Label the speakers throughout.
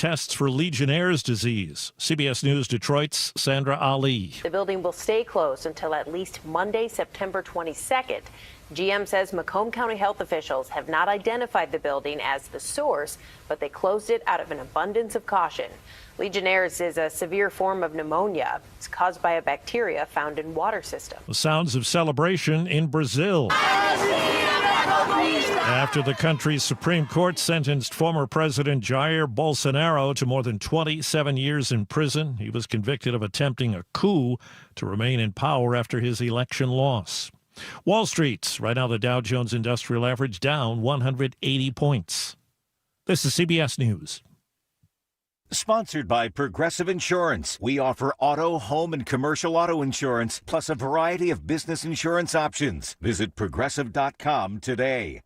Speaker 1: tests for Legionnaire's disease. CBS News Detroit's Sandra Ali.
Speaker 2: The building will stay closed until at least Monday, September 22nd. GM says Macomb County health officials have not identified the building as the source, but they closed it out of an abundance of caution. Legionnaire's is a severe form of pneumonia. It's caused by a bacteria found in water systems.
Speaker 1: The sounds of celebration in Brazil. After the country's Supreme Court sentenced former President Jair Bolsonaro to more than 27 years in prison, he was convicted of attempting a coup to remain in power after his election loss. Wall Street, right now the Dow Jones Industrial Average down 180 points. This is CBS News.
Speaker 3: Sponsored by Progressive Insurance. We offer auto, home, and commercial auto insurance, plus a variety of business insurance options. Visit Progressive.com today.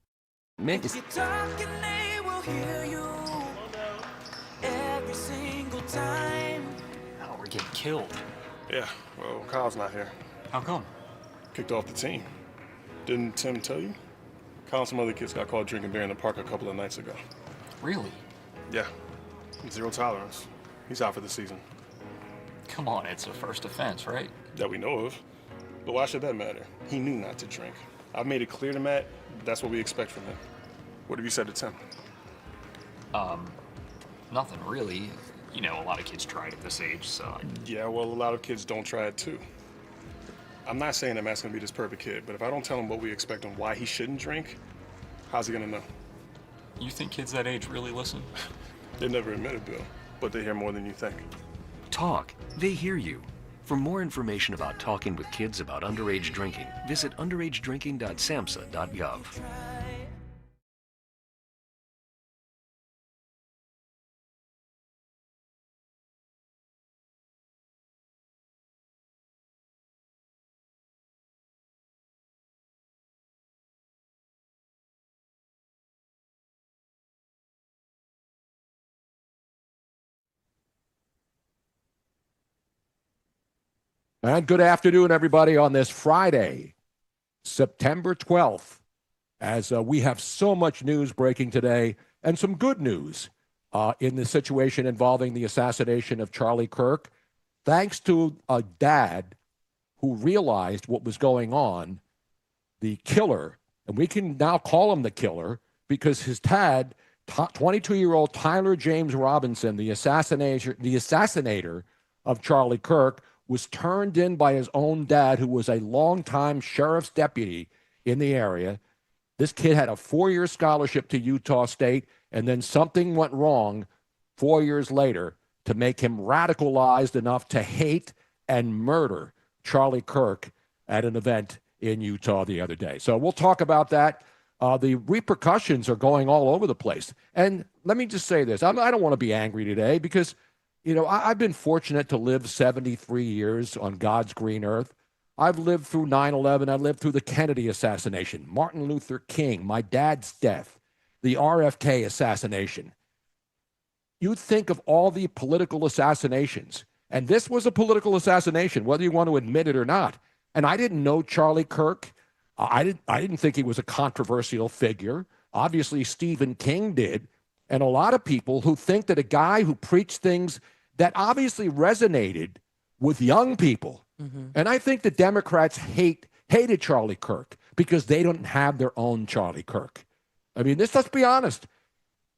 Speaker 4: Mix.
Speaker 5: If you're talking, they will hear you every single time.
Speaker 4: Oh, we're getting killed.
Speaker 6: Yeah, well, Kyle's not here.
Speaker 4: How come?
Speaker 6: Kicked off the team. Didn't Tim tell you? Kyle and some other kids got caught drinking beer in the park a couple of nights ago.
Speaker 4: Really?
Speaker 6: Yeah. Zero tolerance. He's out for the season.
Speaker 4: Come on, it's a first offense, right?
Speaker 6: That we know of. But why should that matter? He knew not to drink. I've made it clear to Matt that's what we expect from him. What have you said to Tim?
Speaker 4: Nothing really. You know, a lot of kids try it at this age, so...
Speaker 6: Yeah, well, a lot of kids don't try it too. I'm not saying that Matt's gonna be this perfect kid, but if I don't tell him what we expect and why he shouldn't drink, how's he gonna know?
Speaker 4: You think kids that age really listen?
Speaker 6: They never admit it, Bill, but they hear more than you think.
Speaker 7: Talk. They hear you. For more information about talking with kids about underage drinking, visit underagedrinking.samhsa.gov.
Speaker 8: And good afternoon, everybody, on this Friday, September 12th, as we have so much news breaking today and some good news in the situation involving the assassination of Charlie Kirk. Thanks to a dad who realized what was going on, the killer, and we can now call him the killer because his dad, 22-year-old Tyler James Robinson, the assassinator of Charlie Kirk, was turned in by his own dad, who was a longtime sheriff's deputy in the area. This kid had a 4-year scholarship to Utah State, and then something went wrong 4 years later to make him radicalized enough to hate and murder Charlie Kirk at an event in Utah the other day. So we'll talk about that. The repercussions are going all over the place. And let me just say this. I don't want to be angry today because you know, I've been fortunate to live 73 years on God's green earth. I've lived through 9/11. I lived through the Kennedy assassination, Martin Luther King, my dad's death, the RFK assassination. You think of all the political assassinations, and this was a political assassination, whether you want to admit it or not. And I didn't know Charlie Kirk. I didn't think he was a controversial figure. Obviously, Stephen King did. And a lot of people who think that a guy who preached things that obviously resonated with young people. Mm-hmm. And I think the Democrats hated Charlie Kirk because they don't have their own Charlie Kirk. I mean, let's be honest.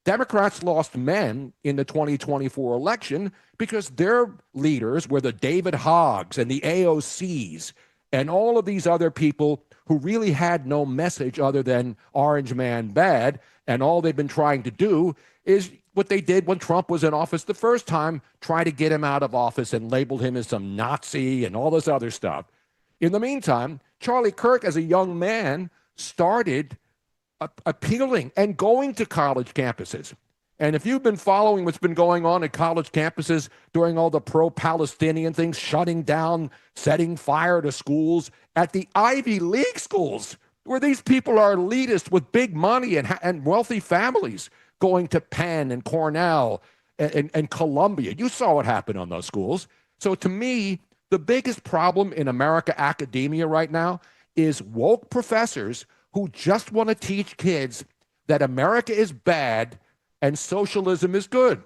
Speaker 8: Democrats lost men in the 2024 election because their leaders were the David Hoggs and the AOCs and all of these other people who really had no message other than Orange Man bad. And all they've been trying to do is what they did when Trump was in office the first time, try to get him out of office and labeled him as some Nazi and all this other stuff. In the meantime, Charlie Kirk, as a young man, started appealing and going to college campuses. And if you've been following what's been going on at college campuses during all the pro-Palestinian things, shutting down, setting fire to schools, at the Ivy League schools, where these people are elitist with big money and wealthy families, going to Penn and Cornell and Columbia. You saw what happened on those schools. So to me, the biggest problem in America academia right now is woke professors who just want to teach kids that America is bad and socialism is good.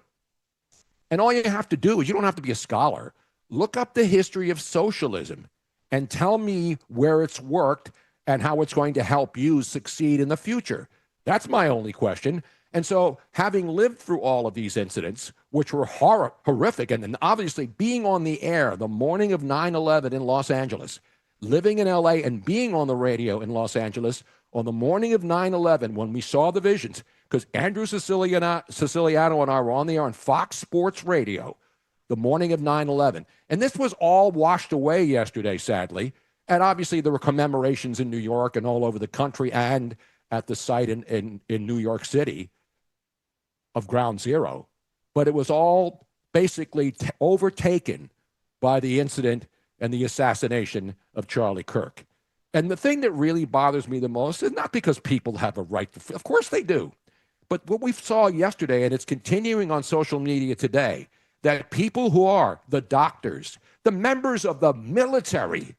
Speaker 8: And all you have to do is, you don't have to be a scholar. Look up the history of socialism and tell me where it's worked and how it's going to help you succeed in the future. That's my only question. And so, having lived through all of these incidents, which were horrific, and then obviously being on the air the morning of 9/11 in Los Angeles, living in LA and being on the radio in Los Angeles on the morning of 9/11 when we saw the visions, because Andrew Siciliano and I were on the air on Fox Sports Radio the morning of 9/11. And this was all washed away yesterday, sadly. And obviously there were commemorations in New York and all over the country and at the site in New York City of Ground Zero. But it was all basically overtaken by the incident and the assassination of Charlie Kirk. And the thing that really bothers me the most is not because people have a right to, of course they do, but what we saw yesterday, and it's continuing on social media today, that people who are the doctors, the members of the military,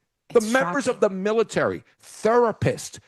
Speaker 8: therapists,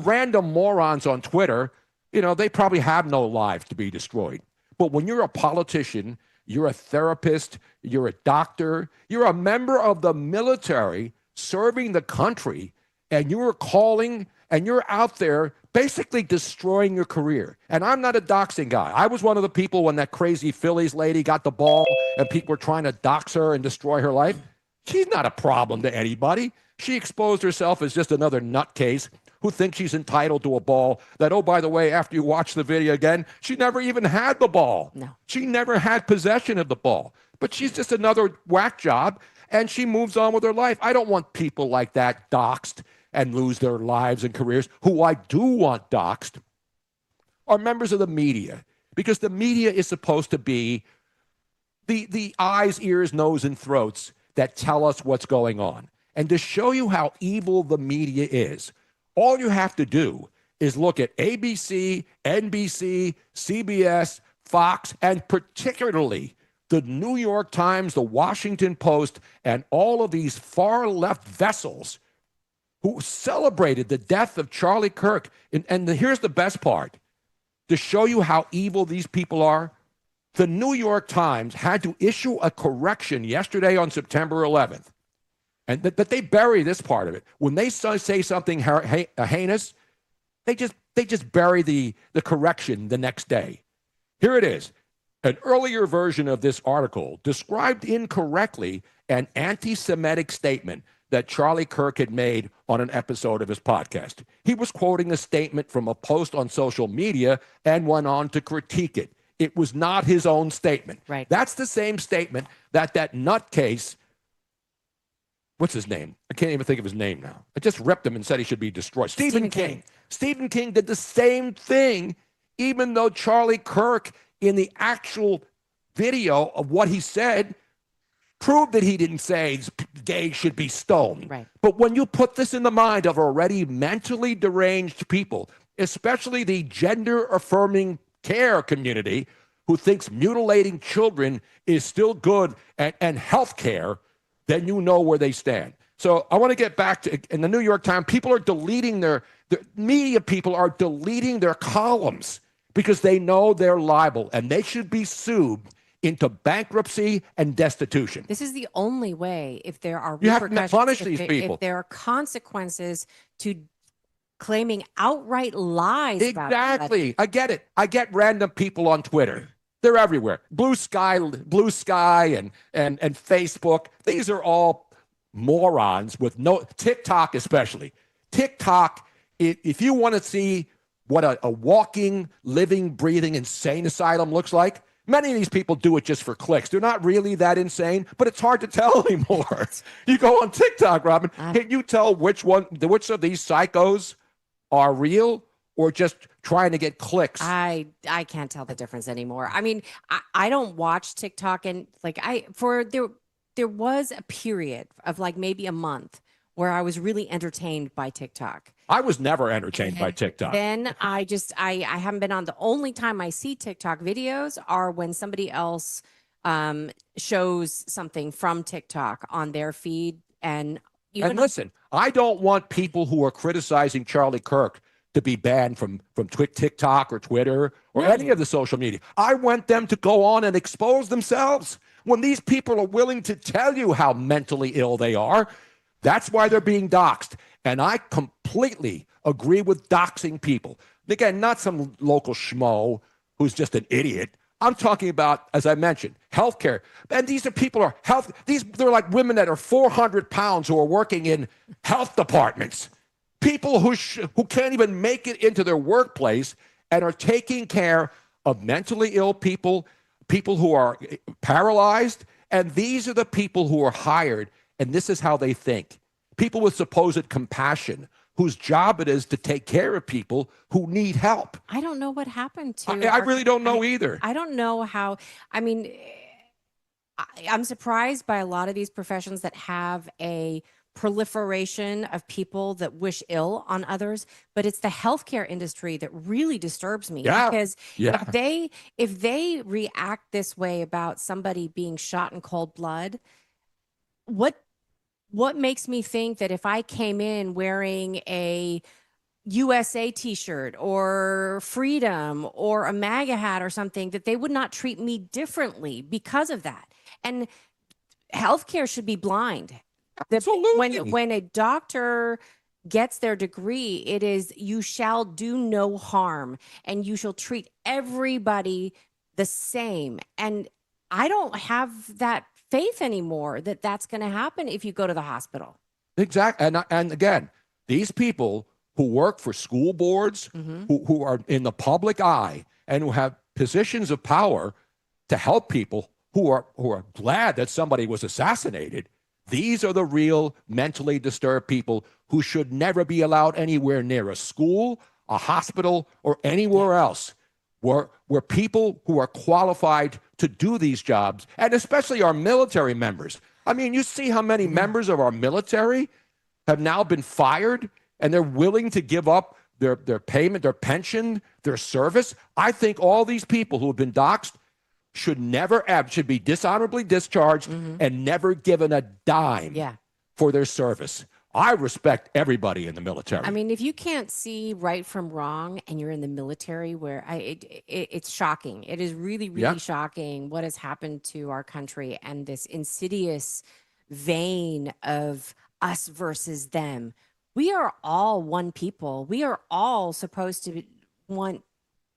Speaker 8: random morons on Twitter, they probably have no lives to be destroyed. But when you're a politician, you're a therapist, you're a doctor, you're a member of the military serving the country, and you're calling and you're out there basically destroying your career. And I'm not a doxing guy. I was one of the people when that crazy Phillies lady got the ball and people were trying to dox her and destroy her life. She's not a problem to anybody. She exposed herself as just another nutcase who thinks she's entitled to a ball that, oh, by the way, after you watch the video again, she never even had the ball.
Speaker 2: No.
Speaker 8: She never had possession of the ball. But she's just another whack job, and she moves on with her life. I don't want people like that doxed and lose their lives and careers. Who I do want doxed are members of the media, because the media is supposed to be the eyes, ears, nose, and throats that tell us what's going on. And to show you how evil the media is, all you have to do is look at ABC, NBC, CBS, Fox, and particularly the New York Times, the Washington Post, and all of these far-left vessels who celebrated the death of Charlie Kirk. And here's the best part. To show you how evil these people are, the New York Times had to issue a correction yesterday on September 11th. But they bury this part of it. When they say something heinous, they just bury the correction the next day. Here it is. An earlier version of this article described incorrectly an anti-Semitic statement that Charlie Kirk had made on an episode of his podcast. He was quoting a statement from a post on social media and went on to critique it. It was not his own statement.
Speaker 2: Right.
Speaker 8: That's the same statement that nutcase, what's his name? I can't even think of his name now. I just ripped him and said he should be destroyed. Stephen King. Stephen King did the same thing, even though Charlie Kirk, in the actual video of what he said, proved that he didn't say gays should be stoned.
Speaker 2: Right.
Speaker 8: But when you put this in the mind of already mentally deranged people, especially the gender-affirming care community who thinks mutilating children is still good and health care, then you know where they stand. So I want to get back to, in the New York Times, people are deleting the media people are deleting their columns because they know they're liable and they should be sued into bankruptcy and destitution.
Speaker 9: This is the only way, if there are
Speaker 8: You have to
Speaker 9: repercussions,
Speaker 8: punish these people.
Speaker 9: If there are consequences to claiming outright lies.
Speaker 8: Exactly. I get it. I get random people on Twitter. They're everywhere. Blue Sky and Facebook. These are all morons with no, TikTok especially. TikTok, if you want to see what a walking, living, breathing insane asylum looks like, many of these people do it just for clicks. They're not really that insane, but it's hard to tell anymore. You go on TikTok, Robin, can you tell which of these psychos are real or just trying to get clicks?
Speaker 9: I can't tell the difference anymore. I mean, I don't watch TikTok, and there was a period of like maybe a month where I was really entertained by TikTok.
Speaker 8: I was never entertained by TikTok.
Speaker 9: Then I haven't been on. The only time I see TikTok videos are when somebody else shows something from TikTok on their feed. And
Speaker 8: listen, I don't want people who are criticizing Charlie Kirk to be banned from TikTok or Twitter or any of the social media. I want them to go on and expose themselves. When these people are willing to tell you how mentally ill they are, that's why they're being doxxed. And I completely agree with doxing people. Again, not some local schmo who's just an idiot. I'm talking about, as I mentioned, healthcare. And these are people who are they're like women that are 400 pounds who are working in health departments. People who can't even make it into their workplace and are taking care of mentally ill people, people who are paralyzed. And these are the people who are hired, and this is how they think. People with supposed compassion, whose job it is to take care of people who need help.
Speaker 9: I don't know what happened to.
Speaker 8: I really don't know either.
Speaker 9: I don't know how. I mean, I'm surprised by a lot of these professions that have a proliferation of people that wish ill on others, but it's the healthcare industry that really disturbs me. Because if they react this way about somebody being shot in cold blood, what makes me think that if I came in wearing a USA t-shirt or Freedom or a MAGA hat or something, that they would not treat me differently because of that? And healthcare should be blind.
Speaker 8: Absolutely.
Speaker 9: When a doctor gets their degree, it is you shall do no harm and you shall treat everybody the same. And I don't have that faith anymore that that's going to happen if you go to the hospital.
Speaker 8: Exactly. And again, these people who work for school boards, who are in the public eye and who have positions of power to help people who are glad that somebody was assassinated, these are the real mentally disturbed people who should never be allowed anywhere near a school, a hospital, or anywhere else where people who are qualified to do these jobs, and especially our military members. I mean, you see how many members of our military have now been fired, and they're willing to give up their payment, their pension, their service. I think all these people who have been doxxed should be dishonorably discharged and never given a dime for their service. I respect everybody in the military.
Speaker 9: I mean, if you can't see right from wrong and you're in the military, where it's shocking. It is really, really shocking what has happened to our country and this insidious vein of us versus them. We are all one people. We are all supposed to want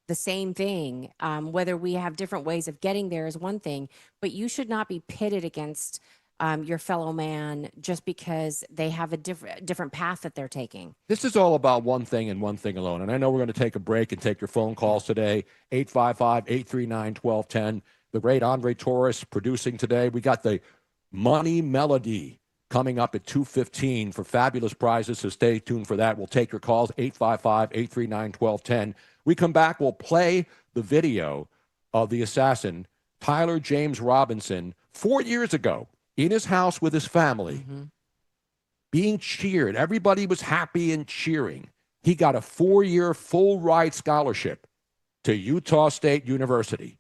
Speaker 9: the same thing. Whether we have different ways of getting there is one thing, but you should not be pitted against your fellow man just because they have a different path that they're taking.
Speaker 8: This is all about one thing and one thing alone. And I know we're going to take a break and take your phone calls today, 855-839-1210. The great Andre Torres producing today. We got the Money Melody coming up at 2:15 for fabulous prizes, so stay tuned for that. We'll take your calls, 855-839-1210. We come back, we'll play the video of the assassin, Tyler James Robinson, 4 years ago in his house with his family, being cheered. Everybody was happy and cheering. He got a 4-year full-ride scholarship to Utah State University.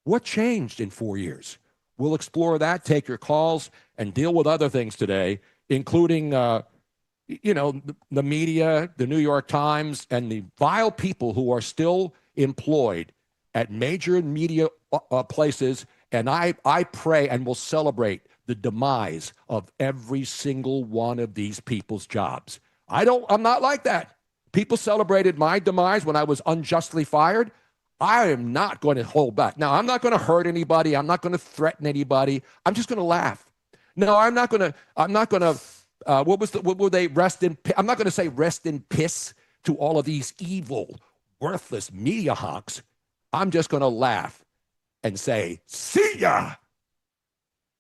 Speaker 8: What changed in 4 years? We'll explore that, take your calls, and deal with other things today, including the media, the New York Times, and the vile people who are still employed at major media places. And I pray and will celebrate the demise of every single one of these people's jobs. I'm not like that. People celebrated my demise when I was unjustly fired. I am not going to hold back. Now, I'm not going to hurt anybody. I'm not going to threaten anybody. I'm just going to laugh. No, I'm not going to, I'm not going to say rest in piss to all of these evil, worthless media honks. I'm just going to laugh and say, see ya.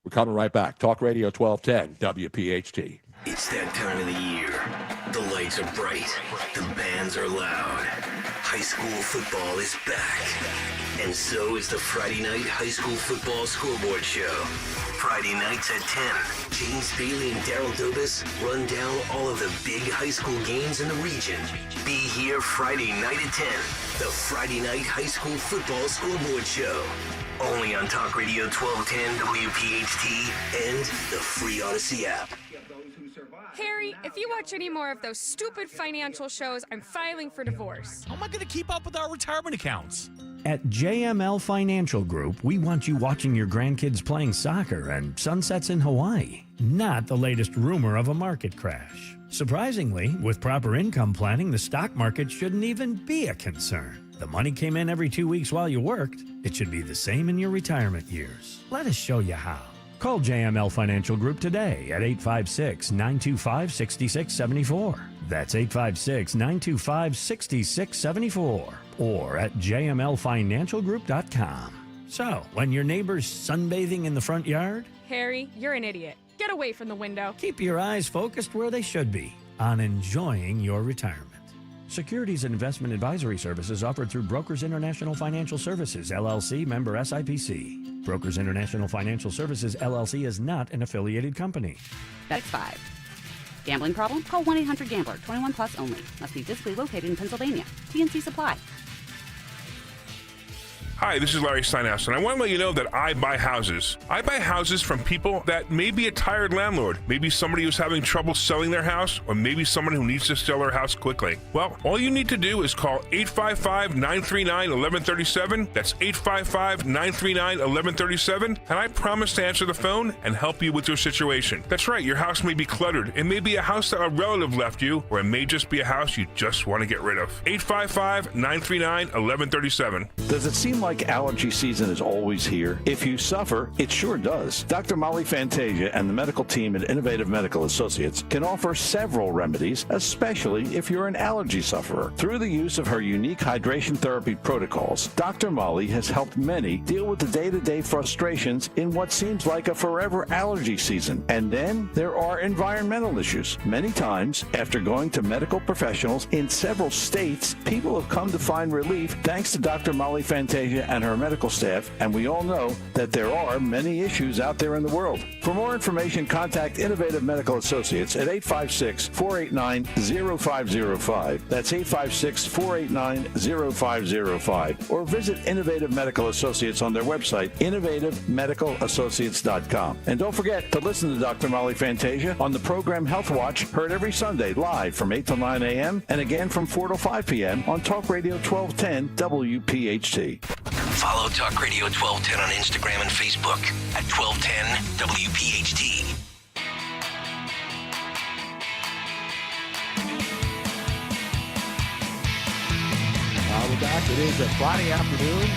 Speaker 8: We're coming right back. Talk Radio 1210, WPHT.
Speaker 10: It's that time of the year. The lights are bright. The bands are loud. High school football is back. And so is the Friday Night High School Football Scoreboard Show. Friday nights at 10, James Bailey and Daryl Dobis run down all of the big high school games in the region. Be here Friday night at 10, the Friday Night High School Football Scoreboard Show. Only on Talk Radio 1210 WPHT and the free Odyssey app.
Speaker 11: Harry, if you watch any more of those stupid financial shows, I'm filing for divorce.
Speaker 12: How am I going to keep up with our retirement accounts?
Speaker 13: At JML Financial Group, we want you watching your grandkids playing soccer and sunsets in Hawaii, not the latest rumor of a market crash. Surprisingly, with proper income planning, the stock market shouldn't even be a concern. The money came in every 2 weeks while you worked. It should be the same in your retirement years. Let us show you how. Call JML Financial Group today at 856-925-6674. That's 856-925-6674. Or at jmlfinancialgroup.com. So, when your neighbor's sunbathing in the front yard,
Speaker 11: Harry, you're an idiot. Get away from the window.
Speaker 13: keep your eyes focused where they should be, on enjoying your retirement. Securities and investment advisory services offered through Brokers International Financial Services, LLC, member SIPC. Brokers International Financial Services, LLC is not an affiliated company.
Speaker 14: That's 5. Gambling problem? Call 1-800-GAMBLER. 21 plus only. Must be physically located in Pennsylvania. TNC Supply.
Speaker 15: Hi, this is Larry Steinhaus, and I want to let you know that I buy houses. I buy houses from people that may be a tired landlord, maybe somebody who's having trouble selling their house, or maybe someone who needs to sell their house quickly. Well, all you need to do is call 855-939-1137. That's 855-939-1137, and I promise to answer the phone and help you with your situation. That's right, your house may be cluttered. It may be a house that a relative left you, or it may just be a house you just want to get rid of. 855-939-1137.
Speaker 16: Does it seem like allergy season is always here? If you suffer, it sure does. Dr. Molly Fantasia and the medical team at Innovative Medical Associates can offer several remedies, especially if you're an allergy sufferer. Through the use of her unique hydration therapy protocols, Dr. Molly has helped many deal with the day-to-day frustrations in what seems like a forever allergy season. And then there are environmental issues. Many times, after going to medical professionals in several states, people have come to find relief thanks to Dr. Molly Fantasia and her medical staff, and we all know that there are many issues out there in the world. For more information, contact Innovative Medical Associates at 856-489-0505. That's 856-489-0505. Or visit Innovative Medical Associates on their website, innovativemedicalassociates.com. And don't forget to listen to Dr. Molly Fantasia on the program Health Watch, heard every Sunday live from 8 till 9 a.m. and again from 4 till 5 p.m. on Talk Radio 1210 WPHT.
Speaker 10: Follow Talk Radio 1210 on Instagram and Facebook at 1210 WPHT.
Speaker 8: We're back. It is a Friday afternoon.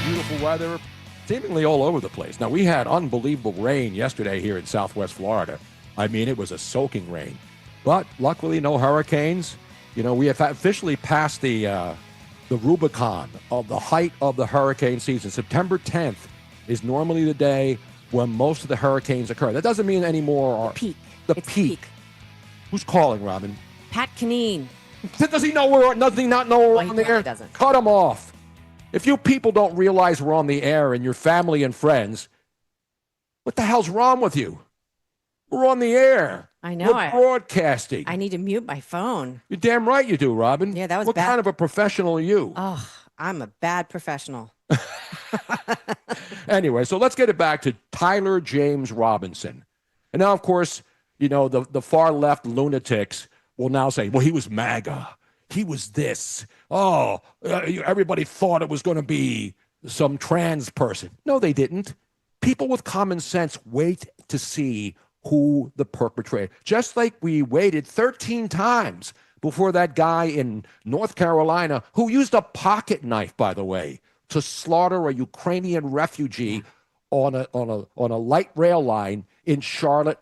Speaker 8: Beautiful weather, seemingly all over the place. Now, we had unbelievable rain yesterday here in Southwest Florida. I mean, it was a soaking rain. But luckily, no hurricanes. You know, we have officially passed the Rubicon of the height of the hurricane season. September 10th is normally the day when most of the hurricanes occur. That doesn't mean anymore. Or
Speaker 9: Peak.
Speaker 8: The peak. Who's calling, Robin?
Speaker 9: Pat Canine.
Speaker 8: Does he know we're does he not know we're on the air?
Speaker 9: Doesn't.
Speaker 8: Cut him off. If you people don't realize we're on the air and your family and friends, what the hell's wrong with you? We're on the air.
Speaker 9: I know.
Speaker 8: We're broadcasting.
Speaker 9: I need to mute my phone.
Speaker 8: You're damn right you do, Robin.
Speaker 9: Yeah, that was
Speaker 8: what
Speaker 9: bad.
Speaker 8: kind of a professional are you?
Speaker 9: Oh, I'm a bad professional.
Speaker 8: Anyway, so let's get it back to Tyler James Robinson. And now, of course, you know, the far left lunatics will now say, well, he was MAGA. He was this. Oh, everybody thought it was going to be some trans person. No, they didn't. People with common sense wait to see who the perpetrator. Just like we waited 13 times before that guy in North Carolina who used a pocket knife, by the way, to slaughter a Ukrainian refugee on a light rail line in Charlotte,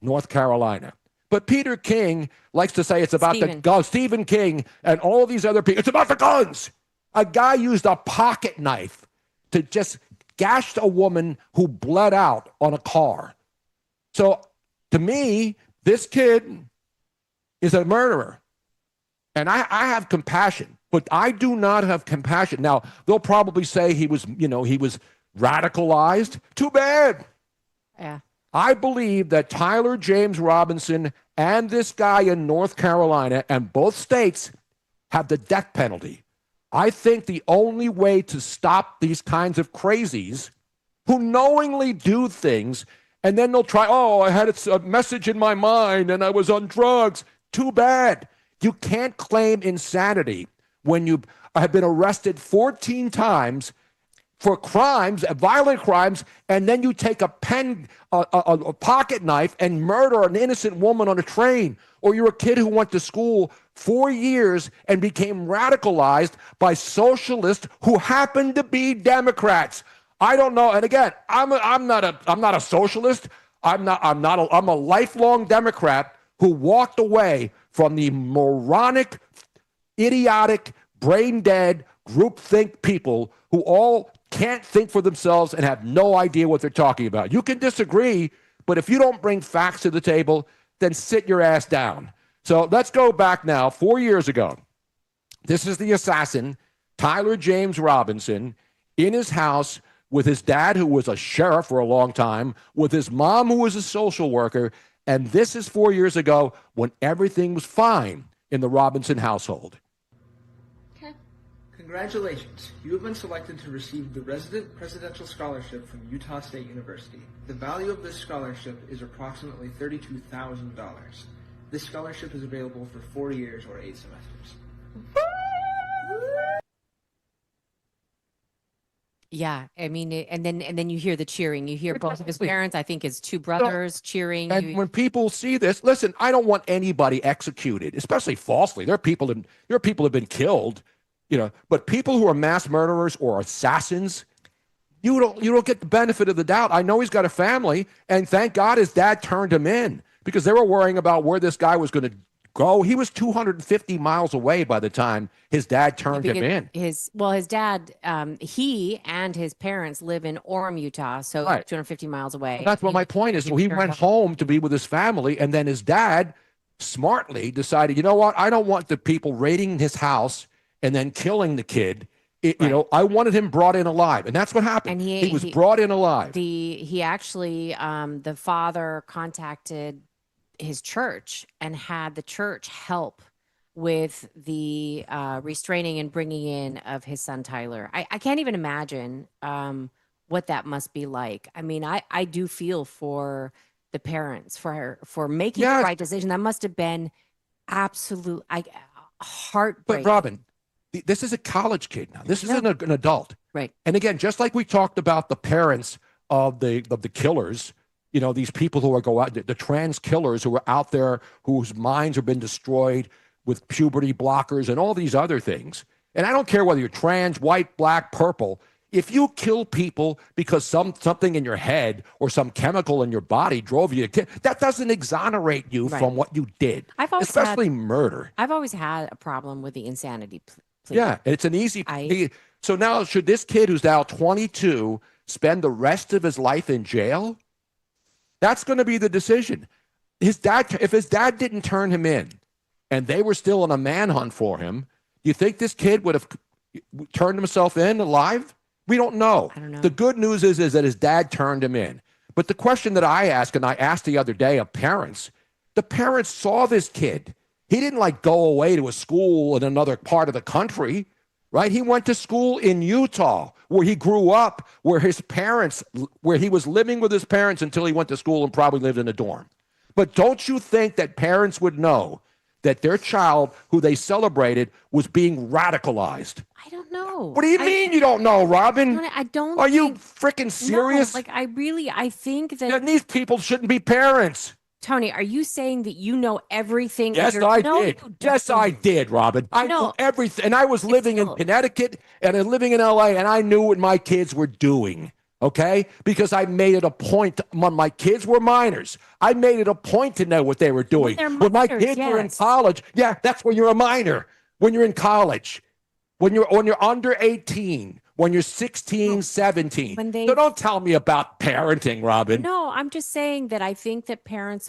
Speaker 8: North Carolina. But Peter King likes to say it's about the guns. Stephen King and all these other people. It's about the guns. A guy used a pocket knife to just gash a woman who bled out on a car. So to me, this kid is a murderer. And I have compassion, but I do not have compassion. Now, they'll probably say he was radicalized. Too bad.
Speaker 9: Yeah.
Speaker 8: I believe that Tyler James Robinson and this guy in North Carolina and both states have the death penalty. I think the only way to stop these kinds of crazies who knowingly do things And then they'll try, oh, I had a message in my mind and I was on drugs. Too bad. You can't claim insanity when you have been arrested 14 times for crimes, violent crimes, and then you take a pocket knife and murder an innocent woman on a train. Or you're a kid who went to school 4 years and became radicalized by socialists who happen to be Democrats. I don't know. And again, I'm not a socialist. I'm a lifelong Democrat who walked away from the moronic, idiotic, brain-dead, groupthink people who all can't think for themselves and have no idea what they're talking about. You can disagree, but if you don't bring facts to the table, then sit your ass down. So let's go back now, 4 years ago. This is the assassin, Tyler James Robinson, in his house with his dad, who was a sheriff for a long time, with his mom, who was a social worker. And this is 4 years ago when everything was fine in the Robinson household.
Speaker 17: Congratulations, you have been selected to receive the Resident Presidential Scholarship from Utah State University. The value of this scholarship is approximately $32,000. This scholarship is available for 4 years or 8 semesters.
Speaker 9: Yeah, I mean, and then you hear the cheering. You hear both of his parents, I think his two brothers cheering.
Speaker 8: And when people see this, listen, I don't want anybody executed, especially falsely. There are people who have been killed. But people who are mass murderers or assassins, you don't get the benefit of the doubt. I know he's got a family, and thank God his dad turned him in because they were worrying about where this guy was going to go. He was 250 miles away by the time his dad turned him in.
Speaker 9: His dad, he and his parents live in Orem, Utah, so 250 miles away.
Speaker 8: Well, that's what my point is. So he went home to be with his family, and then his dad smartly decided, you know what? I don't want the people raiding his house and then killing the kid. I wanted him brought in alive, and that's what happened. And he was brought in alive.
Speaker 9: He actually, the father contacted his church and had the church help with the restraining and bringing in of his son Tyler. I can't even imagine what that must be like. I mean, I do feel for the parents for making the right decision. That must have been absolute heartbreaking.
Speaker 8: But Robin, this is a college kid now. This isn't an adult.
Speaker 9: Right.
Speaker 8: And again, just like we talked about the parents of the killers, these people who are the trans killers who are out there, whose minds have been destroyed with puberty blockers and all these other things. And I don't care whether you're trans, white, black, purple. If you kill people because something in your head or some chemical in your body drove you to kill, that doesn't exonerate you from what you did, especially murder.
Speaker 9: I've always had a problem with the insanity plea.
Speaker 8: Yeah, it's an easy plea. So now, should this kid who's now 22 spend the rest of his life in jail? That's going to be the decision. If his dad didn't turn him in and they were still on a manhunt for him, do you think this kid would have turned himself in alive? We don't know.
Speaker 9: I don't know.
Speaker 8: The good news is that his dad turned him in. But the question that I ask, and I asked the other day of parents, the parents saw this kid. He didn't go away to a school in another part of the country, right? He went to school in Utah, where he grew up, where he was living with his parents until he went to school and probably lived in a dorm. But don't you think that parents would know that their child, who they celebrated, was being radicalized?
Speaker 9: I don't know.
Speaker 8: What do you mean you don't know, Robin?
Speaker 9: I don't.
Speaker 8: Are you freaking serious?
Speaker 9: No, I think that
Speaker 8: these people shouldn't be parents.
Speaker 9: Tony, are you saying that you know everything?
Speaker 8: Yes, I did. Yes, I did, Robin. I know everything. And I was living in Connecticut and living in LA, and I knew what my kids were doing, okay? Because I made it a point. When my kids were minors, I made it a point to know what they were doing. When my kids were in college, that's when you're a minor. When you're in college. When you're under 18. When you're 16, 17. So don't tell me about parenting, Robin.
Speaker 9: No, I'm just saying that I think that parents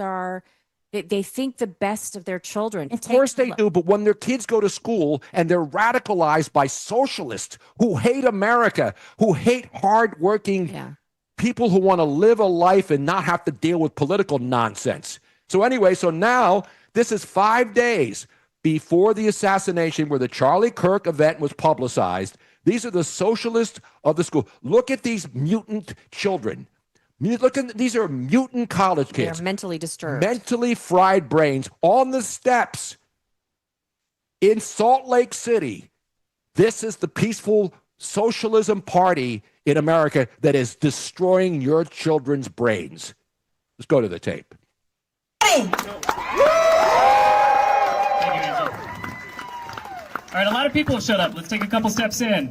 Speaker 9: they think the best of their children.
Speaker 8: Of course they do, but when their kids go to school and they're radicalized by socialists who hate America, who hate hardworking people who want to live a life and not have to deal with political nonsense. So anyway, now this is 5 days before the assassination where the Charlie Kirk event was publicized. These are the socialists of the school. Look at these mutant children. Look at these are mutant college kids.
Speaker 9: They're mentally disturbed.
Speaker 8: Mentally fried brains on the steps in Salt Lake City. This is the peaceful socialism party in America that is destroying your children's brains. Let's go to the tape.
Speaker 18: All right, a lot of people have showed up. Let's take a couple steps in.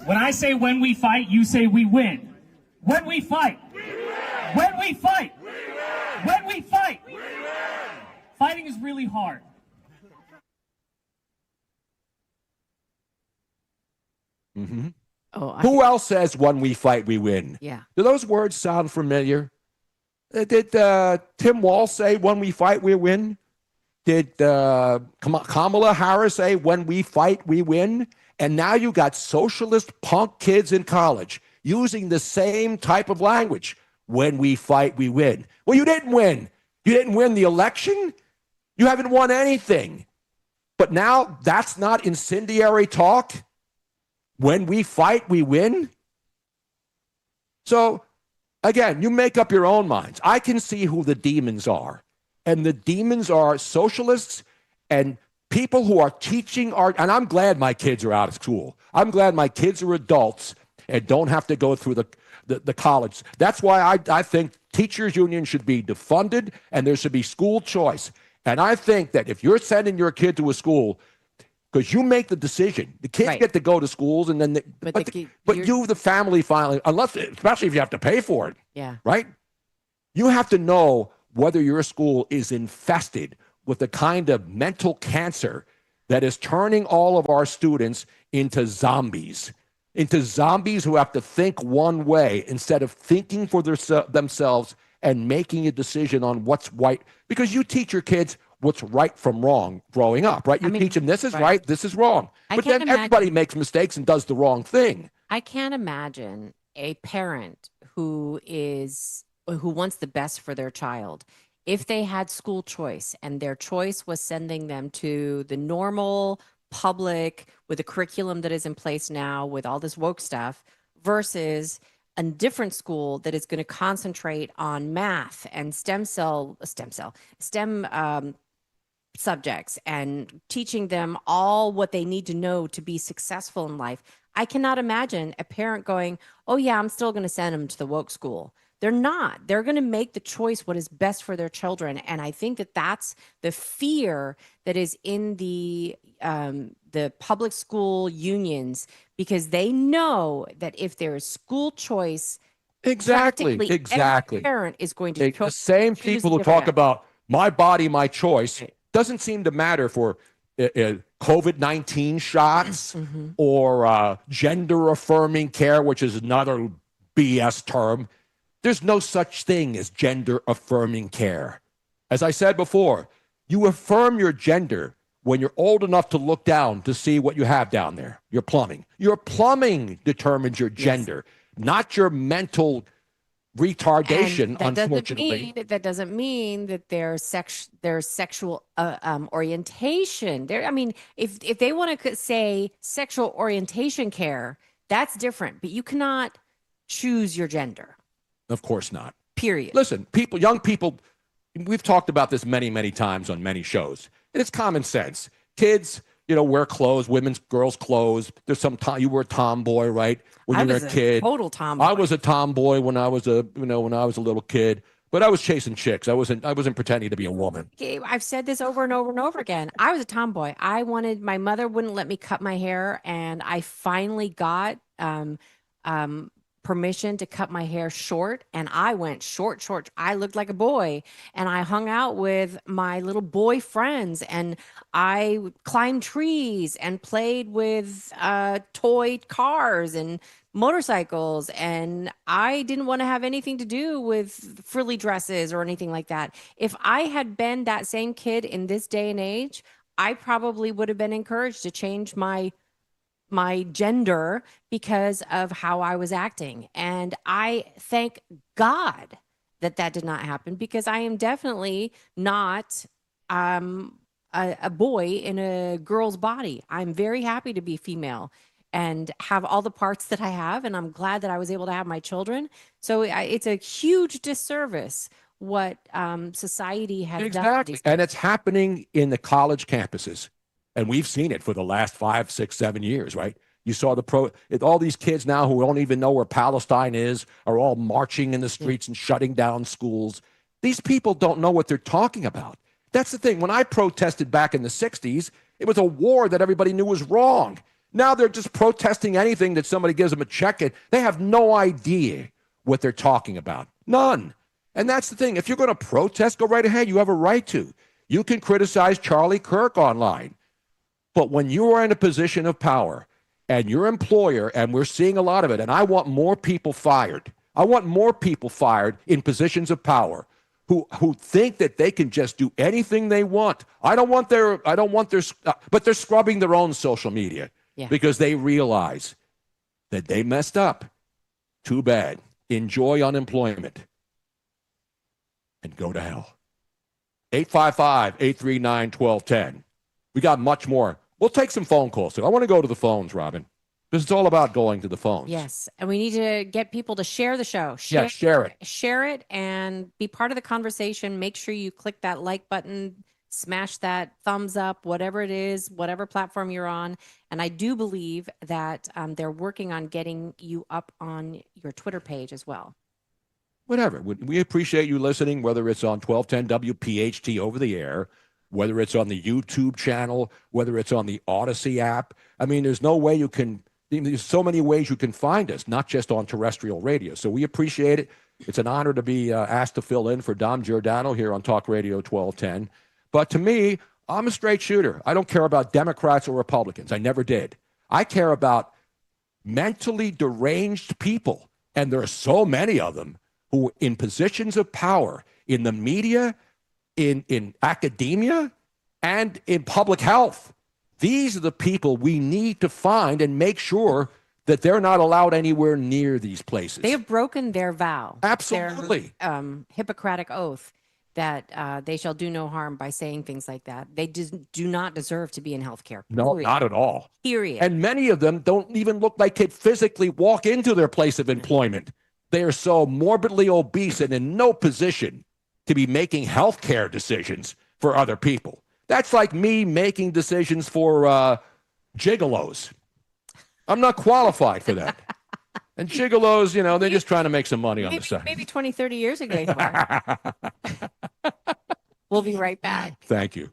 Speaker 18: When I say when we fight, you say we win. When we fight. We win. When we fight. We win. When we fight. We win. Fighting is really hard.
Speaker 8: Mm-hmm.
Speaker 9: Who
Speaker 8: else says when we fight, we win?
Speaker 9: Yeah.
Speaker 8: Do those words sound familiar? Did Tim Walz say when we fight, we win? Did Kamala Harris say when we fight, we win? And now you got socialist punk kids in college using the same type of language. When we fight, we win. Well, you didn't win. You didn't win the election. You haven't won anything. But now that's not incendiary talk. When we fight, we win. So, again, you make up your own minds. I can see who the demons are. And the demons are socialists and people who are teaching art. And I'm glad my kids are out of school. I'm glad my kids are adults and don't have to go through the college. That's why I think teachers' union should be defunded and there should be school choice. And I think that if you're sending your kid to a school, because you make the decision, the kids get to go to schools, and then but you, the family, finally, especially if you have to pay for it, right? You have to know whether your school is infested with the kind of mental cancer that is turning all of our students into zombies who have to think one way instead of thinking for themselves and making a decision on what's right. Because you teach your kids what's right from wrong growing up, right? You teach them this is right, this is wrong. But then everybody makes mistakes and does the wrong thing.
Speaker 9: I can't imagine a parent who wants the best for their child. If they had school choice and their choice was sending them to the normal public with a curriculum that is in place now with all this woke stuff versus a different school that is going to concentrate on math and STEM subjects and teaching them all what they need to know to be successful in life. I cannot imagine a parent going, oh yeah, I'm still going to send them to the woke school. They're not. They're going to make the choice what is best for their children. And I think that that's the fear that is in the public school unions, because they know that if there is school choice,
Speaker 8: Exactly.
Speaker 9: every parent is going to
Speaker 8: the same people who talk about my body, my choice doesn't seem to matter for COVID-19 shots or gender affirming care, which is another BS term. There's no such thing as gender affirming care. As I said before, you affirm your gender when you're old enough to look down to see what you have down there, your plumbing. Your plumbing determines your gender, not your mental retardation, unfortunately.
Speaker 9: That doesn't mean that there's sexual orientation. If they want to say sexual orientation care, that's different. But you cannot choose your gender.
Speaker 8: Of course not.
Speaker 9: Period.
Speaker 8: Listen, young people, we've talked about this many, many times on many shows. And it's common sense. Kids, wear clothes, girls' clothes. There's you were a tomboy, right? When you were a kid.
Speaker 9: Total tomboy.
Speaker 8: I was a tomboy when I was a little kid. But I was chasing chicks. I wasn't pretending to be a woman.
Speaker 9: I've said this over and over and over again. I was a tomboy. My mother wouldn't let me cut my hair, and I finally got permission to cut my hair short, and I went short. I looked like a boy, and I hung out with my little boy friends, and I climbed trees and played with toy cars and motorcycles, and I didn't want to have anything to do with frilly dresses or anything like that. If I had been that same kid in this day and age, I probably would have been encouraged to change my gender because of how I was acting. And I thank God that did not happen, because I am definitely not a boy in a girl's body. I'm very happy to be female. and have all the parts that I have. And I'm glad that I was able to have my children. So it's a huge disservice what society has done.
Speaker 8: Exactly. And it's happening in the college campuses. And we've seen it for the last 5, 6, 7 years, right? You saw all these kids now who don't even know where Palestine is are all marching in the streets and shutting down schools. These people don't know what they're talking about. That's the thing. When I protested back in the 60s, it was a war that everybody knew was wrong. Now they're just protesting anything that somebody gives them a check in. They have no idea what they're talking about. None. And that's the thing. If you're going to protest, go right ahead. You have a right to. You can criticize Charlie Kirk online. But when you are in a position of power and your employer, and we're seeing a lot of it, and I want more people fired. I want more people fired in positions of power who think that they can just do anything they want. But they're scrubbing their own social media because they realize that they messed up. Too bad. Enjoy unemployment and go to hell. 855-839-1210. We got much more. We'll take some phone calls. I want to go to the phones, Robin, because it's all about going to the phones.
Speaker 9: Yes. And we need to get people to share the show.
Speaker 8: Share it.
Speaker 9: Share it and be part of the conversation. Make sure you click that like button, smash that thumbs up, whatever it is, whatever platform you're on. And I do believe that they're working on getting you up on your Twitter page as well.
Speaker 8: Whatever. We appreciate you listening, whether it's on 1210 WPHT over the air, whether it's on the YouTube channel, whether it's on the Odyssey app. I mean, there's so many ways you can find us, not just on terrestrial radio. So we appreciate it. It's an honor to be asked to fill in for Dom Giordano here on Talk Radio 1210. But to me, I'm a straight shooter. I don't care about Democrats or Republicans. I never did. I care about mentally deranged people, and there are so many of them, who in positions of power in the media, in academia, and in public health. These are the people we need to find and make sure that they're not allowed anywhere near these places.
Speaker 9: They have broken their vow.
Speaker 8: Absolutely.
Speaker 9: Their Hippocratic oath that they shall do no harm by saying things like that. They do not deserve to be in healthcare.
Speaker 8: No, not at all.
Speaker 9: Period.
Speaker 8: And many of them don't even look like they physically walk into their place of employment. They are so morbidly obese and in no position to be making healthcare decisions for other people. That's like me making decisions for gigolos. I'm not qualified for that. And gigolos, they're just trying to make some money on the side.
Speaker 9: Maybe 20, 30 years ago. We'll be right back.
Speaker 8: Thank you.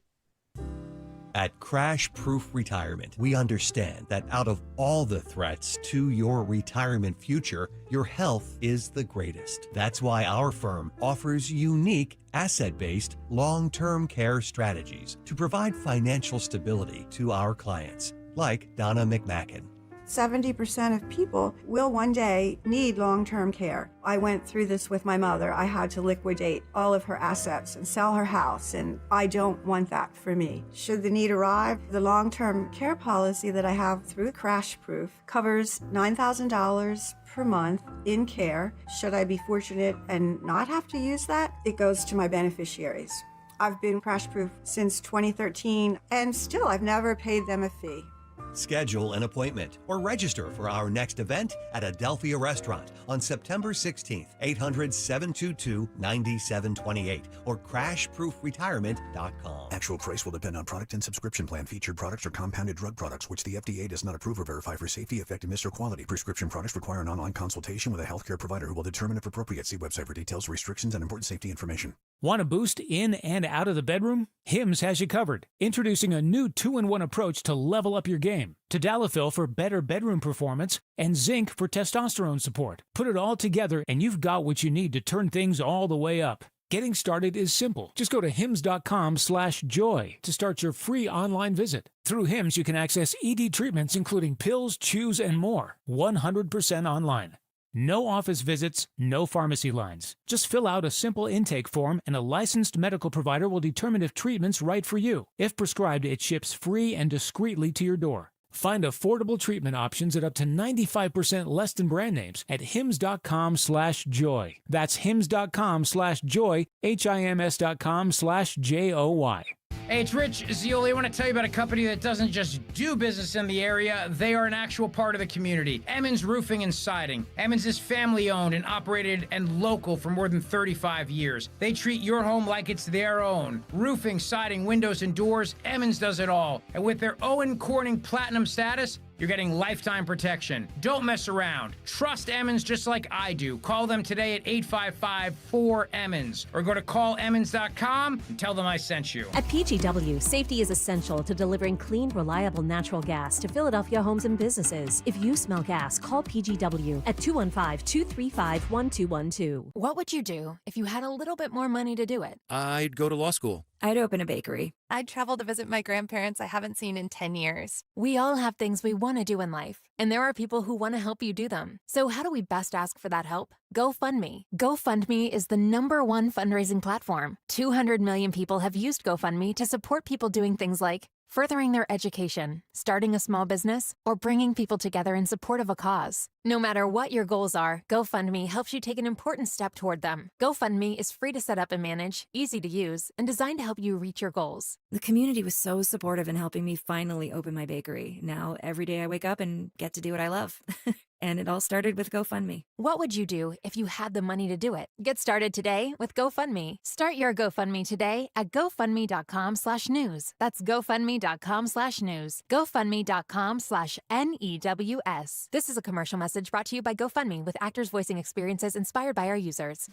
Speaker 19: At Crash Proof Retirement, we understand that out of all the threats to your retirement future, your health is the greatest. That's why our firm offers unique asset-based long-term care strategies to provide financial stability to our clients, like Donna McMacken.
Speaker 20: 70% of people will one day need long-term care. I went through this with my mother. I had to liquidate all of her assets and sell her house, and I don't want that for me. Should the need arrive, the long-term care policy that I have through Crash Proof covers $9,000 per month in care. Should I be fortunate and not have to use that, it goes to my beneficiaries. I've been Crash Proof since 2013, and still I've never paid them a fee.
Speaker 19: Schedule an appointment or register for our next event at Adelphia Restaurant on September 16th, 800-722-9728 or crashproofretirement.com.
Speaker 21: Actual price will depend on product and subscription plan. Featured products are compounded drug products, which the FDA does not approve or verify for safety, effectiveness, or quality. Prescription products require an online consultation with a healthcare provider who will determine if appropriate. See website for details, restrictions, and important safety information.
Speaker 12: Want a boost in and out of the bedroom? Hims has you covered. Introducing a new 2-in-1 approach to level up your game. Tadalafil for better bedroom performance and zinc for testosterone support. Put it all together and you've got what you need to turn things all the way up. Getting started is simple. Just go to hims.com/joy to start your free online visit. Through Hims, you can access ED treatments including pills, chews, and more. 100% online. No office visits, no pharmacy lines. Just fill out a simple intake form and a licensed medical provider will determine if treatment's right for you. If prescribed, it ships free and discreetly to your door. Find affordable treatment options at up to 95% less than brand names at hims.com/joy. That's hims.com/joy, HIMS.com/JOY.
Speaker 1: Hey, it's Rich Zeoli. I want to tell you about a company that doesn't just do business in the area, they are an actual part of the community. Emmons Roofing and Siding. Emmons is family-owned and operated and local for more than 35 years. They treat your home like it's their own. Roofing, siding, windows, and doors, Emmons does it all. And with their Owen Corning Platinum status, you're getting lifetime protection. Don't mess around. Trust Emmons just like I do. Call them today at 855-4-EMMONS or go to callemmons.com and tell them I sent you.
Speaker 22: At PGW, safety is essential to delivering clean, reliable natural gas to Philadelphia homes and businesses. If you smell gas, call PGW at 215-235-1212.
Speaker 23: What would you do if you had a little bit more money to do it?
Speaker 24: I'd go to law school.
Speaker 23: I'd open a bakery. I'd travel to visit my grandparents I haven't seen in 10 years. We all have things we want to do in life, and there are people who want to help you do them. So how do we best ask for that help? GoFundMe. GoFundMe is the #1 fundraising platform. 200 million people have used GoFundMe to support people doing things like furthering their education, starting a small business, or bringing people together in support of a cause. No matter what your goals are, GoFundMe helps you take an important step toward them. GoFundMe is free to set up and manage, easy to use, and designed to help you reach your goals.
Speaker 22: The community was so supportive in helping me finally open my bakery. Now, every day I wake up and get to do what I love. And it all started with GoFundMe.
Speaker 23: What would you do if you had the money to do it? Get started today with GoFundMe. Start your GoFundMe today at gofundme.com/news. That's gofundme.com/news. gofundme.com/NEWS. This is a commercial message brought to you by GoFundMe with actors voicing experiences inspired by our users.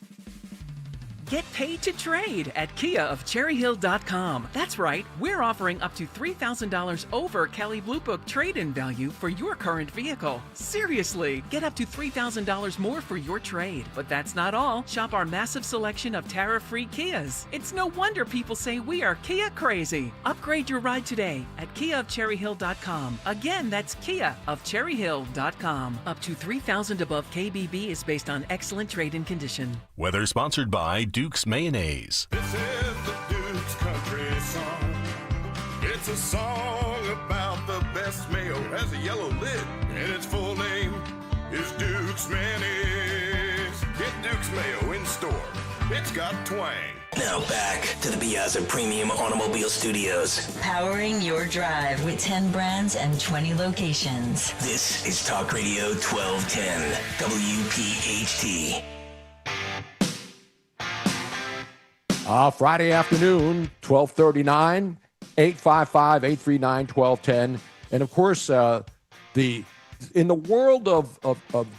Speaker 25: Get paid to trade at KiaofCherryHill.com. That's right, we're offering up to $3,000 over Kelley Blue Book trade-in value for your current vehicle. Seriously, get up to $3,000 more for your trade. But that's not all. Shop our massive selection of tariff-free Kias. It's no wonder people say we are Kia crazy. Upgrade your ride today at KiaofCherryHill.com. Again, that's KiaofCherryHill.com. Up to $3,000 above KBB is based on excellent trade-in condition.
Speaker 26: Weather sponsored by Duke's Mayonnaise.
Speaker 27: This is the Duke's Country Song. It's a song about the best mayo. Has a yellow lid, and its full name is Duke's Mayonnaise. Get Duke's Mayo in store. It's got twang.
Speaker 10: Now back to the Piazza Premium Automobile Studios.
Speaker 28: Powering your drive with 10 brands and 20 locations.
Speaker 10: This is Talk Radio 1210, WPHT.
Speaker 8: Friday afternoon, 12:39, 855-839-1210. And of course, in the world of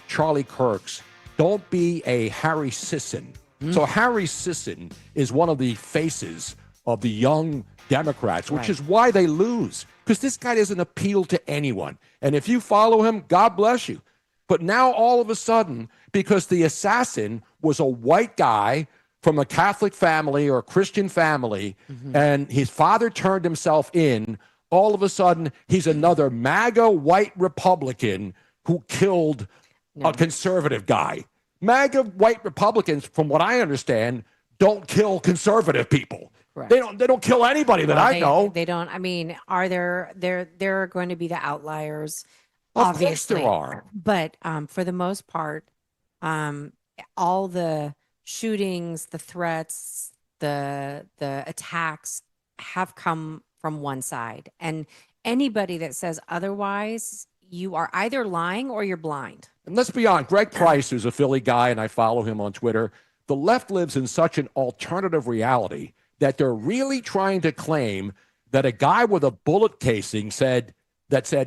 Speaker 8: Charlie Kirk's, don't be a Harry Sisson. So Harry Sisson is one of the faces of the young Democrats, which is why they lose, because this guy doesn't appeal to anyone. And if you follow him, God bless you. But now all of a sudden, because the assassin was a white guy from a Catholic family or a Christian family, and his father turned himself in, all of a sudden he's another MAGA white Republican who killed a conservative guy. MAGA white Republicans, from what I understand, don't kill conservative people. Correct. They don't kill anybody that I know.
Speaker 9: They don't. I mean, are there are going to be the outliers?
Speaker 8: Of
Speaker 9: Obviously,
Speaker 8: course there are.
Speaker 9: But for the most part, all the shootings, the threats, the attacks have come from one side. And anybody that says otherwise, you are either lying or you're blind.
Speaker 8: And let's be honest, Greg Price, who's a Philly guy, and I follow him on Twitter, the left lives in such an alternative reality that they're really trying to claim that a guy with a bullet casing said,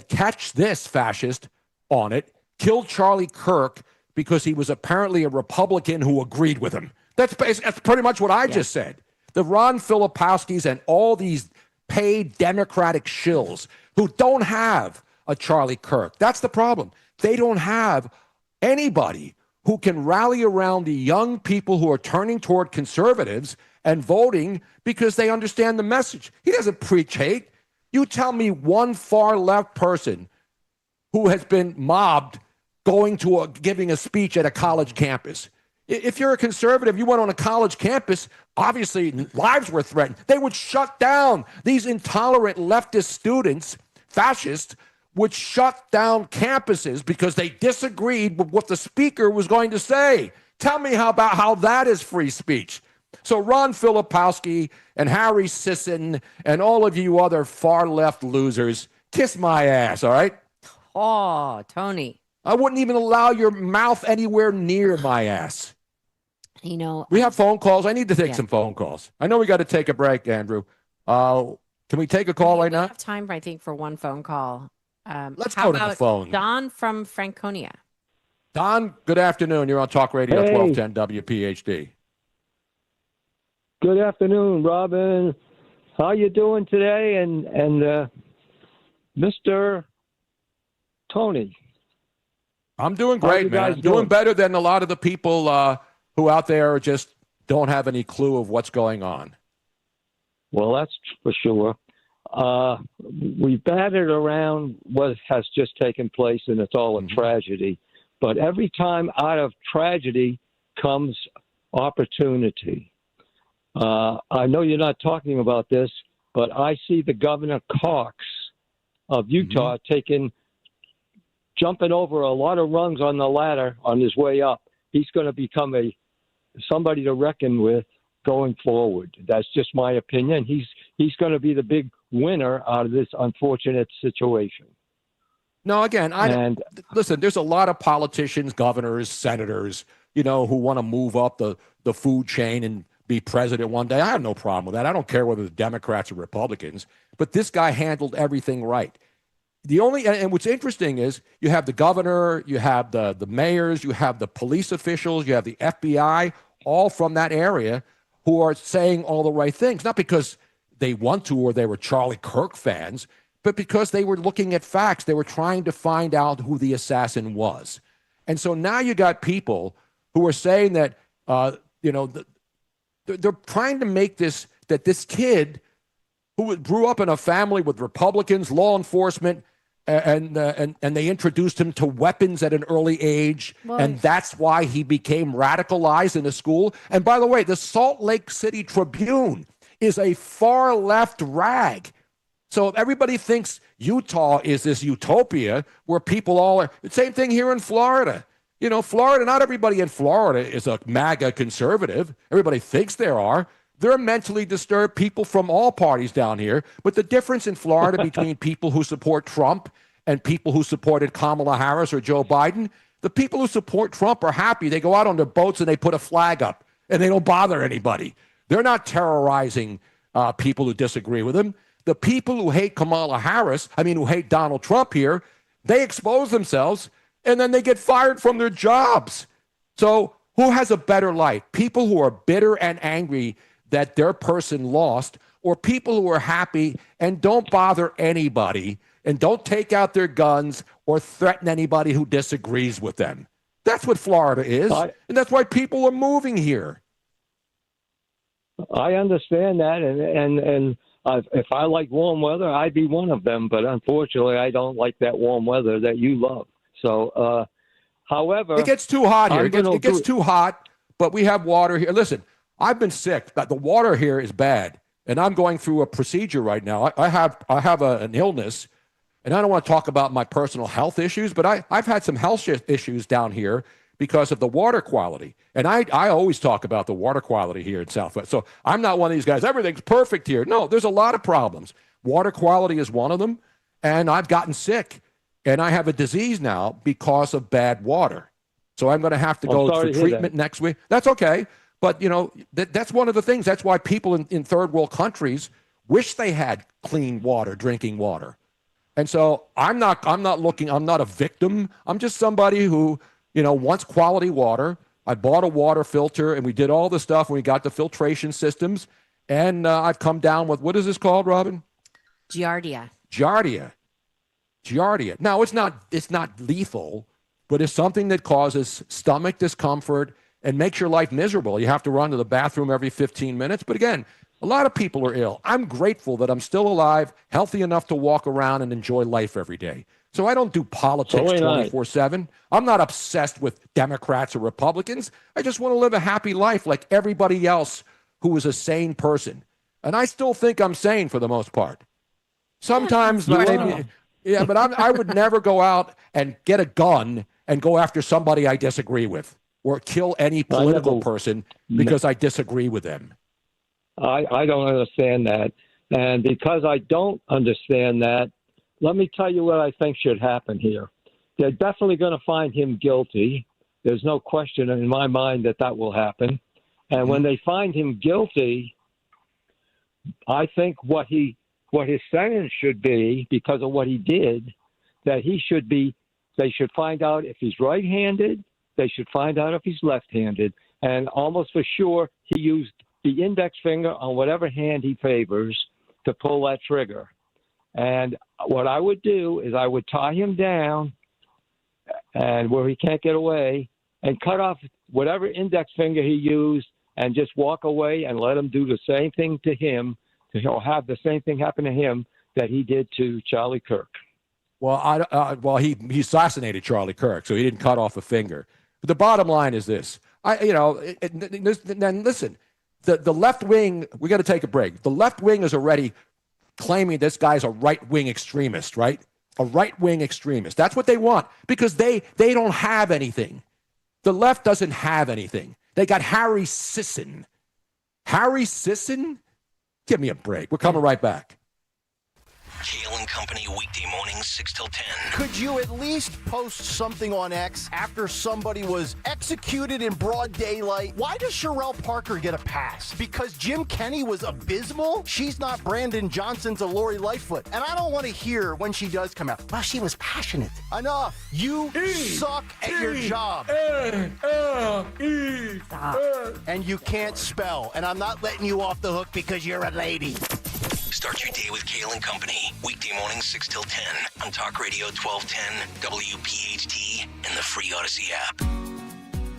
Speaker 8: catch this, fascist, on it, killed Charlie Kirk because he was apparently a Republican who agreed with him. That's pretty much what I just said. The Ron Filipowskis and all these paid Democratic shills who don't have a Charlie Kirk. That's the problem. They don't have anybody who can rally around the young people who are turning toward conservatives and voting because they understand the message. He doesn't preach hate. You tell me one far left person who has been mobbed giving a speech at a college campus. If you're a conservative, you went on a college campus, obviously lives were threatened. They would shut down these intolerant leftist students, fascists, would shut down campuses because they disagreed with what the speaker was going to say. Tell me how that is free speech. So Ron Filipowski and Harry Sisson and all of you other far-left losers, kiss my ass, all right?
Speaker 9: Oh, Tony.
Speaker 8: I wouldn't even allow your mouth anywhere near my ass.
Speaker 9: You know,
Speaker 8: we have phone calls. I need to take
Speaker 9: Yeah.
Speaker 8: some phone calls. I know we got to take a break, Andrew. Can we take a call right
Speaker 9: we
Speaker 8: now?
Speaker 9: have time, I think, for one phone call.
Speaker 8: Let's
Speaker 9: how
Speaker 8: go to the
Speaker 9: about
Speaker 8: phone.
Speaker 9: Don from Franconia.
Speaker 8: Don, good afternoon. You're on Talk Radio
Speaker 2: Hey.
Speaker 8: 1210 WPHT.
Speaker 2: Good afternoon, Robin. How you doing today? And Mr. Tony.
Speaker 8: I'm doing
Speaker 2: How
Speaker 8: great,
Speaker 2: you
Speaker 8: man.
Speaker 2: guys
Speaker 8: I'm doing
Speaker 2: doing?
Speaker 8: better than a lot of the people who out there just don't have any clue of what's going on.
Speaker 2: Well, that's for sure. We've batted around what has just taken place, and it's all a tragedy. But every time out of tragedy comes opportunity. I know you're not talking about this, but I see the Governor Cox of Utah jumping over a lot of rungs on the ladder on his way up. He's going to become somebody to reckon with going forward. That's just my opinion. He's going to be the big winner out of this unfortunate situation.
Speaker 8: No, again, listen, there's a lot of politicians, governors, senators, who want to move up the food chain and be president one day. I have no problem with that. I don't care whether the Democrats or Republicans, but this guy handled everything right. And what's interesting is you have the governor, you have the mayors, you have the police officials, you have the FBI, all from that area who are saying all the right things, not because they want to or they were Charlie Kirk fans, but because they were looking at facts. They were trying to find out who the assassin was. And so now you got people who are saying that, they're trying to make this kid who grew up in a family with Republicans, law enforcement, and they introduced him to weapons at an early age, and that's why he became radicalized in a school. And by the way, the Salt Lake City Tribune is a far left rag. So everybody thinks Utah is this utopia where people all are. The same thing here in Florida. Florida, not everybody in Florida is a MAGA conservative. Everybody thinks there are. There are mentally disturbed people from all parties down here. But the difference in Florida between people who support Trump and people who supported Kamala Harris or Joe Biden, the people who support Trump are happy. They go out on their boats and they put a flag up and they don't bother anybody. They're not terrorizing people who disagree with them. The people who hate Kamala Harris, who hate Donald Trump here, they expose themselves and then they get fired from their jobs. So who has a better life? People who are bitter and angry that their person lost, or people who are happy and don't bother anybody and don't take out their guns or threaten anybody who disagrees with them. That's what Florida is, and that's why people are moving here.
Speaker 2: I understand that, and if I like warm weather, I'd be one of them. But unfortunately, I don't like that warm weather that you love. So, however,
Speaker 8: it gets too hot here. It gets too hot, but we have water here. Listen, I've been sick. The water here is bad, and I'm going through a procedure right now. I have an illness, and I don't want to talk about my personal health issues, but I've had some health issues down here because of the water quality. And I always talk about the water quality here in Southwest. So I'm not one of these guys, everything's perfect here. No, there's a lot of problems. Water quality is one of them, and I've gotten sick. And I have a disease now because of bad water. So I'm going to have to go for treatment next week. That's okay. But, that's one of the things. That's why people in third world countries wish they had clean water, drinking water. And so I'm not a victim. I'm just somebody who, wants quality water. I bought a water filter and we did all the stuff and we got the filtration systems. And I've come down with, what is this called, Robin?
Speaker 9: Giardia.
Speaker 8: Now, it's not lethal, but it's something that causes stomach discomfort and makes your life miserable. You have to run to the bathroom every 15 minutes. But again, a lot of people are ill. I'm grateful that I'm still alive, healthy enough to walk around and enjoy life every day. So I don't do politics 24/7. I'm not obsessed with Democrats or Republicans. I just want to live a happy life like everybody else who is a sane person. And I still think I'm sane for the most part. Sometimes maybe... but I would never go out and get a gun and go after somebody I disagree with. or kill any political person because I disagree with them.
Speaker 2: I don't understand that. And because I don't understand that, let me tell you what I think should happen here. They're definitely going to find him guilty. There's no question in my mind that that will happen. And when they find him guilty, I think what his sentence should be, because of what he did, that they should find out if he's right-handed, they should find out if he's left-handed. And almost for sure, he used the index finger on whatever hand he favors to pull that trigger. And what I would do is I would tie him down and where he can't get away and cut off whatever index finger he used and just walk away and let him do the same thing to him, or have the same thing happen to him that he did to Charlie Kirk.
Speaker 8: Well, he assassinated Charlie Kirk, so he didn't cut off a finger. But the bottom line is this. Then listen, the left wing, we got to take a break. The left wing is already claiming this guy's a right-wing extremist, right? A right-wing extremist. That's what they want because they don't have anything. The left doesn't have anything. They got Harry Sisson. Harry Sisson? Give me a break. We're coming right back.
Speaker 10: Kale and Company, weekday mornings, 6 till 10.
Speaker 3: Could you at least post something on X after somebody was executed in broad daylight? Why does Sherelle Parker get a pass? Because Jim Kenney was abysmal? She's not Brandon Johnson's a Lori Lightfoot. And I don't want to hear when she does come out, well, she was passionate. Enough. You suck at your job. And you can't spell. And I'm not letting you off the hook because you're a lady.
Speaker 10: Start your day with Kale and Company. Weekday mornings 6 till 10 on Talk Radio 1210, WPHT, and the free Odyssey app.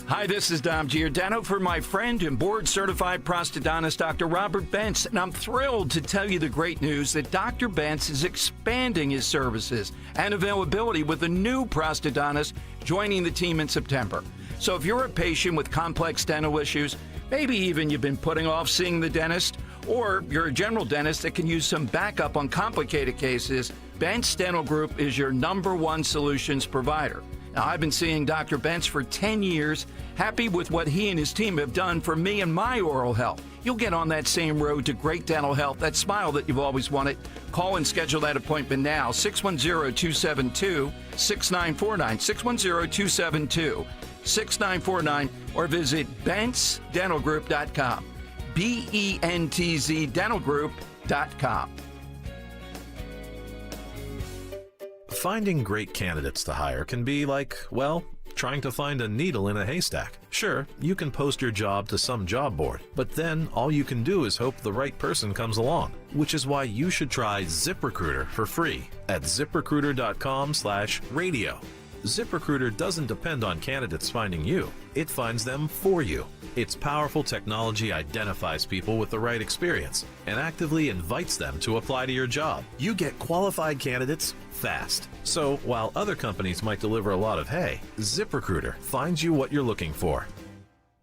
Speaker 4: Hi, this is Dom Giordano for my friend and board-certified prosthodontist, Dr. Robert Bentz, and I'm thrilled to tell you the great news that Dr. Bentz is expanding his services and availability with a new prosthodontist joining the team in September. So if you're a patient with complex dental issues, maybe even you've been putting off seeing the dentist, or you're a general dentist that can use some backup on complicated cases, Bentz Dental Group is your #1 solutions provider. Now, I've been seeing Dr. Bentz for 10 years, happy with what he and his team have done for me and my oral health. You'll get on that same road to great dental health, that smile that you've always wanted. Call and schedule that appointment now, 610-272-6949, 610-272-6949, or visit BentzDentalGroup.com. BENTZDentalGroup.com.
Speaker 26: Finding great candidates to hire can be like, well, trying to find a needle in a haystack. Sure, you can post your job to some job board, but then all you can do is hope the right person comes along, which is why you should try ZipRecruiter for free at ZipRecruiter.com/radio. ZipRecruiter doesn't depend on candidates finding you. It finds them for you. Its powerful technology identifies people with the right experience and actively invites them to apply to your job. You get qualified candidates fast. So while other companies might deliver a lot of hay, ZipRecruiter finds you what you're looking for.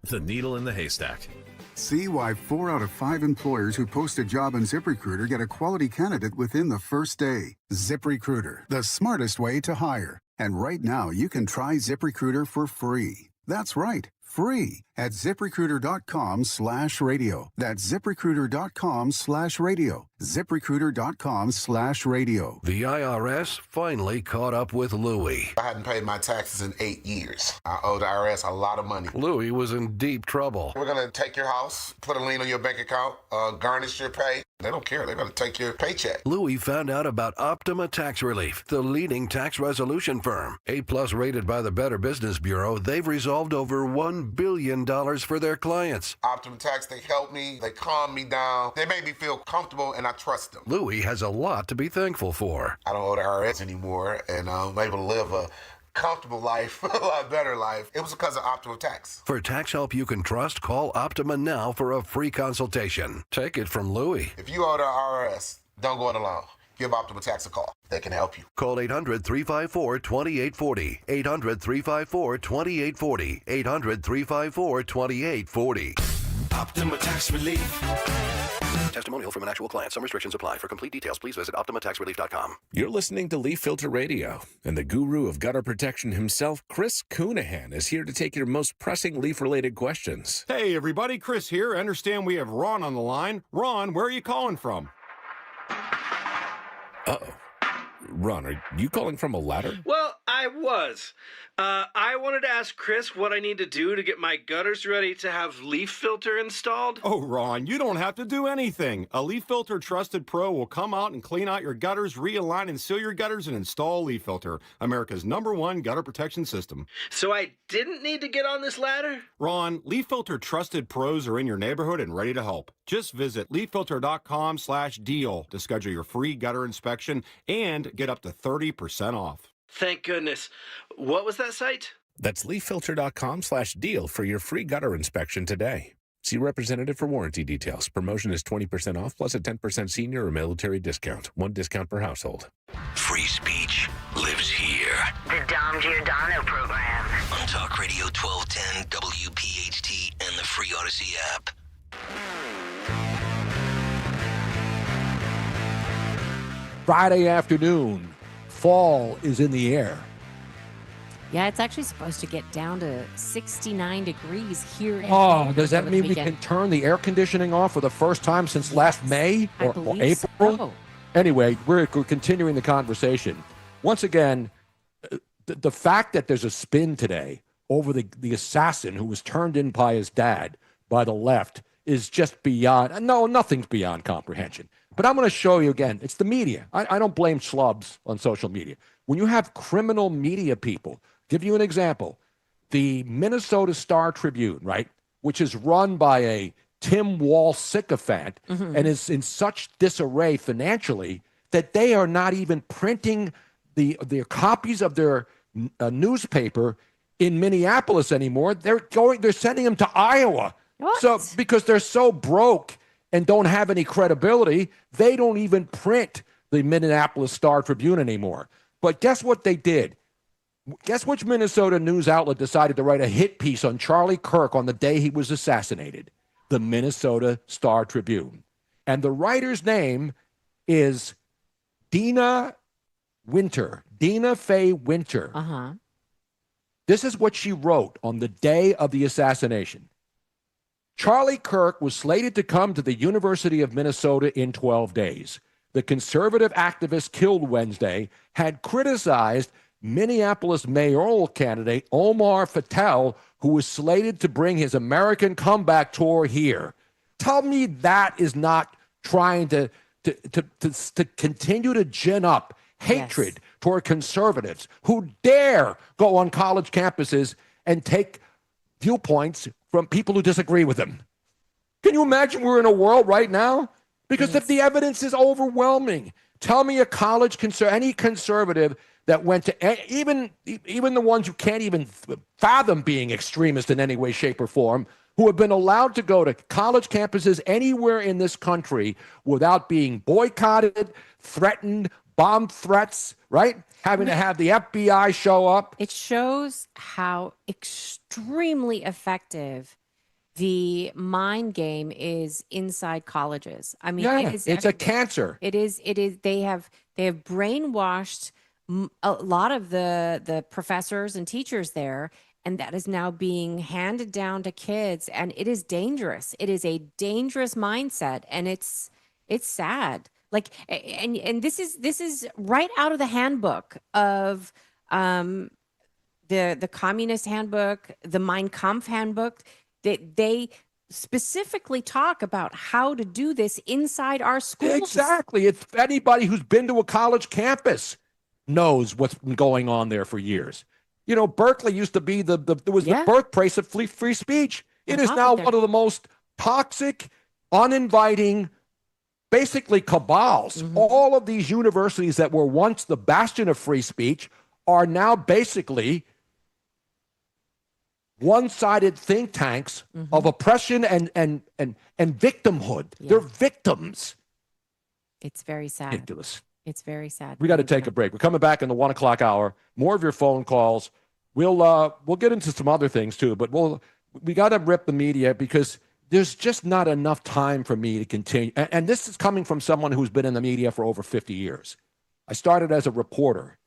Speaker 26: The needle in the haystack.
Speaker 5: See why 4 out of 5 employers who post a job on ZipRecruiter get a quality candidate within the first day. ZipRecruiter, the smartest way to hire. And right now, you can try ZipRecruiter for free. That's right, free at ZipRecruiter.com/radio. That's ZipRecruiter.com/radio. ZipRecruiter.com/radio.
Speaker 6: The IRS finally caught up with Louie.
Speaker 7: I hadn't paid my taxes in 8 years. I owe the IRS a lot of money.
Speaker 6: Louie was in deep trouble.
Speaker 7: We're going to take your house, put a lien on your bank account, garnish your pay. They don't care. They're going to take your paycheck.
Speaker 6: Louie found out about Optima Tax Relief, the leading tax resolution firm. A+ rated by the Better Business Bureau, they've resolved over $1 billion for their clients.
Speaker 7: Optima Tax, they helped me. They calmed me down. They made me feel comfortable, and I trust them.
Speaker 6: Louie has a lot to be thankful for.
Speaker 7: I don't owe the IRS anymore, and I'm able to live a comfortable life, a lot better life. It was because of Optima Tax.
Speaker 6: For tax help you can trust, call Optima now for a free consultation. Take it from Louie.
Speaker 7: If you owe the IRS, don't go it alone. Give Optima Tax a call. They can help you.
Speaker 6: Call 800-354-2840. 800-354-2840. 800-354-2840.
Speaker 10: Optima Tax Relief.
Speaker 6: Testimonial from an actual client. Some restrictions apply. For complete details, please visit OptimaTaxRelief.com.
Speaker 11: You're listening to Leaf Filter Radio, and the guru of gutter protection himself, Chris Coonahan, is here to take your most pressing leaf-related questions.
Speaker 13: Hey, everybody. Chris here. I understand we have Ron on the line. Ron, where are you calling from?
Speaker 11: Uh-oh. Ron, are you calling from a ladder?
Speaker 14: Well, I was. I wanted to ask Chris what I need to do to get my gutters ready to have leaf filter installed.
Speaker 13: Oh, Ron, you don't have to do anything. A Leaf Filter Trusted Pro will come out and clean out your gutters, realign and seal your gutters, and install Leaf Filter, America's #1 gutter protection system.
Speaker 14: So I didn't need to get on this ladder?
Speaker 13: Ron, Leaf Filter Trusted Pros are in your neighborhood and ready to help. Just visit leaffilter.com/deal to schedule your free gutter inspection and get up to 30% off.
Speaker 14: Thank goodness. What was that site?
Speaker 11: That's leaffilter.com/deal for your free gutter inspection today. See representative for warranty details. Promotion is 20% off plus a 10% senior or military discount. One discount per household.
Speaker 10: Free speech lives here.
Speaker 28: The Dom Giordano program.
Speaker 10: On Talk Radio 1210, WPHT, and the free Odyssey app.
Speaker 8: Friday afternoon. Fall is in the air.
Speaker 9: Yeah, it's actually supposed to get down to 69 degrees here.
Speaker 8: Oh, does that mean we can turn the air conditioning off for the first time since last May or April?
Speaker 9: So.
Speaker 8: Anyway, we're continuing the conversation. Once again, the fact that there's a spin today over the assassin who was turned in by his dad by the left is just beyond, no, nothing's beyond comprehension. But I'm going to show you again. It's the media. I don't blame schlubs on social media. When you have criminal media people, give you an example. The Minnesota Star Tribune, right, which is run by a Tim Wall sycophant and is in such disarray financially that they are not even printing their copies of their newspaper in Minneapolis anymore. They're sending them to Iowa.
Speaker 9: What?
Speaker 8: So because they're so broke and don't have any credibility, they don't even print the Minneapolis Star Tribune anymore. But guess what they did? Guess which Minnesota news outlet decided to write a hit piece on Charlie Kirk on the day he was assassinated? The Minnesota Star Tribune. And the writer's name is Dina Faye Winter.
Speaker 9: Uh-huh.
Speaker 8: This is what she wrote on the day of the assassination. Charlie Kirk was slated to come to the University of Minnesota in 12 days. The conservative activist killed Wednesday had criticized Minneapolis mayoral candidate Omar Fatel, who was slated to bring his American comeback tour here. Tell me that is not trying to continue to gin up hatred toward conservatives who dare go on college campuses and take viewpoints from people who disagree with them. Can you imagine we're in a world right now? Because if the evidence is overwhelming, tell me a college any conservative that went to even the ones who can't even fathom being extremist in any way, shape, or form, who have been allowed to go to college campuses anywhere in this country without being boycotted, threatened, bomb threats, right? Having to have the FBI show up.
Speaker 9: It shows how extremely effective the mind game is inside colleges. I mean,
Speaker 8: it's a cancer.
Speaker 9: It is. They have brainwashed a lot of the professors and teachers there, and that is now being handed down to kids, and it is dangerous. It is a dangerous mindset, and it's sad. Like, and this is right out of the handbook of the Communist Handbook, the Mein Kampf Handbook. They specifically talk about how to do this inside our schools.
Speaker 8: Exactly. If anybody who's been to a college campus knows what's been going on there for years. You know, Berkeley used to be the birthplace of free speech. It is now one of the most toxic, uninviting, basically cabals. All of these universities that were once the bastion of free speech are now basically one-sided think tanks of oppression and victimhood. Yeah. They're victims.
Speaker 9: It's very sad.
Speaker 8: Ridiculous.
Speaker 9: It's very sad.
Speaker 8: We got to take a break. We're coming back in the 1 o'clock hour. More of your phone calls. We'll get into some other things too, but we got to rip the media because there's just not enough time for me to continue. And this is coming from someone who's been in the media for over 50 years. I started as a reporter.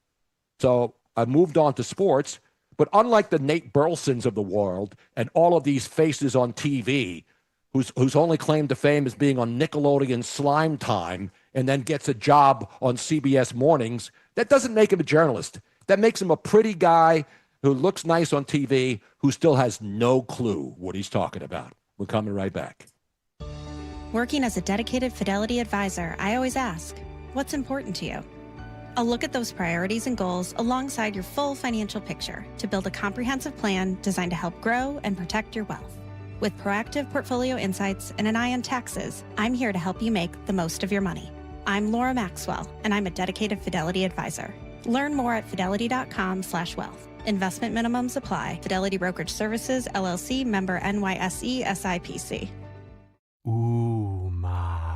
Speaker 8: So I moved on to sports. But unlike the Nate Burlesons of the world and all of these faces on TV whose only claim to fame is being on Nickelodeon Slime Time and then gets a job on CBS Mornings, that doesn't make him a journalist. That makes him a pretty guy who looks nice on TV who still has no clue what he's talking about. We're coming right back.
Speaker 15: Working as a dedicated Fidelity advisor, I always ask, what's important to you? I'll look at those priorities and goals alongside your full financial picture to build a comprehensive plan designed to help grow and protect your wealth. With proactive portfolio insights and an eye on taxes, I'm here to help you make the most of your money. I'm Laura Maxwell, and I'm a dedicated Fidelity advisor. Learn more at fidelity.com/wealth. Investment minimums apply. Fidelity Brokerage Services, LLC, member NYSE, SIPC.
Speaker 16: Ooh, ma.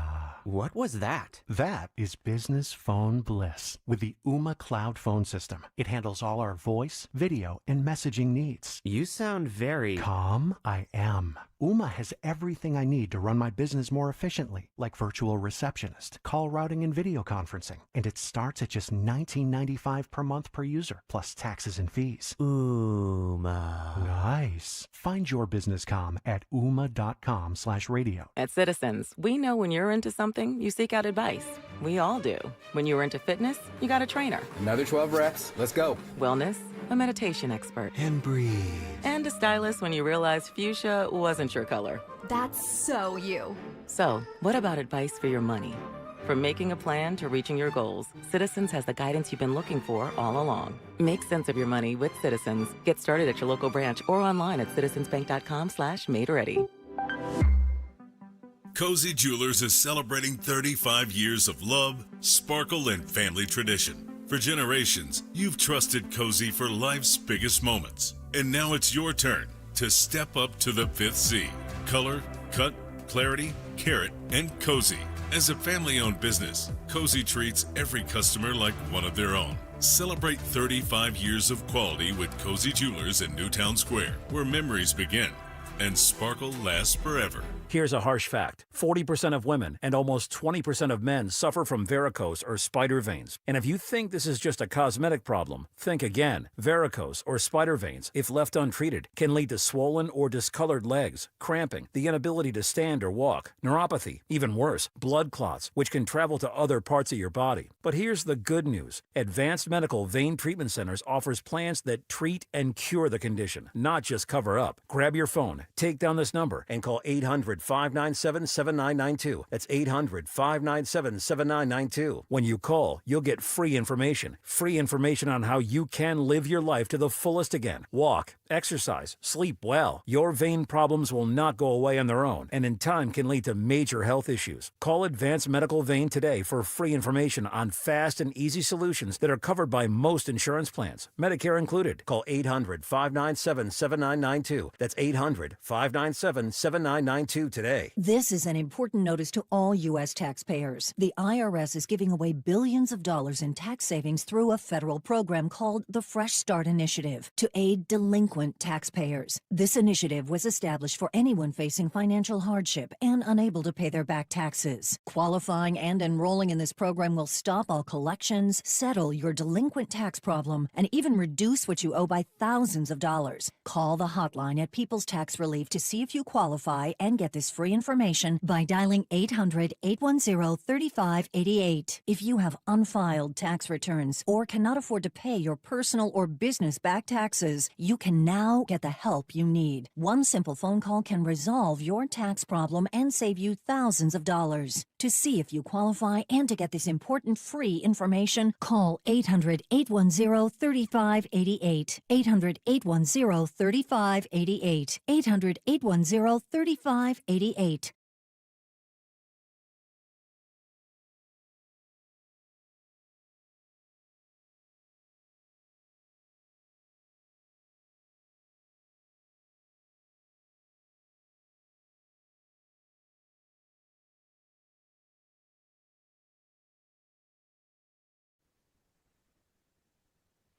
Speaker 16: What was that? That is business phone bliss with the Ooma Cloud Phone System. It handles all our voice, video, and messaging needs. You sound very calm. I am. Ooma has everything I need to run my business more efficiently, like virtual receptionist, call routing, and video conferencing. And it starts at just $19.95 per month per user, plus taxes and fees. Ooma. Nice. Find your business comm at ooma.com/radio.
Speaker 17: At Citizens, we know when you're into something, you seek out advice. We all do. When you're into fitness, you got a trainer.
Speaker 18: Another 12 reps. Let's go.
Speaker 17: Wellness, a meditation expert.
Speaker 18: And breathe.
Speaker 17: And a stylist when you realized fuchsia wasn't your color.
Speaker 19: That's so you.
Speaker 17: So, what about advice for your money? From making a plan to reaching your goals, Citizens has the guidance you've been looking for all along. Make sense of your money with Citizens. Get started at your local branch or online at citizensbank.com/made-ready.
Speaker 27: Cozy Jewelers is celebrating 35 years of love, sparkle, and family tradition. For generations, you've trusted Cozy for life's biggest moments. And now it's your turn to step up to the 5th C. Color, cut, clarity, carat, and Cozy. As a family-owned business, Cozy treats every customer like one of their own. Celebrate 35 years of quality with Cozy Jewelers in Newtown Square, where memories begin and sparkle lasts forever.
Speaker 20: Here's a harsh fact. 40% of women and almost 20% of men suffer from varicose or spider veins. And if you think this is just a cosmetic problem, think again. Varicose or spider veins, if left untreated, can lead to swollen or discolored legs, cramping, the inability to stand or walk, neuropathy, even worse, blood clots, which can travel to other parts of your body. But here's the good news. Advanced Medical Vein Treatment Centers offers plans that treat and cure the condition, not just cover up. Grab your phone, take down this number, and call 800-597-7992. That's 800-597-7992. When you call, you'll get free information. Free information on how you can live your life to the fullest again. Walk, exercise, sleep well. Your vein problems will not go away on their own, and in time can lead to major health issues. Call Advanced Medical Vein today for free information on fast and easy solutions that are covered by most insurance plans, Medicare included. Call 800-597-7992. That's 800-597-7992 today.
Speaker 21: This is an important notice to all U.S. taxpayers. The IRS is giving away billions of dollars in tax savings through a federal program called the Fresh Start Initiative to aid delinquent taxpayers. This initiative was established for anyone facing financial hardship and unable to pay their back taxes. Qualifying and enrolling in this program will stop all collections, settle your delinquent tax problem, and even reduce what you owe by thousands of dollars. Call the hotline at People's Tax Relief to see if you qualify and get this free information by dialing 800-810-3588. If you have unfiled tax returns or cannot afford to pay your personal or business back taxes, you can now get the help you need. One simple phone call can resolve your tax problem and save you thousands of dollars. To see if you qualify and to get this important free information, call 800-810-3588. 800-810-3588. 800-810-3588.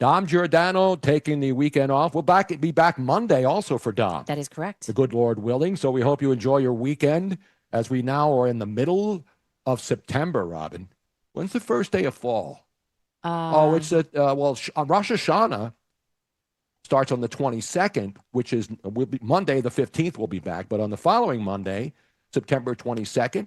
Speaker 8: Dom Giordano taking the weekend off. We'll be back Monday also for Dom.
Speaker 9: That is correct.
Speaker 8: The good Lord willing. So we hope you enjoy your weekend as we now are in the middle of September, Robin. When's the first day of fall? It's Rosh Hashanah starts on the 22nd, which is Monday the 15th we'll be back. But on the following Monday, September 22nd,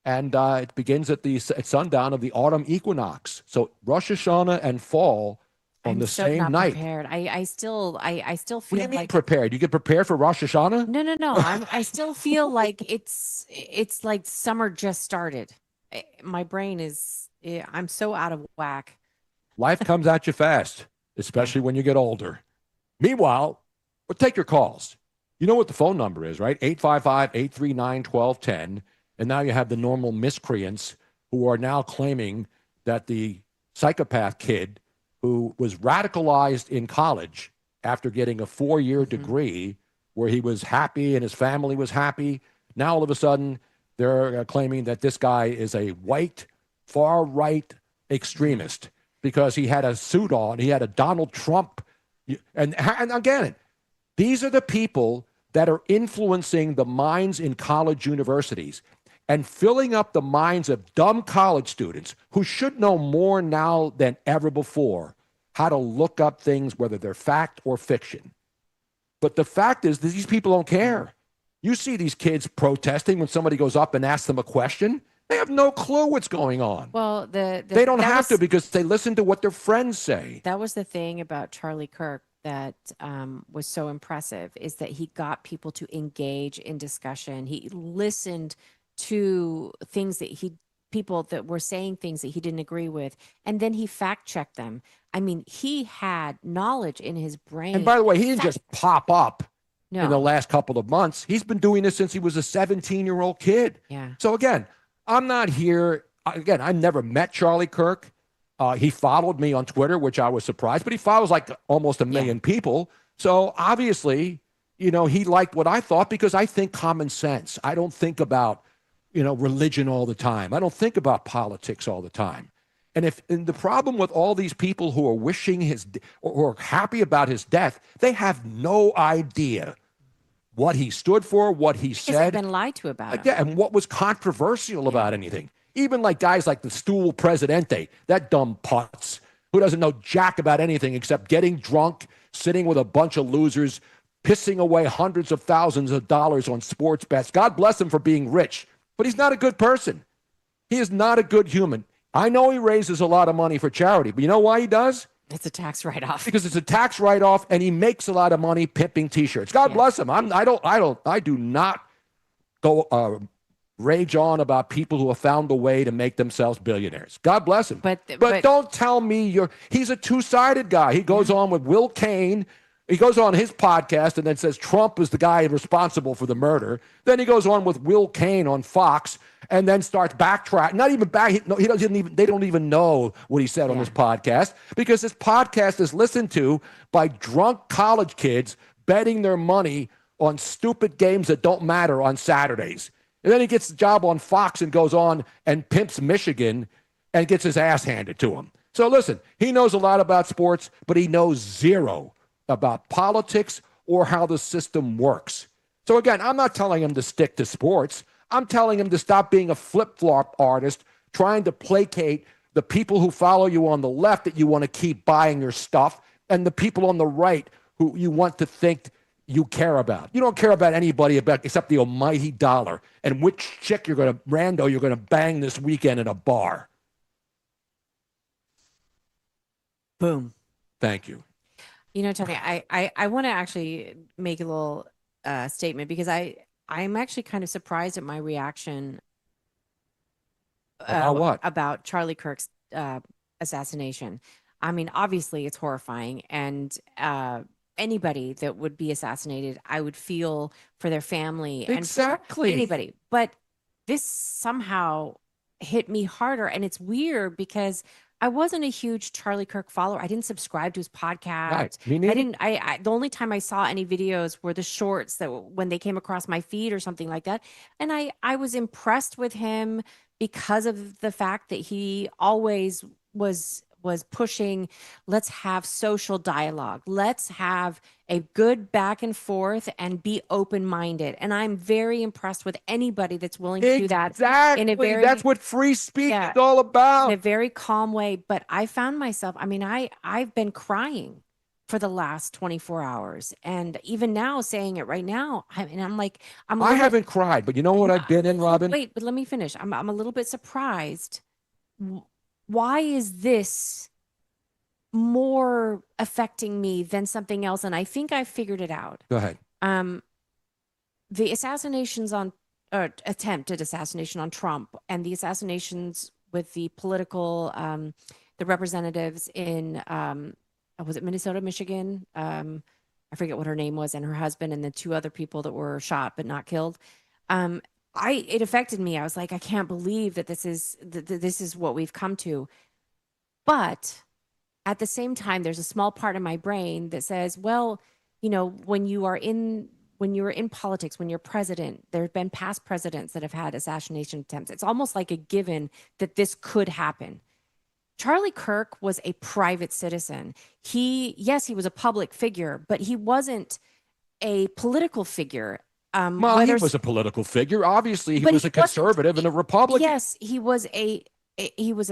Speaker 8: and it begins at sundown of the autumn equinox. So Rosh Hashanah and fall on the
Speaker 9: so
Speaker 8: same
Speaker 9: not
Speaker 8: night.
Speaker 9: Prepared. I still
Speaker 8: What
Speaker 9: feel
Speaker 8: do you mean
Speaker 9: like
Speaker 8: prepared? You get prepared for Rosh Hashanah?
Speaker 9: No. I still feel like it's like summer just started. My brain is. I'm so out of whack.
Speaker 8: Life comes at you fast, especially when you get older. Meanwhile, we'll take your calls. You know what the phone number is, right? 855-839-1210. And now you have the normal miscreants who are now claiming that the psychopath kid who was radicalized in college after getting a 4-year degree where he was happy and his family was happy, now all of a sudden they're claiming that this guy is a white, far-right extremist because he had a suit on. He had a Donald Trump. And again, these are the people that are influencing the minds in college universities and filling up the minds of dumb college students who should know more now than ever before how to look up things, whether they're fact or fiction. But the fact is that these people don't care. You see these kids protesting when somebody goes up and asks them a question. They have no clue what's going on.
Speaker 9: Well,
Speaker 8: they don't have to because they listen to what their friends say.
Speaker 9: That was the thing about Charlie Kirk that was so impressive, is that he got people to engage in discussion. He listened to things that people that were saying things that he didn't agree with, and then he fact checked them. I mean, he had knowledge in his brain.
Speaker 8: And by the way, he didn't just pop up
Speaker 9: No.
Speaker 8: in the last couple of months. He's been doing this since he was a 17-year-old kid.
Speaker 9: Yeah.
Speaker 8: So again, I'm not here. Again, I never met Charlie Kirk. He followed me on Twitter, which I was surprised, but he follows like almost 1 million people. So obviously, he liked what I thought because I think common sense. I don't think about, religion all the time. I don't think about politics all the time. And the problem with all these people who are wishing or are happy about his death, they have no idea what he stood for, what he
Speaker 9: Because
Speaker 8: said.
Speaker 9: they've been lied to about him.
Speaker 8: Yeah, and what was controversial about anything. Even like guys like the Stool Presidente, that dumb putz who doesn't know jack about anything except getting drunk, sitting with a bunch of losers, pissing away hundreds of thousands of dollars on sports bets. God bless him for being rich, but he's not a good person. He is not a good human. I know he raises a lot of money for charity, but you know why he does?
Speaker 9: It's a tax write-off.
Speaker 8: Because it's a tax write-off, and he makes a lot of money pimping T-shirts. God bless him. I do not go rage on about people who have found a way to make themselves billionaires. God bless him. But don't tell me he's a two-sided guy. He goes on with Will Cain. He goes on his podcast and then says Trump is the guy responsible for the murder. Then he goes on with Will Cain on Fox and then starts backtracking. Not even back. He doesn't even. They don't even know what he said on his podcast because his podcast is listened to by drunk college kids betting their money on stupid games that don't matter on Saturdays. And then he gets a job on Fox and goes on and pimps Michigan and gets his ass handed to him. So listen, he knows a lot about sports, but he knows zero about politics or how the system works. So again, I'm not telling him to stick to sports. I'm telling him to stop being a flip-flop artist trying to placate the people who follow you on the left that you want to keep buying your stuff and the people on the right who you want to think you care about. You don't care about anybody except the almighty dollar and which chick you're going to bang this weekend in a bar.
Speaker 9: Boom.
Speaker 8: Thank you.
Speaker 9: Tony, I want to actually make a little statement because I'm actually kind of surprised at my reaction
Speaker 8: about what?
Speaker 9: About Charlie Kirk's assassination. I mean, obviously it's horrifying, and anybody that would be assassinated, I would feel for their family and for anybody. But this somehow hit me harder, and it's weird because I wasn't a huge Charlie Kirk follower. I didn't subscribe to his podcast.
Speaker 8: Right. Me neither.
Speaker 9: The only time I saw any videos were the shorts that when they came across my feed or something like that. And I was impressed with him because of the fact that he always was was pushing, let's have social dialogue. Let's have a good back and forth and be open-minded. And I'm very impressed with anybody that's willing to do that.
Speaker 8: Exactly.
Speaker 9: In a very,
Speaker 8: That's what free speech is all about.
Speaker 9: in a very calm way. But I found myself, I mean, I've been crying for the last 24 hours. And even now, saying it right now, I'm like,
Speaker 8: I haven't cried, but you know what I've been in, Robin?
Speaker 9: Wait, but let me finish. I'm a little bit surprised. Why is this more affecting me than something else? And I think I figured it out.
Speaker 8: Go ahead.
Speaker 9: The assassinations on, or attempted assassination on Trump, and the assassinations with the political, the representatives in, was it Minnesota, Michigan? I forget what her name was, and her husband, and the two other people that were shot but not killed. It affected me. I was like, I can't believe that this is what we've come to. But at the same time, there's a small part of my brain that says, well, you know, when you're in politics, when you're president, there have been past presidents that have had assassination attempts. It's almost like a given that this could happen. Charlie Kirk was a private citizen. He was a public figure, but he wasn't a political figure.
Speaker 8: Well, he was a political figure. Obviously, he was a conservative and a Republican.
Speaker 9: Yes, he was a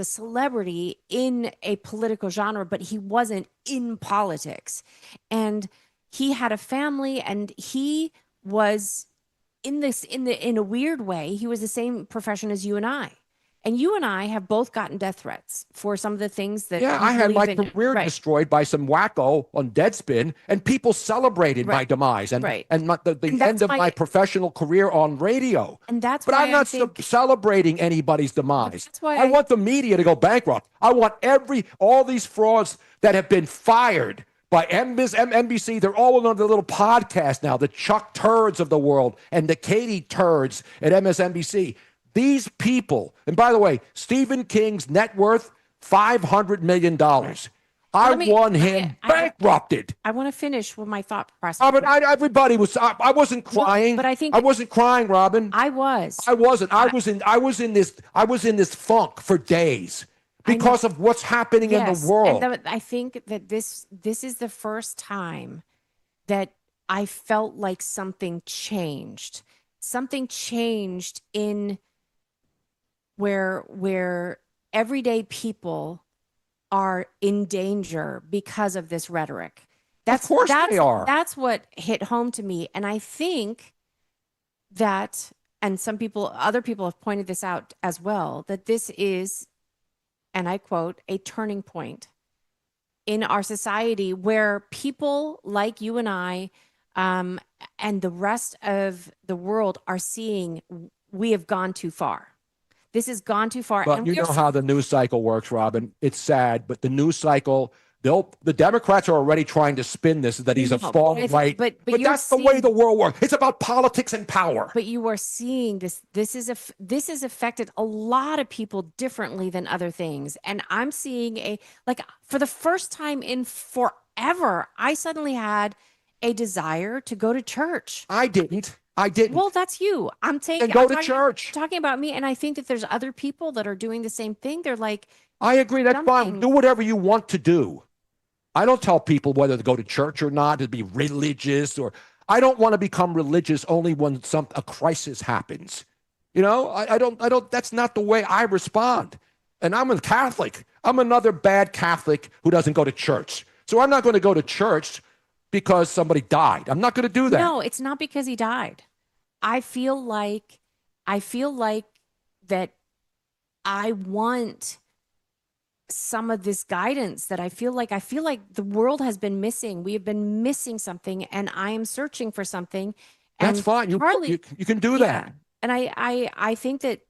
Speaker 9: celebrity in a political genre, but he wasn't in politics. And he had a family, and he was in a weird way, he was the same profession as you and I. And you and I have both gotten death threats for some of the things that.
Speaker 8: Yeah, I had my career destroyed by some wacko on Deadspin, and people celebrated my demise and the end of my professional career on radio.
Speaker 9: And that's
Speaker 8: but
Speaker 9: why
Speaker 8: I'm not celebrating anybody's demise. That's why I want the media to go bankrupt. I want all these frauds that have been fired by NBC. They're all on the little podcast now, the Chuck Turds of the world and the Katie Turds at MSNBC. These people, and by the way, Stephen King's net worth, $500 million. I want him bankrupted.
Speaker 9: I want to finish with my thought process.
Speaker 8: But everybody was. I wasn't crying.
Speaker 9: But I think
Speaker 8: I wasn't crying, Robin.
Speaker 9: I was.
Speaker 8: I wasn't. I was in this funk for days because of what's happening in the world.
Speaker 9: And I think that this is the first time that I felt like something changed. Something changed in where everyday people are in danger because of this rhetoric.
Speaker 8: Of course they are.
Speaker 9: That's what hit home to me. And I think that, and other people have pointed this out as well, that this is, and I quote, a turning point in our society where people like you and I and the rest of the world are seeing we have gone too far. This has gone too far.
Speaker 8: But you know how the news cycle works, Robin. It's sad, but the news cycle, the Democrats are already trying to spin this that he's a far right. But that's the way the world works. It's about politics and power.
Speaker 9: But you are seeing this. This has affected a lot of people differently than other things. And I'm seeing for the first time in forever, I suddenly had a desire to go to church.
Speaker 8: I didn't.
Speaker 9: Well, that's you. I'm
Speaker 8: church.
Speaker 9: Talking about me, and I think that there's other people that are doing the same thing. They're like,
Speaker 8: I agree. That's fine. Do whatever you want to do. I don't tell people whether to go to church or not, to be religious, or I don't want to become religious only when a crisis happens. You know, I don't. That's not the way I respond. And I'm a Catholic. I'm another bad Catholic who doesn't go to church. So I'm not going to go to church because somebody died. I'm not going to do that.
Speaker 9: No, it's not because he died. I feel like that I want some of this guidance that I feel like the world has been missing. We have been missing something, and I am searching for something. And
Speaker 8: that's fine. You can do that.
Speaker 9: And I think that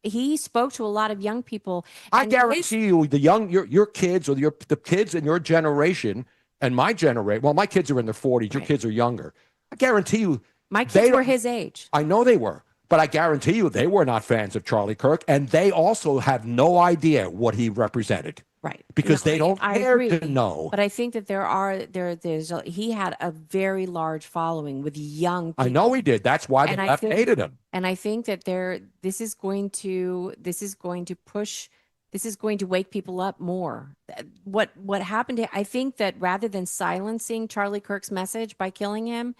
Speaker 9: he spoke to a lot of young people.
Speaker 8: I guarantee you, your kids or the kids in your generation and my generation. Well, my kids are in their 40s. Your kids are younger. I guarantee you.
Speaker 9: My kids were his age.
Speaker 8: I know they were. But I guarantee you they were not fans of Charlie Kirk, and they also have no idea what he represented.
Speaker 9: Right.
Speaker 8: Because they don't care to know.
Speaker 9: But I think that he had a very large following with young people.
Speaker 8: I know he did. That's why the left hated him.
Speaker 9: And I think that this is going to This is going to wake people up more. What happened? I think that rather than silencing Charlie Kirk's message by killing him,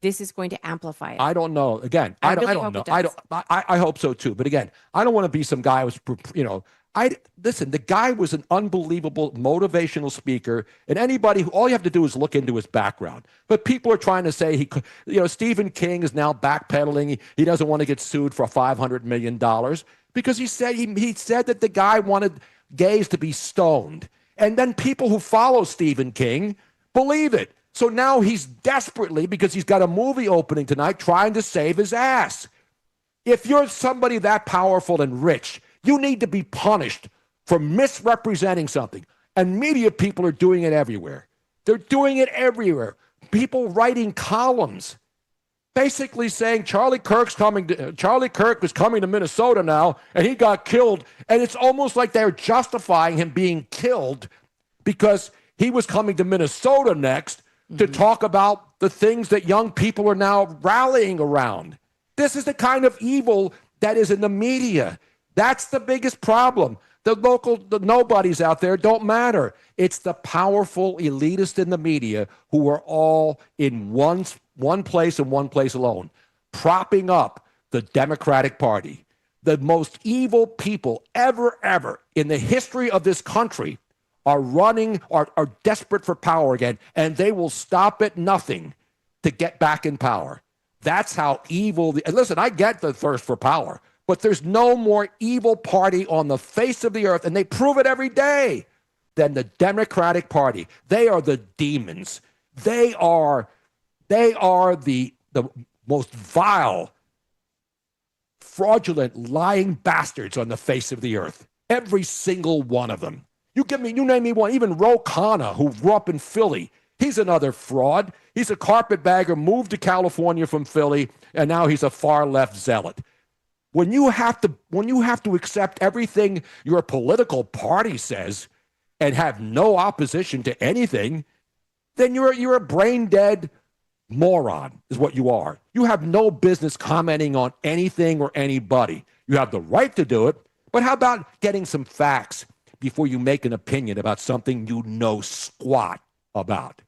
Speaker 9: this is going to amplify it.
Speaker 8: I don't know. Again, I
Speaker 9: really
Speaker 8: don't
Speaker 9: hope
Speaker 8: know.
Speaker 9: it does.
Speaker 8: I hope so too. But again, I don't want to be some guy who's, listen, the guy was an unbelievable motivational speaker, and anybody who, all you have to do is look into his background. But people are trying to say he could, Stephen King is now backpedaling. He doesn't want to get sued for $500 million because he said that the guy wanted gays to be stoned. And then people who follow Stephen King believe it. So now he's desperately, because he's got a movie opening tonight, trying to save his ass. If you're somebody that powerful and rich, you need to be punished for misrepresenting something. And media people are doing it everywhere. They're doing it everywhere. People writing columns, basically saying Charlie Kirk is coming to Minnesota now, and he got killed. And it's almost like they're justifying him being killed because he was coming to Minnesota next to talk about the things that young people are now rallying around. This is the kind of evil that is in the media. That's the biggest problem. The nobodies out there don't matter. It's the powerful elitists in the media who are all in one place and one place alone, propping up the Democratic Party. The most evil people ever in the history of this country are desperate for power again, and they will stop at nothing to get back in power. That's how evil. And listen, I get the thirst for power, but there's no more evil party on the face of the earth, and they prove it every day, than the Democratic Party. They are the demons. They are the most vile, fraudulent, lying bastards on the face of the earth. Every single one of them. You name me one. Even Ro Khanna, who grew up in Philly, he's another fraud. He's a carpetbagger, moved to California from Philly, and now he's a far left zealot. When you have to accept everything your political party says and have no opposition to anything, then you're a brain dead moron, is what you are. You have no business commenting on anything or anybody. You have the right to do it, but how about getting some facts before you make an opinion about something you know squat about?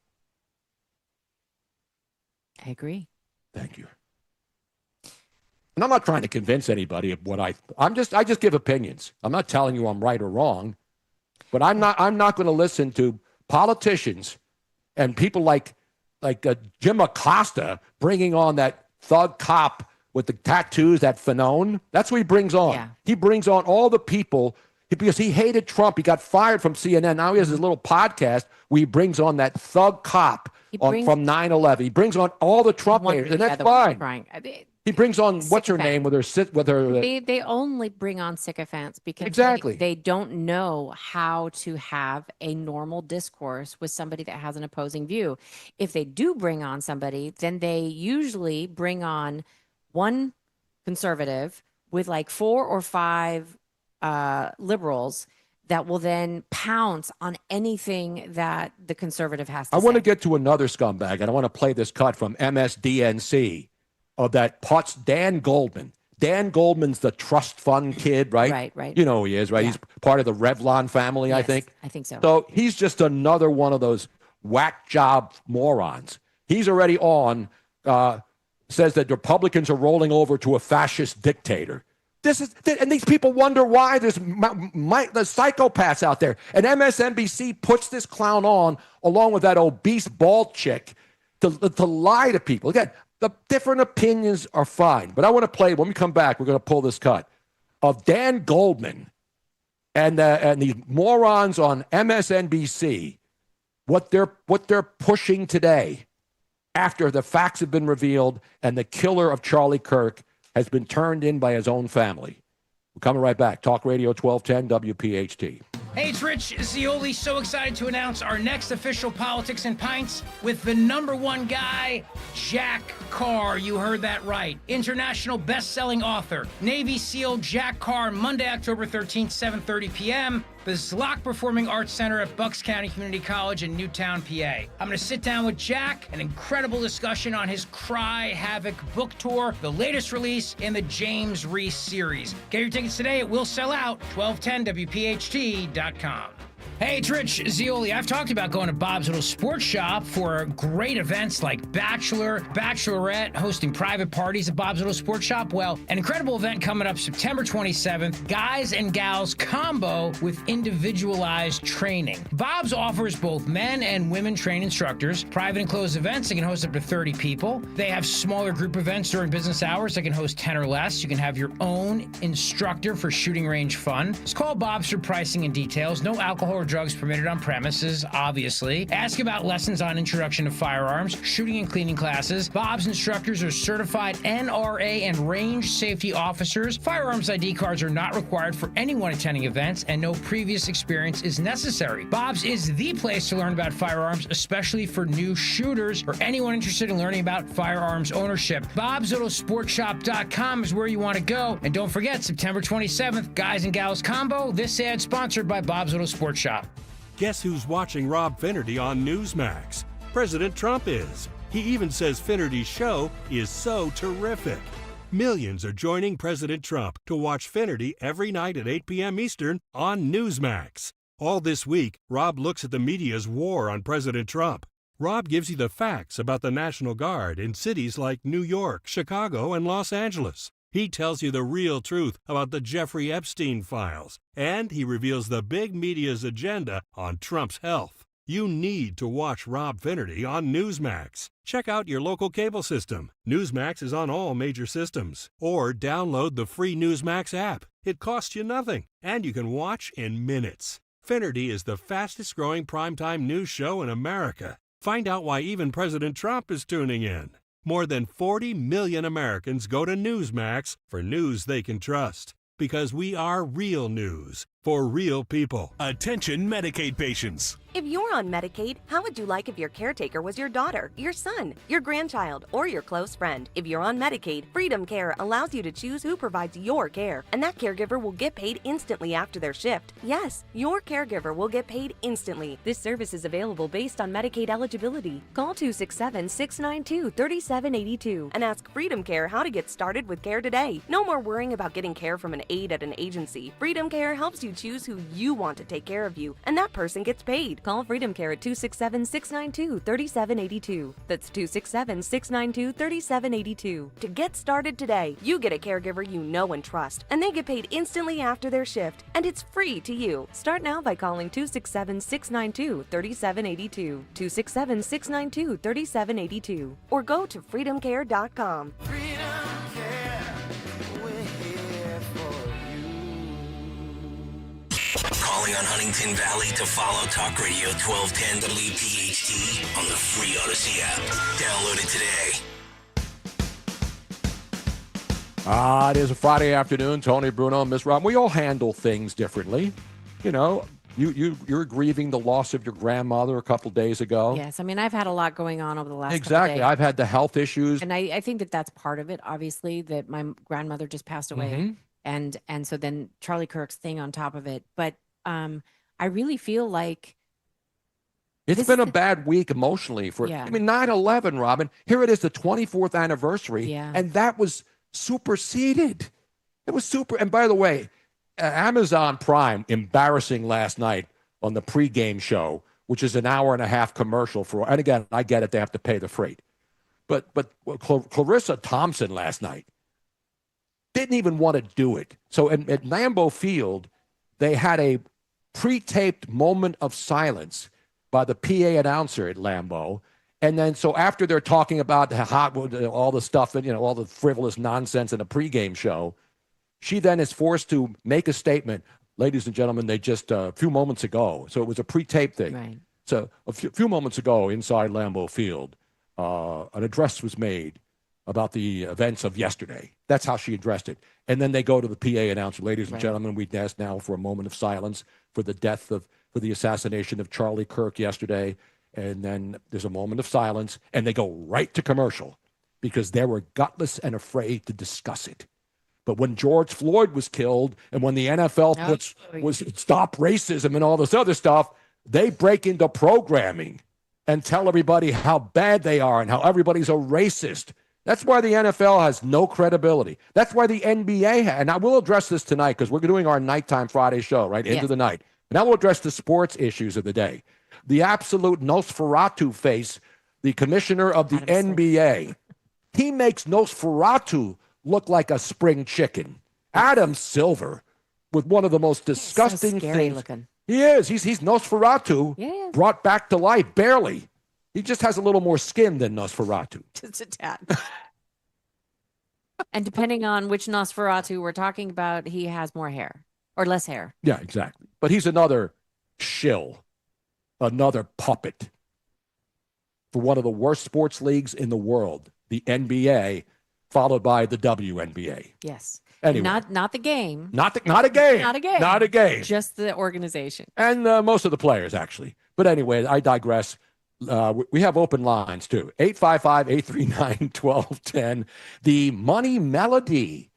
Speaker 9: I agree.
Speaker 8: Thank you. And I'm not trying to convince anybody of what I just give opinions. I'm not telling you I'm right or wrong, but I'm not going to listen to politicians and people like Jim Acosta bringing on that thug cop with the tattoos, that Fanone. That's what he brings on. Yeah. He brings on all the people because he hated Trump. He got fired from CNN. Now he has his little podcast where he brings on that thug cop from 9/11. He brings on all the Trump haters, and that's fine. He brings on what's her name with her.
Speaker 9: They only bring on sycophants because they don't know how to have a normal discourse with somebody that has an opposing view. If they do bring on somebody, then they usually bring on one conservative with like 4 or 5 liberals that will then pounce on anything that the conservative has to say.
Speaker 8: I want to get to another scumbag, and I want to play this cut from MSDNC of that Potts, Dan Goldman. Dan Goldman's the trust fund kid, right?
Speaker 9: Right.
Speaker 8: You know who he is, right? Yeah. He's part of the Revlon family,
Speaker 9: yes,
Speaker 8: I think.
Speaker 9: I think so.
Speaker 8: So he's just another one of those whack job morons. He's already on, says that Republicans are rolling over to a fascist dictator. And these people wonder why there's the psychopaths out there. And MSNBC puts this clown on along with that obese bald chick to lie to people. Again, the different opinions are fine, but I want to play, when we come back, we're going to pull this cut of Dan Goldman and these morons on MSNBC, what they're pushing today after the facts have been revealed and the killer of Charlie Kirk has been turned in by his own family. We're coming right back. Talk Radio 1210 WPHT.
Speaker 1: Hey, it's Rich Zioli. So excited to announce our next official Politics and Pints with the #1 guy, Jack Carr. You heard that right. International best-selling author, Navy SEAL Jack Carr, Monday, October 13th, 7:30 p.m. the Zlock Performing Arts Center at Bucks County Community College in Newtown, PA. I'm going to sit down with Jack, an incredible discussion on his Cry Havoc book tour, the latest release in the James Reese series. Get your tickets today. It will sell out. 1210WPHT.com. Hey, it's Rich Zioli. I've talked about going to Bob's Little Sports Shop for great events like Bachelor, Bachelorette, hosting private parties at Bob's Little Sports Shop. Well, an incredible event coming up September 27th, Guys and Gals Combo with individualized training. Bob's offers both men and women trained instructors, private and closed events that can host up to 30 people. They have smaller group events during business hours that can host 10 or less. You can have your own instructor for shooting range fun. Just call Bob's for pricing and details. No alcohol or drugs permitted on premises, obviously. Ask about lessons on introduction to firearms, shooting and cleaning classes. Bob's instructors are certified NRA and range safety officers. Firearms ID cards are not required for anyone attending events, and no previous experience is necessary. Bob's is the place to learn about firearms, especially for new shooters or anyone interested in learning about firearms ownership. Bob'sLittleSportShop.com is where you want to go. And don't forget, September 27th, Guys and Gals Combo. This ad sponsored by Bob's Little Sports Shop.
Speaker 2: Guess who's watching Rob Finnerty on Newsmax? President Trump is. He even says Finnerty's show is so terrific. Millions are joining President Trump to watch Finnerty every night at 8 p.m. Eastern on Newsmax. All this week, Rob looks at the media's war on President Trump. Rob gives you the facts about the National Guard in cities like New York, Chicago, and Los Angeles. He tells you the real truth about the Jeffrey Epstein files, and he reveals the big media's agenda on Trump's health. You need to watch Rob Finnerty on Newsmax. Check out your local cable system. Newsmax is on all major systems. Or download the free Newsmax app. It costs you nothing, and you can watch in minutes. Finnerty is the fastest growing primetime news show in America. Find out why even President Trump is tuning in. More than 40 million Americans go to Newsmax for news they can trust. Because we are real news for real people.
Speaker 3: Attention Medicaid patients.
Speaker 4: If you're on Medicaid, how would you like if your caretaker was your daughter, your son, your grandchild, or your close friend? If you're on Medicaid, Freedom Care allows you to choose who provides your care, and that caregiver will get paid instantly after their shift. Yes, your caregiver will get paid instantly. This service is available based on Medicaid eligibility. Call 267-692-3782 and ask Freedom Care how to get started with care today. No more worrying about getting care from an aide at an agency. Freedom Care helps you choose who you want to take care of you, and that person gets paid. Call Freedom Care at 267-692-3782. That's 267-692-3782. To get started today, you get a caregiver you know and trust, and they get paid instantly after their shift, and it's free to you. Start now by calling 267-692-3782, 267-692-3782, or go to freedomcare.com.
Speaker 10: Calling on Huntington Valley to follow Talk Radio 1210 WPHT on the free Odyssey app. Download it today.
Speaker 8: It is a Friday afternoon. Tony, Bruno, Miss Rob. We all handle things differently. You know, you're grieving the loss of your grandmother a couple days ago.
Speaker 9: Yes, I mean, I've had a lot going on over the last couple
Speaker 8: Exactly.
Speaker 9: days.
Speaker 8: I've had the health issues.
Speaker 9: And I think that that's part of it, obviously, that my grandmother just passed away.
Speaker 8: Mhm.
Speaker 9: And so then Charlie Kirk's thing on top of it. But I really feel like
Speaker 8: It's been a bad week emotionally for,
Speaker 9: Yeah.
Speaker 8: I mean, 9/11, Robin. Here it is, the 24th anniversary,
Speaker 9: Yeah.
Speaker 8: and that was superseded. It was super. And by the way, Amazon Prime, embarrassing last night on the pregame show, which is an hour and a half commercial for, and again, I get it, they have to pay the freight. But Clarissa Thompson last night didn't even want to do it. So at Lambeau Field, they had a pre-taped moment of silence by the PA announcer at Lambeau. And then, so after they're talking about all the stuff and, all the frivolous nonsense in a pregame show, she then is forced to make a statement. Ladies and gentlemen, they just a few moments ago. So it was a pre-taped thing.
Speaker 9: Right.
Speaker 8: So a few moments ago inside Lambeau Field, an address was made about the events of yesterday. That's how she addressed it. And then they go to the PA announcer. Ladies and gentlemen, we ask now for a moment of silence for the assassination of Charlie Kirk yesterday. And then there's a moment of silence, and they go right to commercial because they were gutless and afraid to discuss it. But when George Floyd was killed and when the NFL was stop racism and all this other stuff, they break into programming and tell everybody how bad they are and how everybody's a racist. That's why the NFL has no credibility. That's why the NBA and I will address this tonight because we're doing our nighttime Friday show, right, into the night. And I will address the sports issues of the day. The absolute Nosferatu face, the commissioner of the NBA, he makes Nosferatu look like a spring chicken. Adam Silver, with one of the most disgusting things. Looking. He is. He's Nosferatu brought back to life, barely. He just has a little more skin than Nosferatu.
Speaker 9: Just a tad. And depending on which Nosferatu we're talking about, he has more hair or less hair.
Speaker 8: Yeah, exactly. But he's another shill, another puppet for one of the worst sports leagues in the world, the NBA, followed by the WNBA.
Speaker 9: Yes.
Speaker 8: Anyway.
Speaker 9: Not the game.
Speaker 8: Not a game. Not a game.
Speaker 9: Just the organization.
Speaker 8: And most of the players, actually. But anyway, I digress. We have open lines, too. 855-839-1210. The Money Melody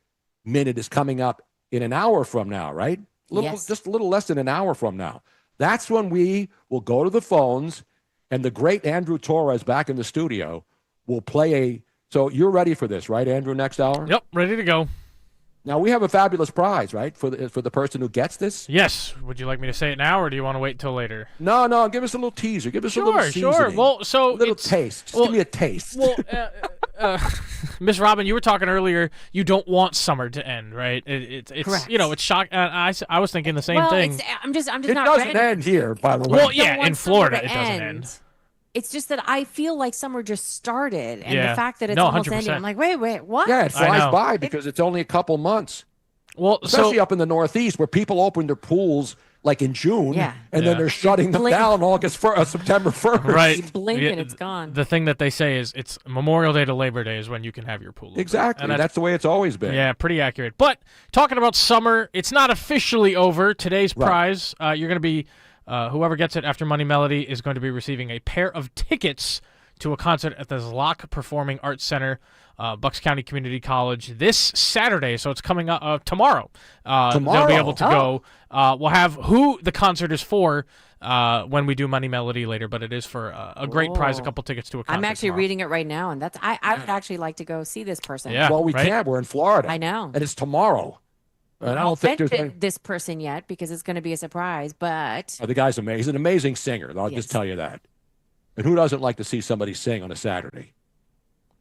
Speaker 8: Minute is coming up in an hour from now, right? Just a little less than an hour from now. That's when we will go to the phones, and the great Andrew Torres back in the studio will play So you're ready for this, right, Andrew, next hour?
Speaker 5: Yep, ready to go.
Speaker 8: Now, we have a fabulous prize, right, for the person who gets this?
Speaker 5: Yes. Would you like me to say it now, or do you want to wait until later?
Speaker 8: No, give us a little teaser. Give us a little seasoning.
Speaker 5: Sure. Well, so
Speaker 8: a little taste. Just give me a taste.
Speaker 5: Well, Miss Robin, you were talking earlier. You don't want summer to end, right? It's
Speaker 9: Correct.
Speaker 5: It's shocking. I was thinking the same thing.
Speaker 9: I'm just
Speaker 8: It
Speaker 9: not
Speaker 8: doesn't
Speaker 9: ready.
Speaker 8: end here, by the way.
Speaker 5: Well, yeah, in Florida it doesn't end.
Speaker 9: It's just that I feel like summer just started, and
Speaker 5: Yeah.
Speaker 9: the fact that it's
Speaker 5: No,
Speaker 9: almost
Speaker 5: 100%.
Speaker 9: ending, I'm like, wait, what?
Speaker 8: Yeah, it flies by because it's only a couple months.
Speaker 5: Well,
Speaker 8: especially up in the Northeast where people open their pools like in June, and then they're shutting them down September 1st.
Speaker 5: Right.
Speaker 9: Blink and it's gone.
Speaker 5: The thing that they say is it's Memorial Day to Labor Day is when you can have your pool open.
Speaker 8: Exactly.
Speaker 5: And
Speaker 8: That's the way it's always been.
Speaker 5: Yeah, pretty accurate. But talking about summer, it's not officially over. Today's prize, you're going to be, whoever gets it after Money Melody is going to be receiving a pair of tickets to a concert at the Zlock Performing Arts Center, Bucks County Community College, this Saturday. So it's coming up tomorrow. They'll be able to go. We'll have who the concert is for when we do Money Melody later, but it is for a great prize, a couple tickets to a concert.
Speaker 9: I'm actually
Speaker 5: tomorrow.
Speaker 9: reading it right now, and I would actually like to go see this person.
Speaker 5: Yeah,
Speaker 8: well, we can't. We're in Florida.
Speaker 9: I know.
Speaker 8: And it's tomorrow. And I don't think there's
Speaker 9: mention this person yet because it's going to be a surprise, but
Speaker 8: the guy's amazing. He's an amazing singer. I'll just tell you that. And who doesn't like to see somebody sing on a Saturday?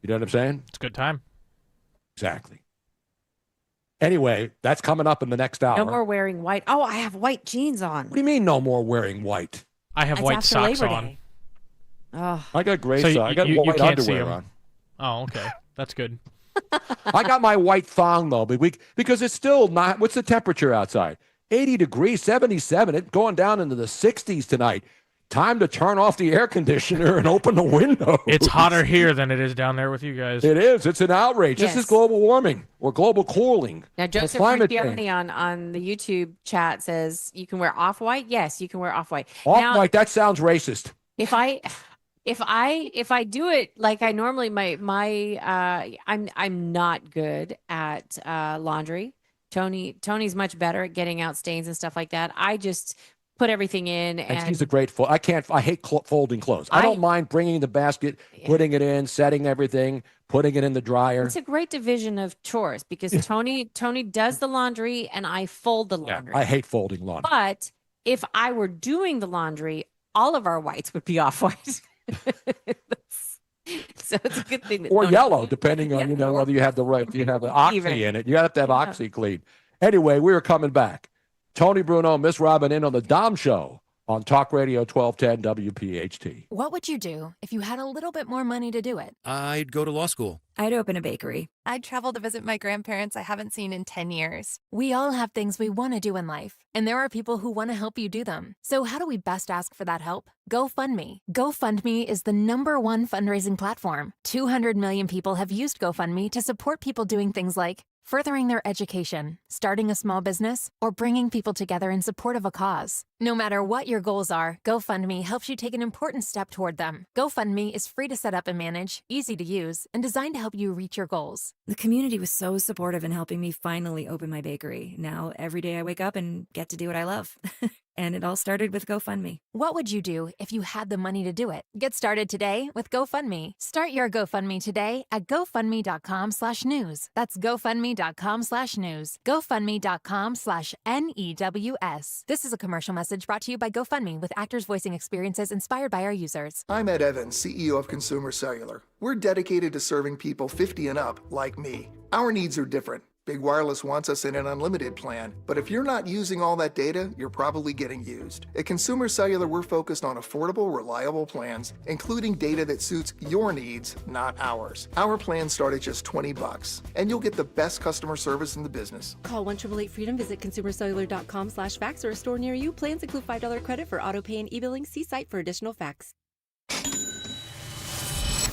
Speaker 8: You know what I'm saying?
Speaker 5: It's a good time.
Speaker 8: Exactly. Anyway, that's coming up in the next hour.
Speaker 9: no more wearing white. Oh, I have white jeans on.
Speaker 8: What do you mean no more wearing white?
Speaker 5: I have
Speaker 9: It's
Speaker 5: white
Speaker 9: after
Speaker 5: socks
Speaker 9: Labor
Speaker 5: on.
Speaker 9: Day. Oh,
Speaker 8: I got gray
Speaker 5: So
Speaker 8: socks. I got
Speaker 5: you
Speaker 8: white
Speaker 5: can't see
Speaker 8: underwear
Speaker 5: 'em.
Speaker 8: on.
Speaker 5: Oh, okay. That's good.
Speaker 8: I got my white thong, though, because it's still not. What's the temperature outside? 80 degrees, 77. It's going down into the 60s tonight. Time to turn off the air conditioner and open the window.
Speaker 5: It's hotter here than it is down there with you guys.
Speaker 8: It is. It's an outrage.
Speaker 9: Yes.
Speaker 8: This is global warming or global cooling.
Speaker 9: now
Speaker 8: or
Speaker 9: Joseph
Speaker 8: climate
Speaker 9: Riccione
Speaker 8: change.
Speaker 9: on the YouTube chat says you can wear off-white. Yes, you can wear off-white.
Speaker 8: Off-white, that sounds racist.
Speaker 9: If I do it like I normally I'm not good at laundry. Tony's much better at getting out stains and stuff like that. I just put everything in
Speaker 8: And she's a great I hate folding clothes. I don't mind bringing the basket, putting it in, setting everything, putting it in the dryer.
Speaker 9: it's a great division of chores because Tony does the laundry and I fold the laundry.
Speaker 8: I hate folding laundry.
Speaker 9: But if I were doing the laundry, all of our whites would be off-white. So it's a good thing that
Speaker 8: Or
Speaker 9: Tony-
Speaker 8: yellow, depending on whether you have the oxy in it. You have to have oxy clean. Anyway, we are coming back. Tony Bruno, Miss Robin in on the Dom Show on Talk Radio 1210 WPHT.
Speaker 7: What would you do if you had a little bit more money to do it?
Speaker 12: I'd go to law school.
Speaker 7: I'd open a bakery.
Speaker 19: I'd travel to visit my grandparents I haven't seen in 10 years.
Speaker 7: We all have things we want to do in life, and there are people who want to help you do them. So how do we best ask for that help? GoFundMe. GoFundMe is the #1 fundraising platform. 200 million people have used GoFundMe to support people doing things like furthering their education, starting a small business, or bringing people together in support of a cause. No matter what your goals are, GoFundMe helps you take an important step toward them. GoFundMe is free to set up and manage, easy to use, and designed to help you reach your goals.
Speaker 6: The community was so supportive in helping me finally open my bakery. Now, every day I wake up and get to do what I love. And it all started with GoFundMe.
Speaker 7: What would you do if you had the money to do it? Get started today with GoFundMe. Start your GoFundMe today at GoFundMe.com/news. That's GoFundMe.com/news. GoFundMe.com/NEWS. This is a commercial message brought to you by GoFundMe with actors voicing experiences inspired by our users.
Speaker 12: I'm Ed Evans, CEO of Consumer Cellular. We're dedicated to serving people 50 and up like me. Our needs are different. Big Wireless wants us in an unlimited plan, but if you're not using all that data, you're probably getting used. At Consumer Cellular, we're focused on affordable, reliable plans, including data that suits your needs, not ours. Our plans start at just $20, and you'll get the best customer service in the business.
Speaker 13: Call 1-888-FREEDOM, visit consumercellular.com/facts or a store near you. Plans include $5 credit for auto pay and e-billing. See site for additional facts.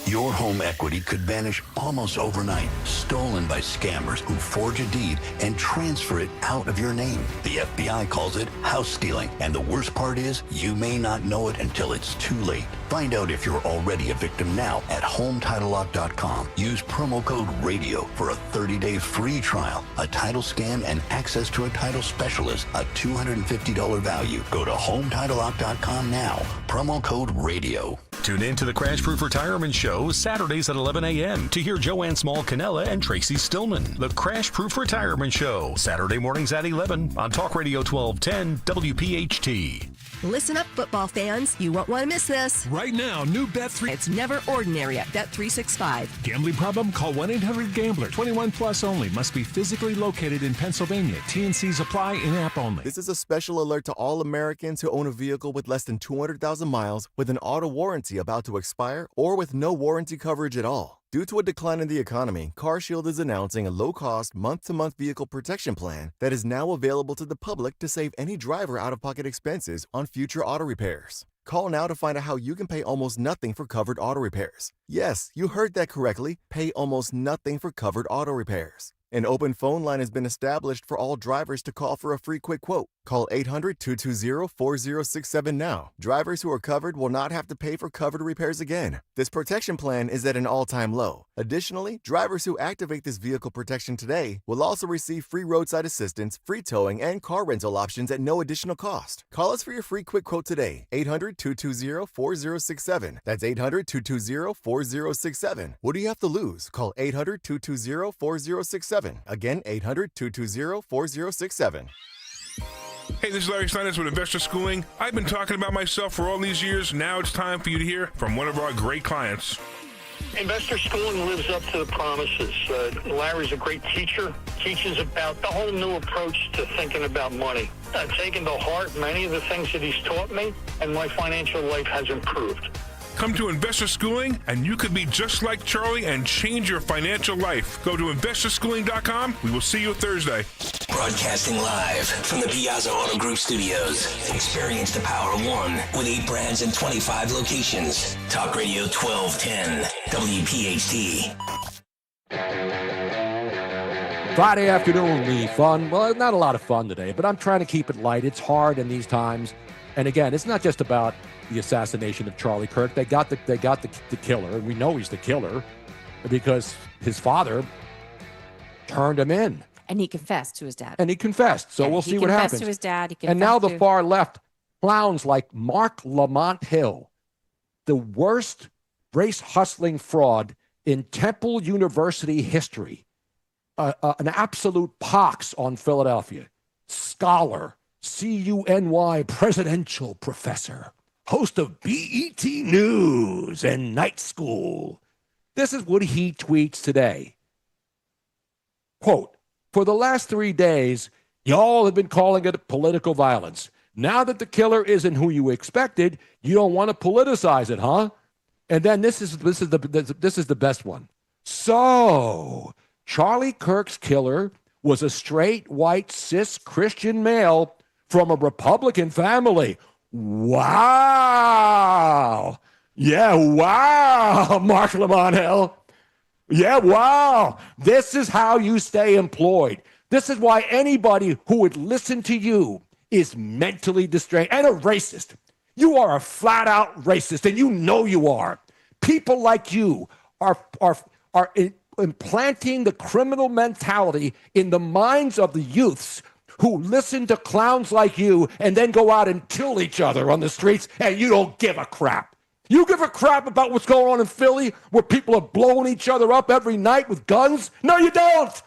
Speaker 10: Your home equity could vanish almost overnight, stolen by scammers who forge a deed and transfer it out of your name. The FBI calls it house stealing, and the worst part is you may not know it until it's too late. Find out if you're already a victim now at HomeTitleLock.com. Use promo code RADIO for a 30-day free trial, a title scan, and access to a title specialist, a $250 value. Go to HomeTitleLock.com now. Promo code RADIO.
Speaker 3: Tune in to the Crash Proof Retirement Show Saturdays at 11 a.m. to hear Joanne Small-Canella and Tracy Stillman. The Crash Proof Retirement Show, Saturday mornings at 11 on Talk Radio 1210 WPHT.
Speaker 22: Listen up, football fans. You won't want to miss this.
Speaker 3: Right now, new Bet3.
Speaker 22: It's never ordinary at Bet365.
Speaker 3: Gambling problem? Call 1-800-GAMBLER. 21 plus only. Must be physically located in Pennsylvania. TNCs apply, in-app only.
Speaker 23: This is a special alert to all Americans who own a vehicle with less than 200,000 miles with an auto warranty about to expire or with no warranty coverage at all. Due to a decline in the economy, CarShield is announcing a low-cost, month-to-month vehicle protection plan that is now available to the public to save any driver out-of-pocket expenses on future auto repairs. Call now to find out how you can pay almost nothing for covered auto repairs. Yes, you heard that correctly. Pay almost nothing for covered auto repairs. An open phone line has been established for all drivers to call for a free quick quote. Call 800-220-4067 now. Drivers who are covered will not have to pay for covered repairs again. This protection plan is at an all-time low. Additionally, drivers who activate this vehicle protection today will also receive free roadside assistance, free towing, and car rental options at no additional cost. Call us for your free quick quote today. 800-220-4067. That's 800-220-4067. What do you have to lose? Call 800-220-4067. Again, 800-220-4067.
Speaker 24: Hey, this is Larry Steinitz with Investor Schooling. I've been talking about myself for all these years. Now it's time for you to hear from one of our great clients.
Speaker 25: Investor Schooling lives up to the promises. Larry's a great teacher, teaches about the whole new approach to thinking about money. I've taken to heart many of the things that he's taught me, and my financial life has improved.
Speaker 24: Come to Investor Schooling, and you could be just like Charlie and change your financial life. Go to investorschooling.com. We will see you Thursday.
Speaker 10: Broadcasting live from the Piazza Auto Group Studios. Experience the power of one with 8 brands and 25 locations. Talk Radio 1210, WPHT.
Speaker 8: Friday afternoon, the fun. Well, not a lot of fun today, but I'm trying to keep it light. It's hard in these times. And again, it's not just about the assassination of Charlie Kirk. They got the killer, and we know he's the killer because his father turned him in.
Speaker 9: And he confessed to his dad.
Speaker 8: So we'll see what happens.
Speaker 9: He confessed to his dad.
Speaker 8: And now the far left clowns like Mark Lamont Hill, the worst race hustling fraud in Temple University history, an absolute pox on Philadelphia, scholar, CUNY presidential professor, host of BET News and Night School. This is what he tweets today. Quote, "For the last 3 days, y'all have been calling it political violence. Now that the killer isn't who you expected, you don't want to politicize it, huh?" And then this is the best one. "So, Charlie Kirk's killer was a straight, white, cis Christian male from a Republican family. Wow. Yeah, wow, Mark Lamont Hill. Yeah, wow. This is how you stay employed. This is why anybody who would listen to you is mentally distrained and a racist. You are a flat-out racist, and you know you are. People like you are implanting the criminal mentality in the minds of the youths who listen to clowns like you and then go out and kill each other on the streets, and you don't give a crap. You give a crap about what's going on in Philly where people are blowing each other up every night with guns? No, you don't.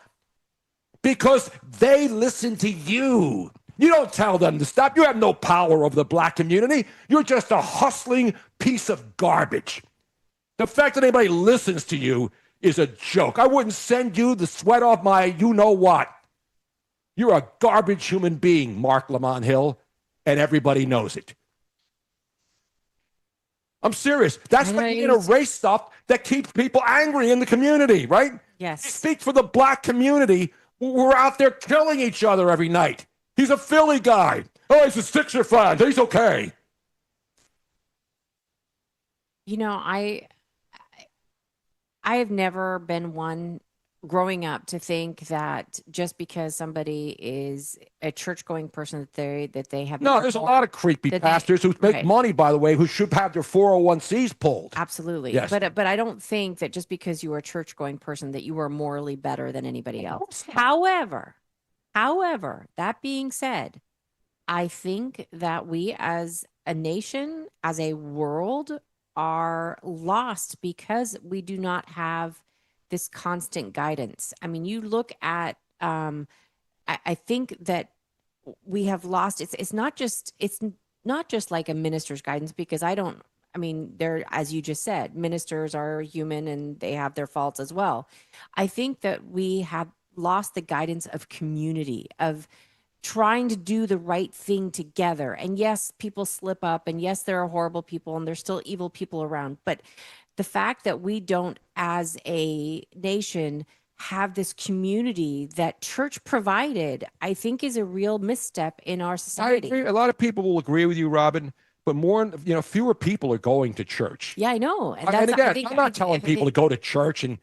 Speaker 8: Because they listen to you. You don't tell them to stop. You have no power over the black community. You're just a hustling piece of garbage. The fact that anybody listens to you is a joke. I wouldn't send you the sweat off my you-know-what. You're a garbage human being, Mark Lamont Hill, and everybody knows it. I'm serious. That's the inner race stuff that keeps people angry in the community, right?
Speaker 9: Yes.
Speaker 8: Speak for the black community. We're out there killing each other every night. He's a Philly guy. Oh, he's a Sixer fan. He's okay.
Speaker 9: You know, I have never been one growing up to think that just because somebody is a church-going person that they have
Speaker 8: no. There's a lot of creepy pastors who make money, by the way, who should have their 401cs pulled.
Speaker 9: Absolutely.
Speaker 8: Yes.
Speaker 9: But I don't think that just because you are a church-going person that you are morally better than anybody else. However, that being said, I think that we as a nation, as a world, are lost because we do not have this constant guidance. I mean, you look at, I think that we have lost, it's not just like a minister's guidance, because they're, as you just said, ministers are human and they have their faults as well. I think that we have lost the guidance of community, of trying to do the right thing together. And yes, people slip up, and yes, there are horrible people and there's still evil people around. But the fact that we don't, as a nation, have this community that church provided, I think is a real misstep in our society.
Speaker 8: I agree. A lot of people will agree with you, Robin, but fewer people are going to church.
Speaker 9: Yeah, I know.
Speaker 8: And again, I'm not telling people to go to church and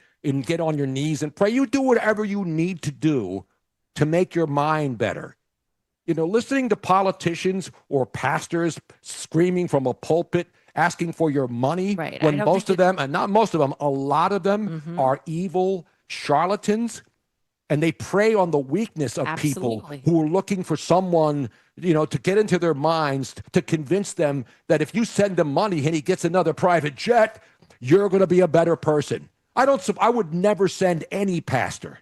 Speaker 8: get on your knees and pray. You do whatever you need to do to make your mind better. Listening to politicians or pastors screaming from a pulpit, asking for your money, when most of them, and not most of them, a lot of them are evil charlatans, and they prey on the weakness of people who are looking for someone, to get into their minds, to convince them that if you send him money and he gets another private jet, you're going to be a better person. I would never send any pastor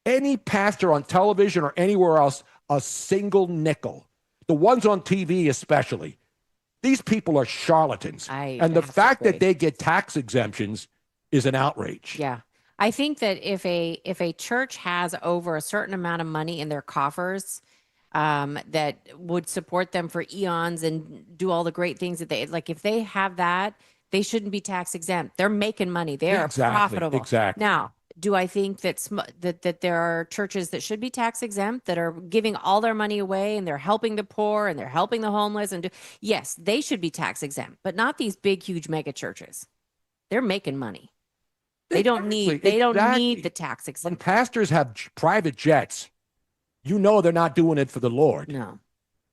Speaker 8: on television or anywhere else a single nickel. The ones on TV especially. These people are charlatans. And the fact that they get tax exemptions is an outrage.
Speaker 9: Yeah. I think that if a church has over a certain amount of money in their coffers, that would support them for eons and do all the great things that they, like, if they have that, they shouldn't be tax exempt. They're making money. They are profitable.
Speaker 8: Exactly.
Speaker 9: Now, do I think that there are churches that should be tax exempt, that are giving all their money away and they're helping the poor and they're helping the homeless? Yes, they should be tax exempt, but not these big, huge mega churches. They're making money. They don't need the tax exempt.
Speaker 8: When pastors have private jets, they're not doing it for the Lord.
Speaker 9: No.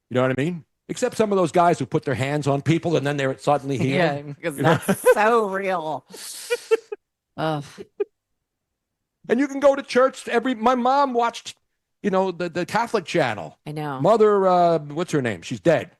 Speaker 8: You know what I mean? Except some of those guys who put their hands on people and then they're suddenly healed.
Speaker 9: Yeah, because that's so real.
Speaker 8: And you can go to church my mom watched, the Catholic channel.
Speaker 9: I know.
Speaker 8: Mother, what's her name? She's dead.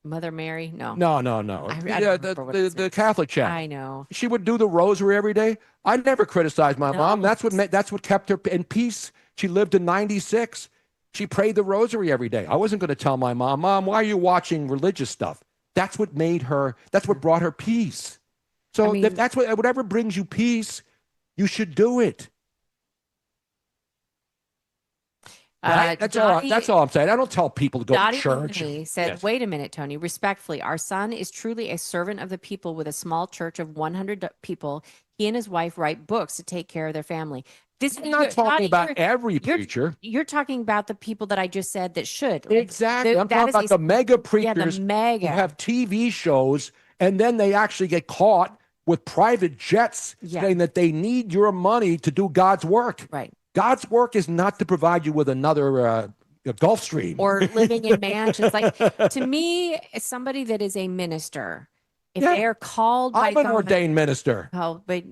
Speaker 9: Mother Mary? No.
Speaker 8: No. The Catholic channel.
Speaker 9: I know.
Speaker 8: She would do the rosary every day. I never criticized my mom. That's what kept her in peace. She lived to 96. She prayed the rosary every day. I wasn't going to tell my mom, why are you watching religious stuff? That's what brought her peace. So if that's whatever brings you peace, you should do it. Right? That's all I'm saying. I don't tell people to go to church.
Speaker 9: Dottie said, wait a minute, Tony. Respectfully, our son is truly a servant of the people with a small church of 100 people. He and his wife write books to take care of their family.
Speaker 8: I'm not talking about every preacher.
Speaker 9: You're talking about the people that I just said that should.
Speaker 8: Exactly. I'm talking about the mega preachers who have TV shows, and then they actually get caught with private jets saying that they need your money to do God's work.
Speaker 9: Right.
Speaker 8: God's work is not to provide you with another Gulfstream.
Speaker 9: Or living in mansions. Like, to me, as somebody that is a minister, if they are called by
Speaker 8: I'm an
Speaker 9: God,
Speaker 8: ordained minister.
Speaker 9: oh, but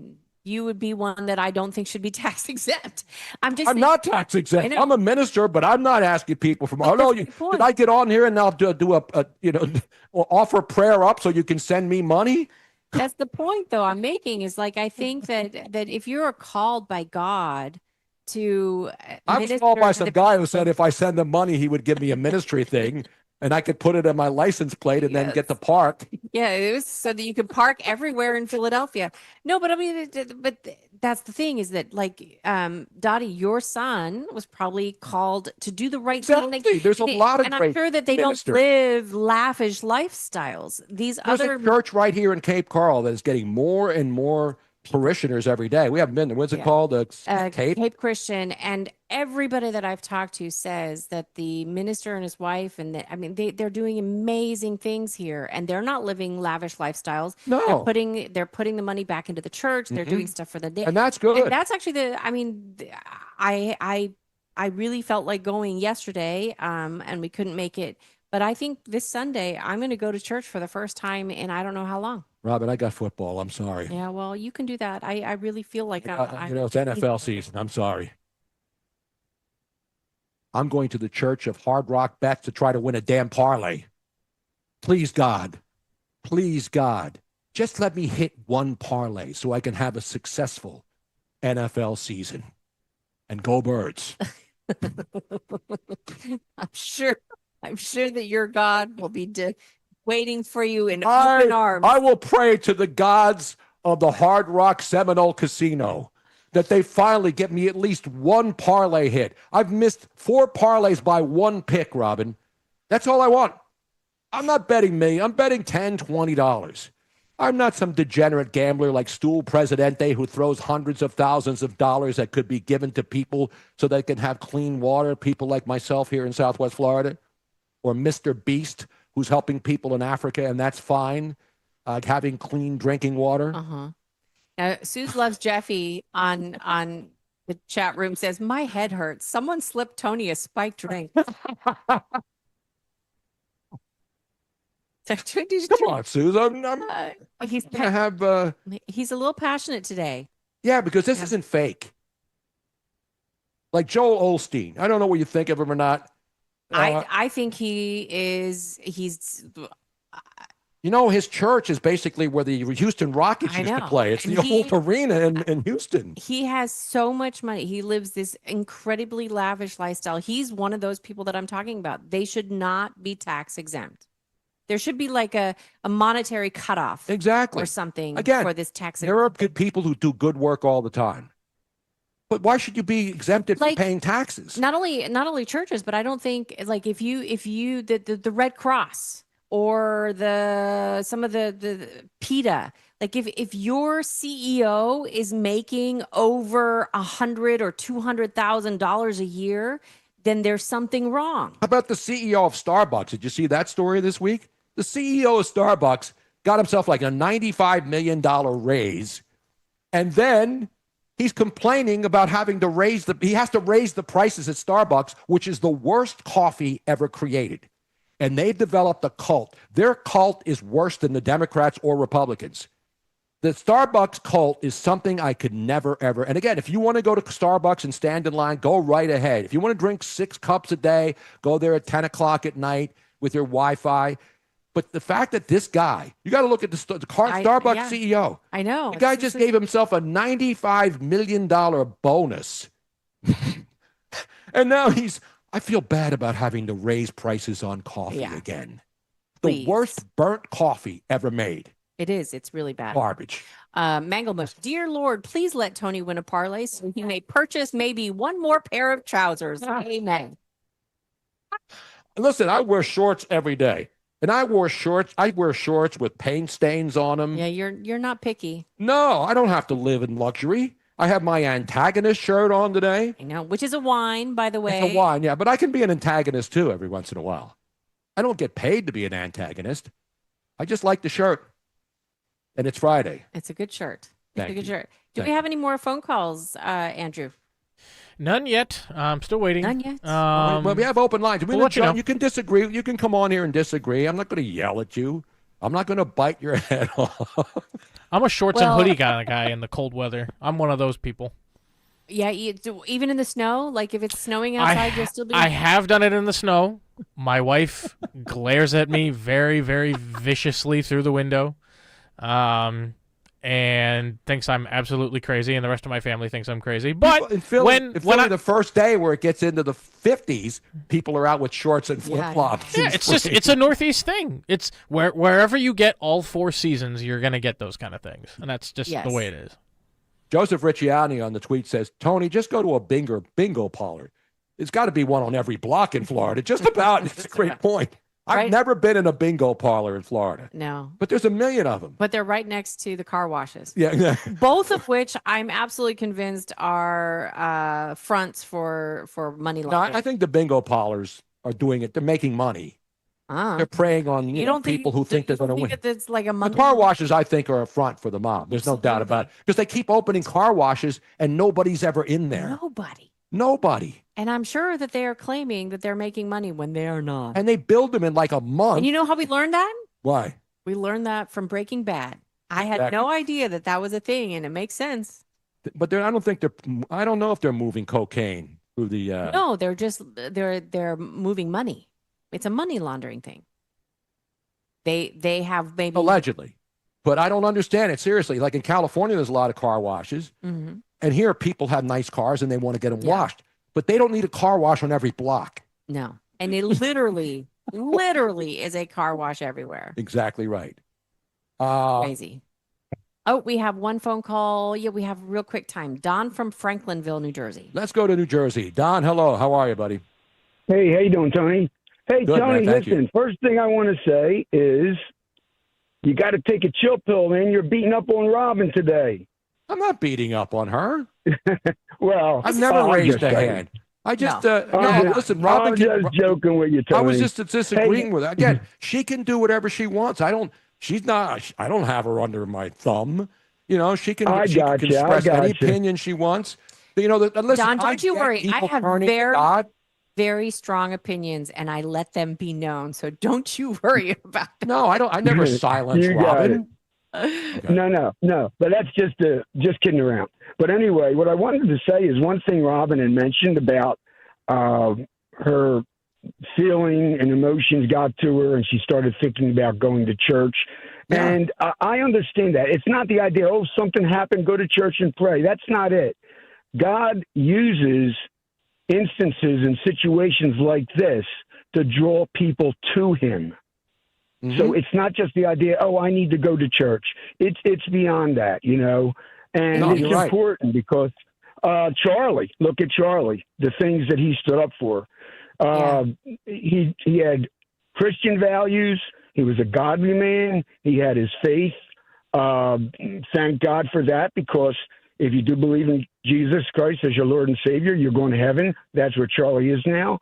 Speaker 9: you would be one that I don't think should be tax exempt. I'm
Speaker 8: not tax exempt. I'm a minister, but I'm not asking people from. Oh no, did I get on here and now do a offer prayer up so you can send me money?
Speaker 9: That's the point, though, I'm making is like I think that if you're called by God to,
Speaker 8: I was called by some guy who said if I send him money, he would give me a ministry thing, and I could put it on my license plate and then get to park.
Speaker 9: Yeah, it was so that you could park everywhere in Philadelphia. No, but I mean, but that's the thing is that like Dottie, your son was probably called to do the right thing.
Speaker 8: Exactly. There's a lot of
Speaker 9: and I'm
Speaker 8: great
Speaker 9: sure that they
Speaker 8: ministers.
Speaker 9: don't live lavish lifestyles. These
Speaker 8: There's
Speaker 9: other
Speaker 8: a church right here in Cape Coral that is getting more and more parishioners every day. We haven't been there. What's it called?
Speaker 9: Cape Christian, and everybody that I've talked to says that the minister and his wife, and they're doing amazing things here, and they're not living lavish lifestyles.
Speaker 8: No.
Speaker 9: They're putting the money back into the church. They're doing stuff for the day,
Speaker 8: And that's good.
Speaker 9: And that's actually I really felt like going yesterday, and we couldn't make it. But I think this Sunday I'm going to go to church for the first time in I don't know how long.
Speaker 8: Robin, I got football. I'm sorry.
Speaker 9: Yeah, well, you can do that. I really feel like
Speaker 8: It's NFL season. I'm sorry. I'm going to the Church of Hard Rock Bets to try to win a damn parlay. Please, God. Please, God. Just let me hit one parlay so I can have a successful NFL season. And go Birds.
Speaker 9: I'm sure that your God will be waiting for you in open arms.
Speaker 8: I will pray to the gods of the Hard Rock Seminole Casino that they finally get me at least one parlay hit. I've missed 4 parlays by one pick, Robin. That's all I want. I'm not betting me. I'm betting $10, $20. I'm not some degenerate gambler like Stool Presidente who throws hundreds of thousands of dollars that could be given to people so they can have clean water, people like myself here in Southwest Florida, or Mr. Beast, who's helping people in Africa, and that's fine, having clean drinking water.
Speaker 9: Now, Suze Loves Jeffy on the chat room says, my head hurts. Someone slipped Tony a spiked drink.
Speaker 8: Come on, Suze.
Speaker 9: He's
Speaker 8: going to have...
Speaker 9: he's a little passionate today.
Speaker 8: Yeah, because this isn't fake. Like Joel Osteen. I don't know what you think of him or not.
Speaker 9: I think he's
Speaker 8: his church is basically where the Houston Rockets used to play. It's the old arena in Houston.
Speaker 9: He has so much money. He lives this incredibly lavish lifestyle. He's one of those people that I'm talking about. They should not be tax exempt. There should be like a monetary cutoff.
Speaker 8: Exactly.
Speaker 9: Or something
Speaker 8: Again,
Speaker 9: for this tax.
Speaker 8: There are good people who do good work all the time. But why should you be exempted from paying taxes?
Speaker 9: Not only churches, but I don't think like if you the Red Cross or some of the PETA, like if your CEO is making over $100,000 or $200,000 a year, then there's something wrong.
Speaker 8: How about the CEO of Starbucks? Did you see that story this week? The CEO of Starbucks got himself like a $95 million raise, and then he's complaining about having to raise he has to raise the prices at Starbucks, which is the worst coffee ever created. And they've developed a cult. Their cult is worse than the Democrats or Republicans. The Starbucks cult is something I could never, ever. And again, if you want to go to Starbucks and stand in line, go right ahead. If you want to drink 6 cups a day, go there at 10 o'clock at night with your Wi-Fi. But the fact that this guy, you got to look at the Starbucks CEO.
Speaker 9: I know.
Speaker 8: The guy just gave himself a $95 million bonus. And now I feel bad about having to raise prices on coffee again. The worst burnt coffee ever made.
Speaker 9: It is. It's really bad.
Speaker 8: Garbage.
Speaker 9: Manglebush, dear Lord, please let Tony win a parlay so he may purchase maybe one more pair of trousers. Amen.
Speaker 8: Listen, I wear shorts every day. And I wear shorts with paint stains on them.
Speaker 9: Yeah, you're not picky.
Speaker 8: No, I don't have to live in luxury. I have my antagonist shirt on today.
Speaker 9: I know, which is a wine, by the way.
Speaker 8: It's a wine, yeah, but I can be an antagonist too every once in a while. I don't get paid to be an antagonist. I just like the shirt. and it's Friday.
Speaker 9: It's a good shirt. It's
Speaker 8: Thank
Speaker 9: a good
Speaker 8: you.
Speaker 9: shirt. Do
Speaker 8: Thank
Speaker 9: we have any more phone calls, Andrew?
Speaker 5: None yet. I'm still waiting.
Speaker 9: None yet.
Speaker 8: Well, we have open lines.
Speaker 5: we'll let you
Speaker 8: John,
Speaker 5: know.
Speaker 8: you can disagree. You can come on here and disagree. I'm not going to yell at you. I'm not going to bite your head off.
Speaker 5: I'm a shorts and hoodie kind of guy in the cold weather. I'm one of those people.
Speaker 9: Yeah, even in the snow, like if it's snowing outside, you'll still be.
Speaker 5: I have done it in the snow. My wife glares at me very, very viciously through the window, and thinks I'm absolutely crazy, and the rest of my family thinks I'm crazy. But
Speaker 8: in Philly, the first day where it gets into the 50s, people are out with shorts and flip-flops.
Speaker 5: Yeah, it's a Northeast thing. It's wherever you get all 4 seasons, you're gonna get those kind of things, and that's just the way it is.
Speaker 8: Joseph Ricciani on the tweet says, Tony, just go to a bingo parlor. There's got to be one on every block in Florida. Just about. It's a great point. I've never been in a bingo parlor in Florida.
Speaker 9: No.
Speaker 8: But there's a million of them.
Speaker 9: But they're right next to the car washes.
Speaker 8: Yeah.
Speaker 9: Both of which I'm absolutely convinced are fronts for money
Speaker 8: No,
Speaker 9: laundering.
Speaker 8: I think the bingo parlors are doing it. They're making money. They're preying on people who think they're going to win.
Speaker 9: It's like a
Speaker 8: The
Speaker 9: money.
Speaker 8: car washes, I think, are a front for the mob. There's no doubt about it. Because they keep opening car washes and nobody's ever in there. Nobody.
Speaker 9: And I'm sure that they are claiming that they're making money when they are not.
Speaker 8: And they build them in like a month.
Speaker 9: And you know how we learned that?
Speaker 8: Why?
Speaker 9: We learned that from Breaking Bad. I had no idea that that was a thing, and it makes sense.
Speaker 8: But I don't know if they're moving cocaine through the.
Speaker 9: No, they're moving money. It's a money laundering thing. They have maybe
Speaker 8: Allegedly. But I don't understand it. Seriously. Like in California, there's a lot of car washes.
Speaker 9: Mm-hmm.
Speaker 8: And here people have nice cars and they want to get them washed. But they don't need a car wash on every block.
Speaker 9: No. And it literally is a car wash everywhere.
Speaker 8: Exactly right.
Speaker 9: Crazy. Oh, we have one phone call. Yeah, we have real quick time. Don from Franklinville, New Jersey.
Speaker 8: Let's go to New Jersey. Don, hello. How are you, buddy?
Speaker 11: Hey, how you doing, Tony? Hey,
Speaker 8: Good,
Speaker 11: Tony,
Speaker 8: man, thank you.
Speaker 11: listen, first thing I want to say is you got to take a chill pill, man. You're beating up on Robin today.
Speaker 8: I'm not beating up on her.
Speaker 11: Well,
Speaker 8: I've never
Speaker 11: I'm
Speaker 8: raised
Speaker 11: just
Speaker 8: a
Speaker 11: saying.
Speaker 8: hand. I just,
Speaker 11: listen,
Speaker 8: Robin.
Speaker 11: I'm just joking with you, Tony.
Speaker 8: I was just disagreeing
Speaker 11: Hey,
Speaker 8: with her. Again, she can do whatever she wants. I don't have her under my thumb. She can express any opinion she wants. Listen,
Speaker 9: Don, don't you worry. I
Speaker 8: people
Speaker 9: have
Speaker 8: turning to God.
Speaker 9: very strong opinions, and I let them be known. So don't you worry about that.
Speaker 8: No, I don't. I never silence
Speaker 11: You got
Speaker 8: Robin.
Speaker 11: No. But that's just kidding around. But anyway, what I wanted to say is one thing Robin had mentioned about her feeling and emotions got to her, and she started thinking about going to church. Yeah. And I understand that. It's not the idea, something happened, go to church and pray. That's not it. God uses instances and situations like this to draw people to him. Mm-hmm. So it's not just the idea, I need to go to church. It's beyond that, and it's important because Charlie, look at Charlie, the things that he stood up for. He had Christian values. He was a godly man. He had his faith. Thank God for that, because if you do believe in Jesus Christ as your Lord and Savior, you're going to heaven. That's where Charlie is now.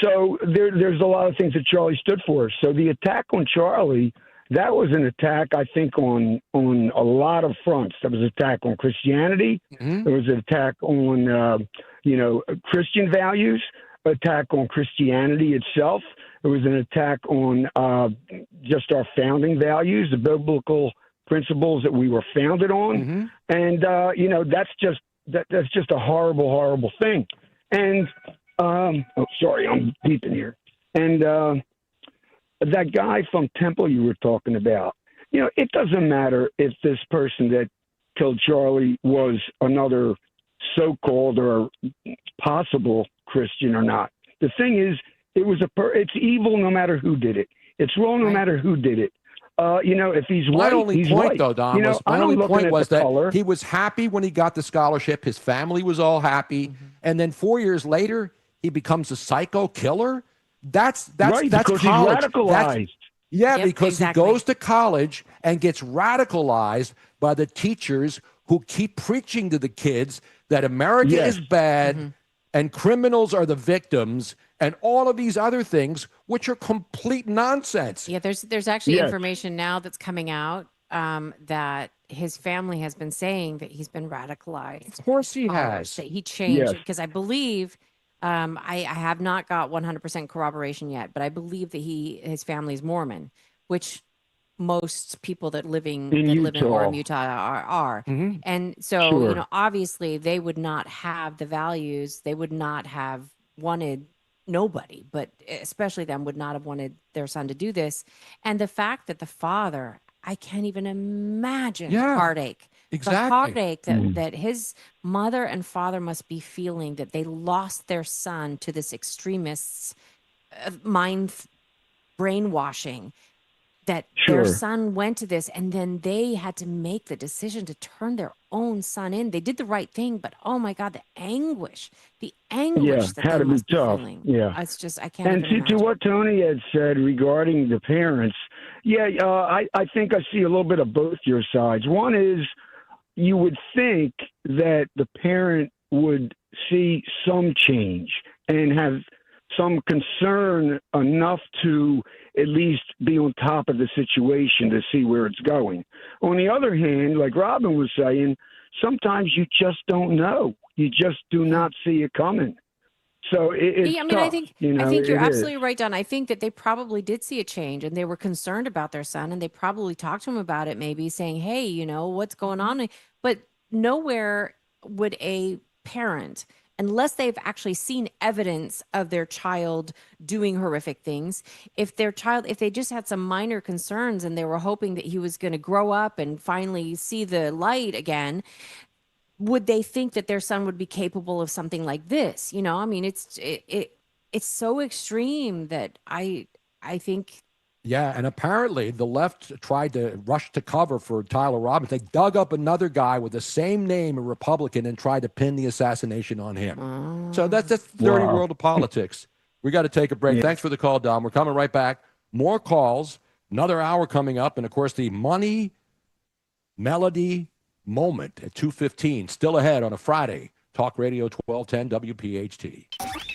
Speaker 11: So there's a lot of things that Charlie stood for. So the attack on Charlie, that was an attack, I think, on a lot of fronts. There was an attack on Christianity. Mm-hmm. There was an attack on, Christian values, attack on Christianity itself. There was an attack on just our founding values, the biblical principles that we were founded on. Mm-hmm. And, that's just a horrible, horrible thing. And, sorry, I'm beeping here. And that guy from Temple you were talking about, it doesn't matter if this person that killed Charlie was another so-called or possible Christian or not. The thing is, it's evil no matter who did it. It's wrong no matter who did it. If he's white, he's white.
Speaker 8: Though, Don, my only point was that he was happy when he got the scholarship. His family was all happy. Mm-hmm. And then 4 years later, he becomes a psycho killer. That's
Speaker 11: because
Speaker 8: college.
Speaker 11: He's radicalized.
Speaker 8: Because he goes to college and gets radicalized by the teachers who keep preaching to the kids that America is bad. Mm-hmm. and criminals are the victims, and all of these other things, which are complete nonsense.
Speaker 9: Yeah, there's actually
Speaker 8: Yes.
Speaker 9: information now that's coming out that his family has been saying that he's been radicalized.
Speaker 8: Of course he has.
Speaker 9: That he changed
Speaker 8: Yes.
Speaker 9: because I believe I have not got 100% corroboration yet, but I believe that his family is Mormon, which most people that live in Orem, Utah are. And so,
Speaker 11: Sure.
Speaker 9: obviously they would not have the values. They would not have wanted nobody, but especially them would not have wanted their son to do this. And the fact that the father, I can't even imagine the heartache.
Speaker 8: Exactly.
Speaker 9: The heartache that his mother and father must be feeling that they lost their son to this extremist's brainwashing, that their son went to this, and then they had to make the decision to turn their own son in. They did the right thing, but oh my God, the anguish that
Speaker 11: had
Speaker 9: they
Speaker 11: to be
Speaker 9: must be
Speaker 11: tough.
Speaker 9: feeling.
Speaker 11: Yeah.
Speaker 9: It's just, I can't
Speaker 11: And
Speaker 9: even
Speaker 11: to what Tony had said regarding the parents, I think I see a little bit of both your sides. One is you would think that the parent would see some change and have some concern enough to at least be on top of the situation to see where it's going. On the other hand, like Robin was saying, sometimes you just don't know. You just do not see it coming. So it's tough.
Speaker 9: I think
Speaker 11: it
Speaker 9: you're
Speaker 11: is.
Speaker 9: absolutely right, Don. I think that they probably did see a change, and they were concerned about their son, and they probably talked to him about it, maybe saying, "Hey, what's going on?" But nowhere would a parent, unless they've actually seen evidence of their child doing horrific things, if they just had some minor concerns and they were hoping that he was going to grow up and finally see the light again, would they think that their son would be capable of something like this? It's so extreme that I think.
Speaker 8: Yeah, and apparently the left tried to rush to cover for Tyler Robbins. They dug up another guy with the same name, a Republican, and tried to pin the assassination on him. So that's the dirty world of politics. We got to take a break. Thanks for the call, Dom. We're coming right back. More calls, another hour coming up, and of course the Money Melody Moment at 2:15, still ahead on a Friday. Talk Radio 1210 WPHT.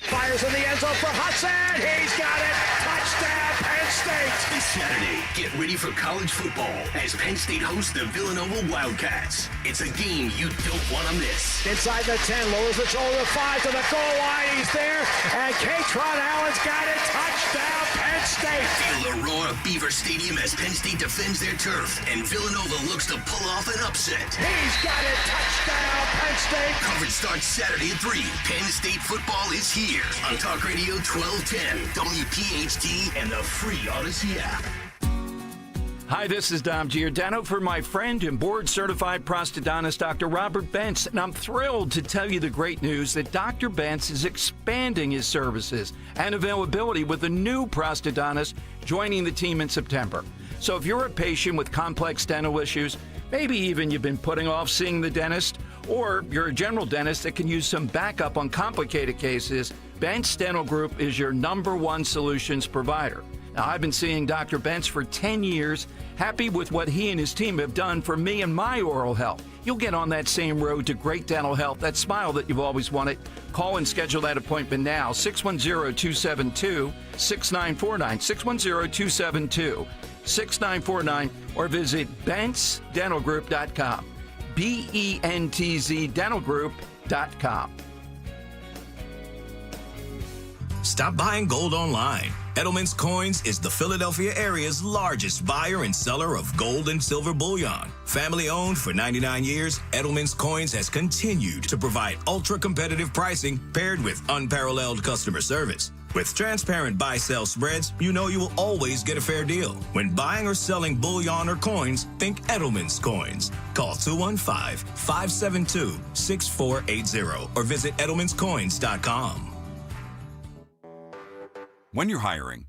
Speaker 10: Fires in the end zone for Hudson. He's got it. Touchdown, Penn State. This Saturday, get ready for college football as Penn State hosts the Villanova Wildcats. It's a game you don't want to miss. Inside the 10, lowers the shoulder, 5 to the goal line. He's there, and Katron Allen's got it. Touchdown, Penn State. Feel the roar of Beaver Stadium as Penn State defends their turf, and Villanova looks to pull off an upset. He's got it. Touchdown, Penn State. Coverage starts Saturday at 3. Penn State football is here on Talk Radio 1210, WPHT, and the free Odyssey app.
Speaker 20: Hi, this is Dom Giordano for my friend and board-certified prosthodontist, Dr. Robert Bentz, and I'm thrilled to tell you the great news that Dr. Bentz is expanding his services and availability with a new prosthodontist joining the team in September. So if you're a patient with complex dental issues, maybe even you've been putting off seeing the dentist, or you're a general dentist that can use some backup on complicated cases, Bentz Dental Group is your #1 solutions provider. Now, I've been seeing Dr. Bentz for 10 years, happy with what he and his team have done for me and my oral health. You'll get on that same road to great dental health, that smile that you've always wanted. Call and schedule that appointment now, 610-272-6949, 610-272-6949, or visit BentzDentalGroup.com, BENTZ-dentalgroup.com.
Speaker 14: Stop buying gold online. Edelman's Coins is the Philadelphia area's largest buyer and seller of gold and silver bullion. Family owned for 99 years, Edelman's Coins has continued to provide ultra-competitive pricing paired with unparalleled customer service. With transparent buy-sell spreads, you know you will always get a fair deal. When buying or selling bullion or coins, think Edelman's Coins. Call 215-572-6480 or visit edelmanscoins.com.
Speaker 15: When you're hiring,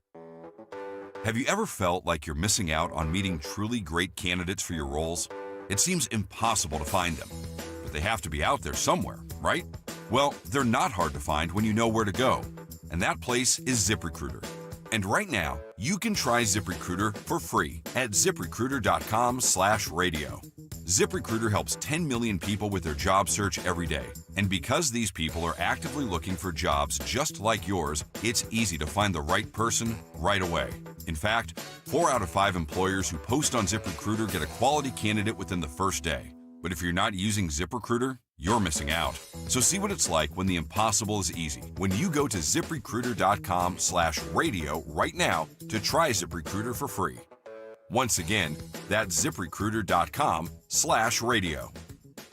Speaker 15: have you ever felt like you're missing out on meeting truly great candidates for your roles? It seems impossible to find them, but they have to be out there somewhere, right? Well, they're not hard to find when you know where to go, and that place is ZipRecruiter. And right now, you can try ZipRecruiter for free at ZipRecruiter.com/radio. ZipRecruiter helps 10 million people with their job search every day. And because these people are actively looking for jobs just like yours, it's easy to find the right person right away. In fact, 4 out of 5 employers who post on ZipRecruiter get a quality candidate within the first day. But if you're not using ZipRecruiter, you're missing out. So see what it's like when the impossible is easy. When you go to ZipRecruiter.com/radio right now to try ZipRecruiter for free. Once again, that's ZipRecruiter.com/radio.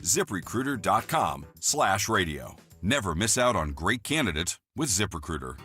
Speaker 15: ZipRecruiter.com/radio. Never miss out on great candidates with ZipRecruiter.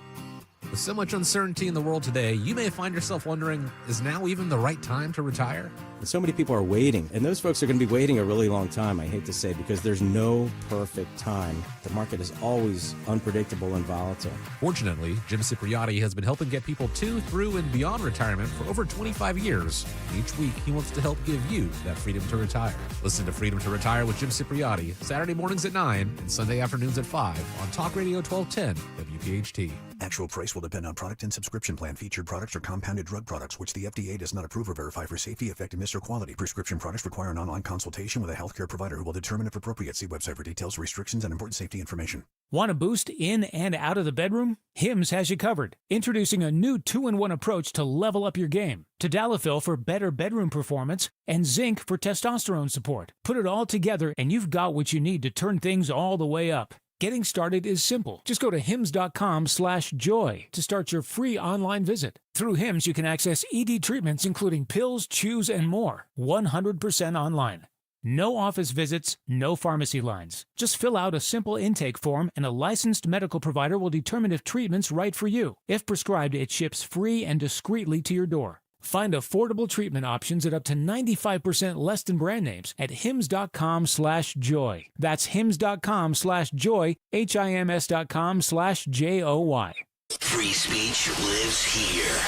Speaker 1: With so much uncertainty in the world today, you may find yourself wondering, is now even the right time to retire?
Speaker 16: So many people are waiting, and those folks are going to be waiting a really long time, I hate to say, because there's no perfect time. The market is always unpredictable and volatile.
Speaker 1: Fortunately, Jim Cipriotti has been helping get people to, through, and beyond retirement for over 25 years. Each week, he wants to help give you that freedom to retire. Listen to Freedom to Retire with Jim Cipriotti, Saturday mornings at 9 and Sunday afternoons at 5 on Talk Radio 1210 WPHT.
Speaker 17: Actual price will depend on product and subscription plan. Featured products are compounded drug products, which the FDA does not approve or verify for safety, effectiveness, or quality. Prescription products require an online consultation with a healthcare provider who will determine if appropriate. See website for details, restrictions, and important safety information.
Speaker 18: Want a boost in and out of the bedroom? Hims has you covered. Introducing a new 2-in-1 approach to level up your game. Tadalafil for better bedroom performance and zinc for testosterone support. Put it all together and you've got what you need to turn things all the way up. Getting started is simple. Just go to hims.com/joy to start your free online visit. Through Hims, you can access ED treatments including pills, chews, and more. 100% online. No office visits, no pharmacy lines. Just fill out a simple intake form and a licensed medical provider will determine if treatment's right for you. If prescribed, it ships free and discreetly to your door. Find affordable treatment options at up to 95% less than brand names at hims.com/joy. That's hims.com/joy, HIMS.com/JOY.
Speaker 10: Free speech lives here.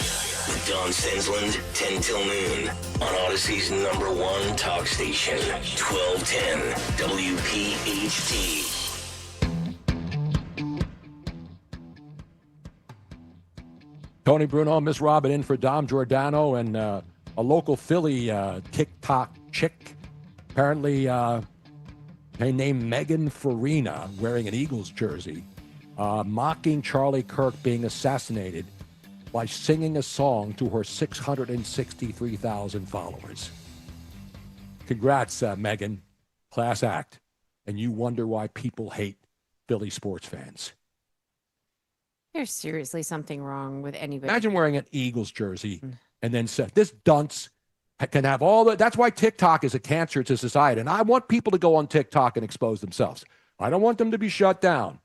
Speaker 10: With Don Stensland, 10 till noon. On Odyssey's #1 talk station, 1210 WPHT.
Speaker 8: Tony Bruno, Miss Robin in for Dom Giordano, and a local Philly TikTok chick, apparently named Megan Farina, wearing an Eagles jersey, mocking Charlie Kirk being assassinated by singing a song to her 663,000 followers. Congrats, Megan. Class act. And you wonder why people hate Philly sports fans.
Speaker 9: There's seriously something wrong with anybody.
Speaker 8: Imagine wearing an Eagles jersey and then say, this dunce can have all the... That's why TikTok is a cancer to society. And I want people to go on TikTok and expose themselves. I don't want them to be shut down.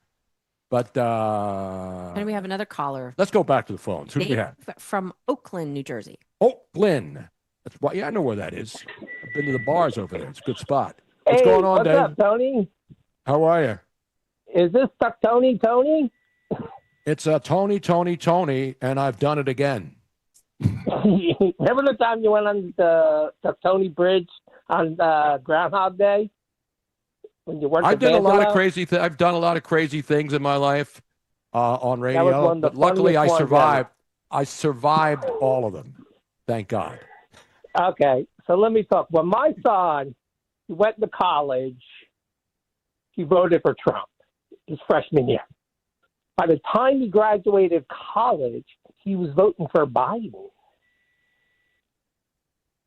Speaker 8: But...
Speaker 9: And we have another caller.
Speaker 8: Let's go back to the phones. Who do we have?
Speaker 9: From Oakland, New Jersey.
Speaker 8: Oakland. That's why, yeah, I know where that is. I've been to the bars over there. It's a good spot. What's
Speaker 21: Hey,
Speaker 8: going on,
Speaker 21: what's
Speaker 8: Dave?
Speaker 21: up, Tony?
Speaker 8: How are you?
Speaker 21: Is this Tony?
Speaker 8: It's Tony, and I've done it again.
Speaker 21: Remember the time you went on the Tony Bridge on Groundhog Day? When you worked
Speaker 8: I
Speaker 21: at
Speaker 8: did a lot of
Speaker 21: Vandalo?
Speaker 8: crazy. I've done a lot of crazy things in my life on
Speaker 21: That was
Speaker 8: radio,
Speaker 21: one of the
Speaker 8: but luckily I
Speaker 21: funniest ones
Speaker 8: survived. I survived all of them. Thank God.
Speaker 21: Okay, so let me talk. When my son, he went to college, he voted for Trump his freshman year. By the time he graduated college, he was voting for Biden.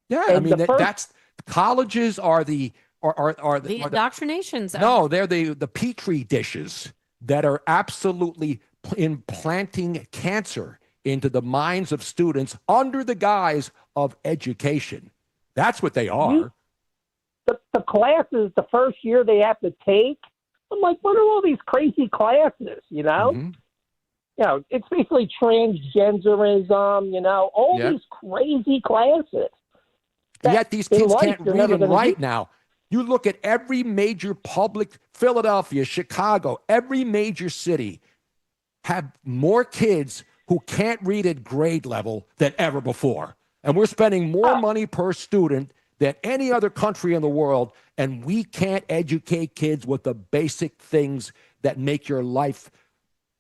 Speaker 8: Yeah,
Speaker 21: And
Speaker 8: I mean
Speaker 21: the first-
Speaker 8: that's colleges are the
Speaker 9: The indoctrinations.
Speaker 8: No, they're the petri dishes that are absolutely implanting cancer into the minds of students under the guise of education. That's what they are.
Speaker 21: The classes, the first year they have to take, I'm like, what are all these crazy classes, you know?
Speaker 8: Mm-hmm.
Speaker 21: You know, it's basically transgenderism, you know, all
Speaker 8: Yeah.
Speaker 21: these crazy classes.
Speaker 8: Yet these
Speaker 21: in
Speaker 8: kids
Speaker 21: life,
Speaker 8: can't
Speaker 21: you're
Speaker 8: read
Speaker 21: never
Speaker 8: and
Speaker 21: gonna
Speaker 8: write
Speaker 21: do-
Speaker 8: now. You look at every major public, Philadelphia, Chicago, every major city have more kids who can't read at grade level than ever before. And we're spending more money per student than any other country in the world, and we can't educate kids with the basic things that make your life,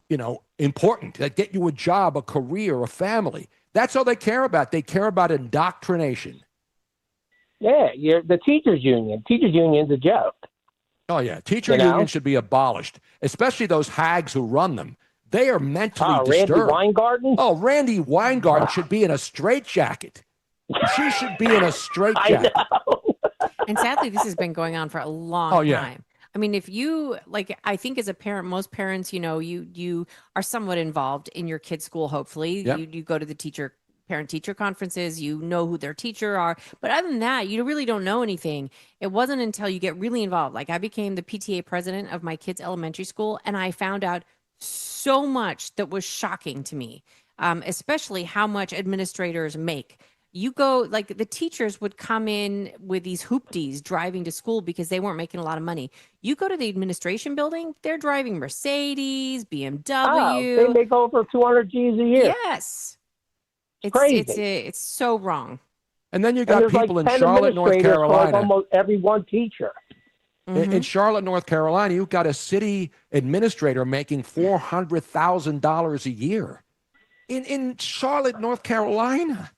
Speaker 8: you know, important, that get you a job, a career, a family. That's all they care about. They care about indoctrination.
Speaker 21: Yeah, the teachers union. Teachers union's a joke.
Speaker 8: Oh, yeah. Teacher union should be abolished, especially those hags who run them. They are mentally disturbed.
Speaker 21: Randy Weingarten?
Speaker 8: Oh, Randy Weingarten should be in a straitjacket. She should be in a straitjacket.
Speaker 9: And sadly, this has been going on for a long time. I mean, if you I think as a parent, most parents, you are somewhat involved in your kid's school. Hopefully,
Speaker 8: Yep.
Speaker 9: you go to the parent-teacher conferences. You know who their teacher are, but other than that, you really don't know anything. It wasn't until you get really involved. Like I became the PTA president of my kid's elementary school, and I found out so much that was shocking to me, especially how much administrators make. You go, the teachers would come in with these hoopties driving to school because they weren't making a lot of money. You go to the administration building, they're driving Mercedes, BMW.
Speaker 21: They make over 200 G's a year.
Speaker 9: Yes. It's
Speaker 21: crazy.
Speaker 9: It's so wrong.
Speaker 8: And then you got people in Charlotte, North Carolina.
Speaker 21: Almost every one teacher.
Speaker 8: In Charlotte, North Carolina, you've got a city administrator making $400,000 a year. In Charlotte, North Carolina.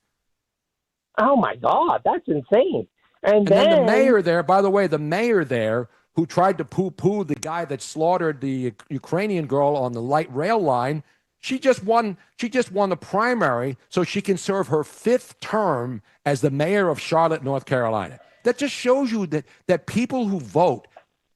Speaker 21: Oh, my God. That's insane. And
Speaker 8: then the mayor there, by the way, who tried to poo-poo the guy that slaughtered the Ukrainian girl on the light rail line, she just won the primary so she can serve her 5th term as the mayor of Charlotte, North Carolina. That just shows you that people who vote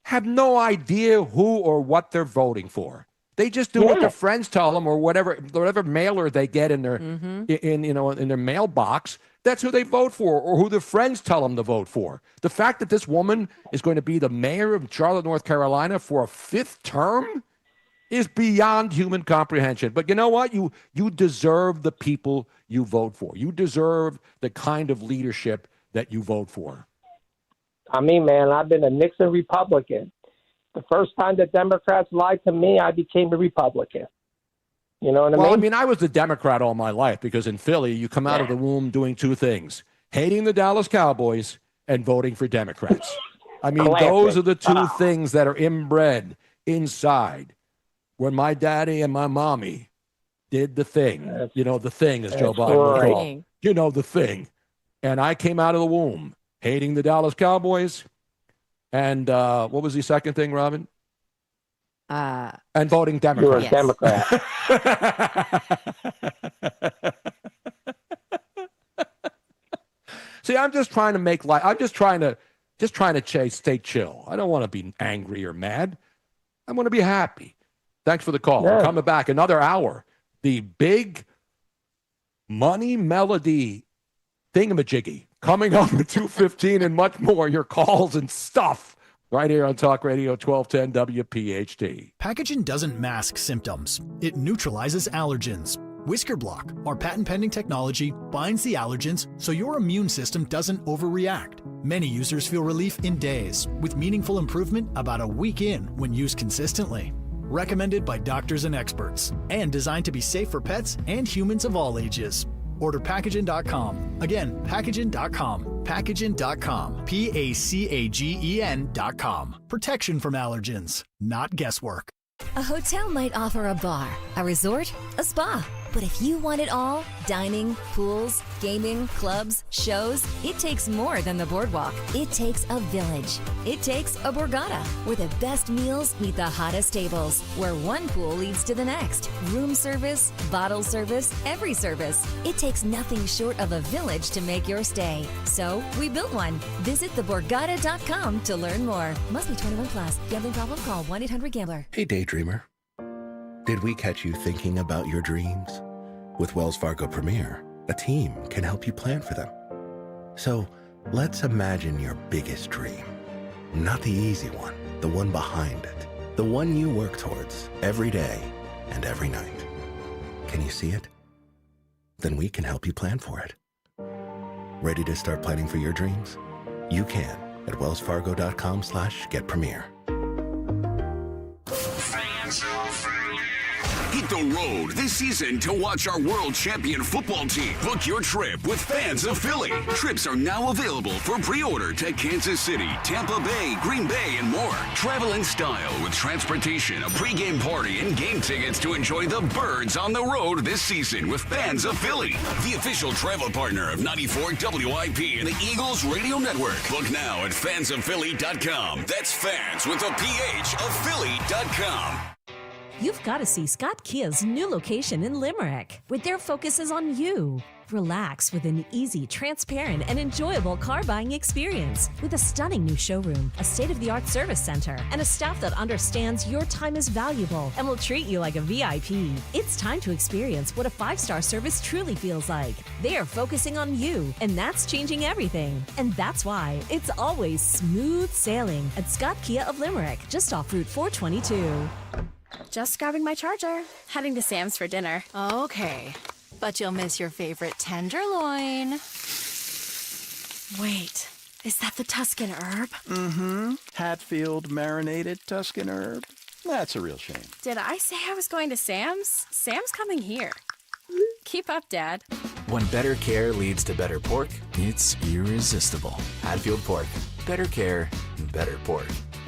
Speaker 8: have no idea who or what they're voting for. They just do what their friends tell them or whatever mailer they get in their in their mailbox. That's who they vote for or who their friends tell them to vote for. The fact that this woman is going to be the mayor of Charlotte, North Carolina for a 5th term is beyond human comprehension. But you know what? You deserve the people you vote for. You deserve the kind of leadership that you vote for.
Speaker 21: I mean, man, I've been a Nixon Republican. The first time the Democrats lied to me, I became a Republican. You know what I mean?
Speaker 8: Well, I mean, I was a Democrat all my life because in Philly, you come out of the womb doing 2 things: hating the Dallas Cowboys and voting for Democrats. I mean, those are the 2 things that are inbred inside. When my daddy and my mommy did the thing, the thing, as Joe Biden would call, the thing. And I came out of the womb hating the Dallas Cowboys. And what was the second thing, Robin? And voting Democrat.
Speaker 21: You're a Democrat.
Speaker 8: See, I'm just trying to make life. I'm just trying to stay chill. I don't want to be angry or mad. I want to be happy. Thanks for the call.
Speaker 21: Yeah.
Speaker 8: We're coming back another hour. The big money melody thingamajiggy coming up at 2:15 and much more. Your calls and stuff right here on Talk Radio 1210 WPHT.
Speaker 2: Packaging doesn't mask symptoms. It neutralizes allergens. Whisker Block, our patent-pending technology, binds the allergens so your immune system doesn't overreact. Many users feel relief in days, with meaningful improvement about a week in when used consistently. Recommended by doctors and experts, and designed to be safe for pets and humans of all ages. Order Packaging.com. Again, Packaging.com. Packaging.com. Pacagen.com. Protection from allergens, not guesswork.
Speaker 4: A hotel might offer a bar, a resort, a spa. But if you want it all, dining, pools, gaming, clubs, shows, it takes more than the boardwalk. It takes a village. It takes a Borgata, where the best meals meet the hottest tables, where one pool leads to the next. Room service, bottle service, every service. It takes nothing short of a village to make your stay. So we built one. Visit theborgata.com to learn more. Must be 21 plus. Gambling problem? Call 1-800-GAMBLER.
Speaker 6: Hey, Daydreamer. Did we catch you thinking about your dreams? With Wells Fargo Premier, a team can help you plan for them. So let's imagine your biggest dream. Not the easy one, the one behind it. The one you work towards every day and every night. Can you see it? Then we can help you plan for it. Ready to start planning for your dreams? You can at wellsfargo.com/getpremier.
Speaker 10: It
Speaker 7: the road this season to watch our world champion football team. Book your trip with Fans of Philly. Trips are now available for pre-order to Kansas City, Tampa Bay, Green Bay, and more. Travel in style with transportation, a pregame party, and game tickets to enjoy the Birds on the road this season with Fans of Philly, the official travel partner of 94 WIP and the Eagles Radio Network. Book now at fansofphilly.com. That's fans with a PH of Philly.com.
Speaker 12: You've got to see Scott Kia's new location in Limerick, where their focus is on you. Relax with an easy, transparent, and enjoyable car buying experience with a stunning new showroom, a state-of-the-art service center, and a staff that understands your time is valuable and will treat you like a VIP. It's time to experience what a 5-star service truly feels like. They are focusing on you, and that's changing everything. And that's why it's always smooth sailing at Scott Kia of Limerick, just off Route 422.
Speaker 13: Just grabbing my charger. Heading to Sam's for dinner.
Speaker 19: Okay, but you'll miss your favorite tenderloin. Wait, is that the Tuscan herb?
Speaker 22: Mm-hmm. Hatfield marinated Tuscan herb. That's a real shame.
Speaker 13: Did I say I was going to Sam's? Sam's coming here. Keep up, Dad.
Speaker 26: When better care leads to better pork, it's irresistible. Hatfield Pork. Better care, better pork.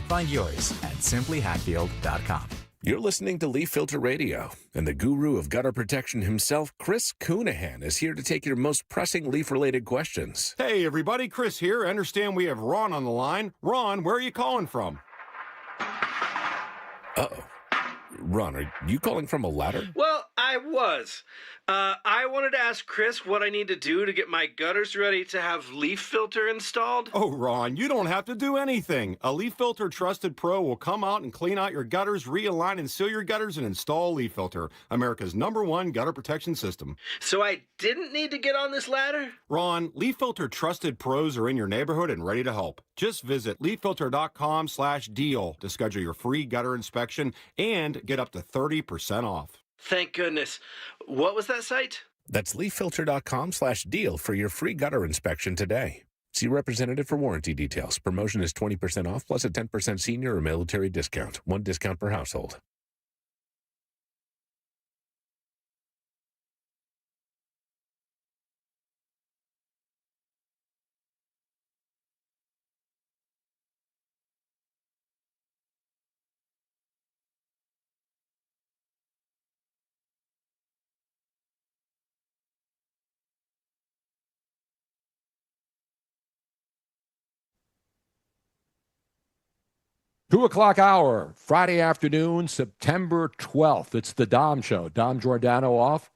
Speaker 26: Find yours at simplyhatfield.com.
Speaker 27: You're listening to Leaf Filter Radio, and the guru of gutter protection himself, Chris Coonahan, is here to take your most pressing leaf-related questions.
Speaker 28: Hey, everybody, Chris here. I understand we have Ron on the line. Ron, where are you calling from?
Speaker 27: Uh-oh. Ron, are you calling from a ladder?
Speaker 29: Well, I was. I wanted to ask Chris what I need to do to get my gutters ready to have leaf filter installed.
Speaker 28: Oh, Ron, you don't have to do anything. A Leaf Filter Trusted Pro will come out and clean out your gutters, realign and seal your gutters, and install Leaf Filter, America's #1 gutter protection system.
Speaker 29: So I didn't need to get on this ladder?
Speaker 28: Ron, Leaf Filter Trusted Pros are in your neighborhood and ready to help. Just visit leaffilter.com/deal to schedule your free gutter inspection and get up to 30% off.
Speaker 29: Thank goodness. What was that site?
Speaker 27: That's leaffilter.com/deal for your free gutter inspection today. See representative for warranty details. Promotion is 20% off plus a 10% senior or military discount. One discount per household.
Speaker 8: Two o'clock hour, Friday afternoon, September 12th. It's the Dom Show. Dom Giordano off.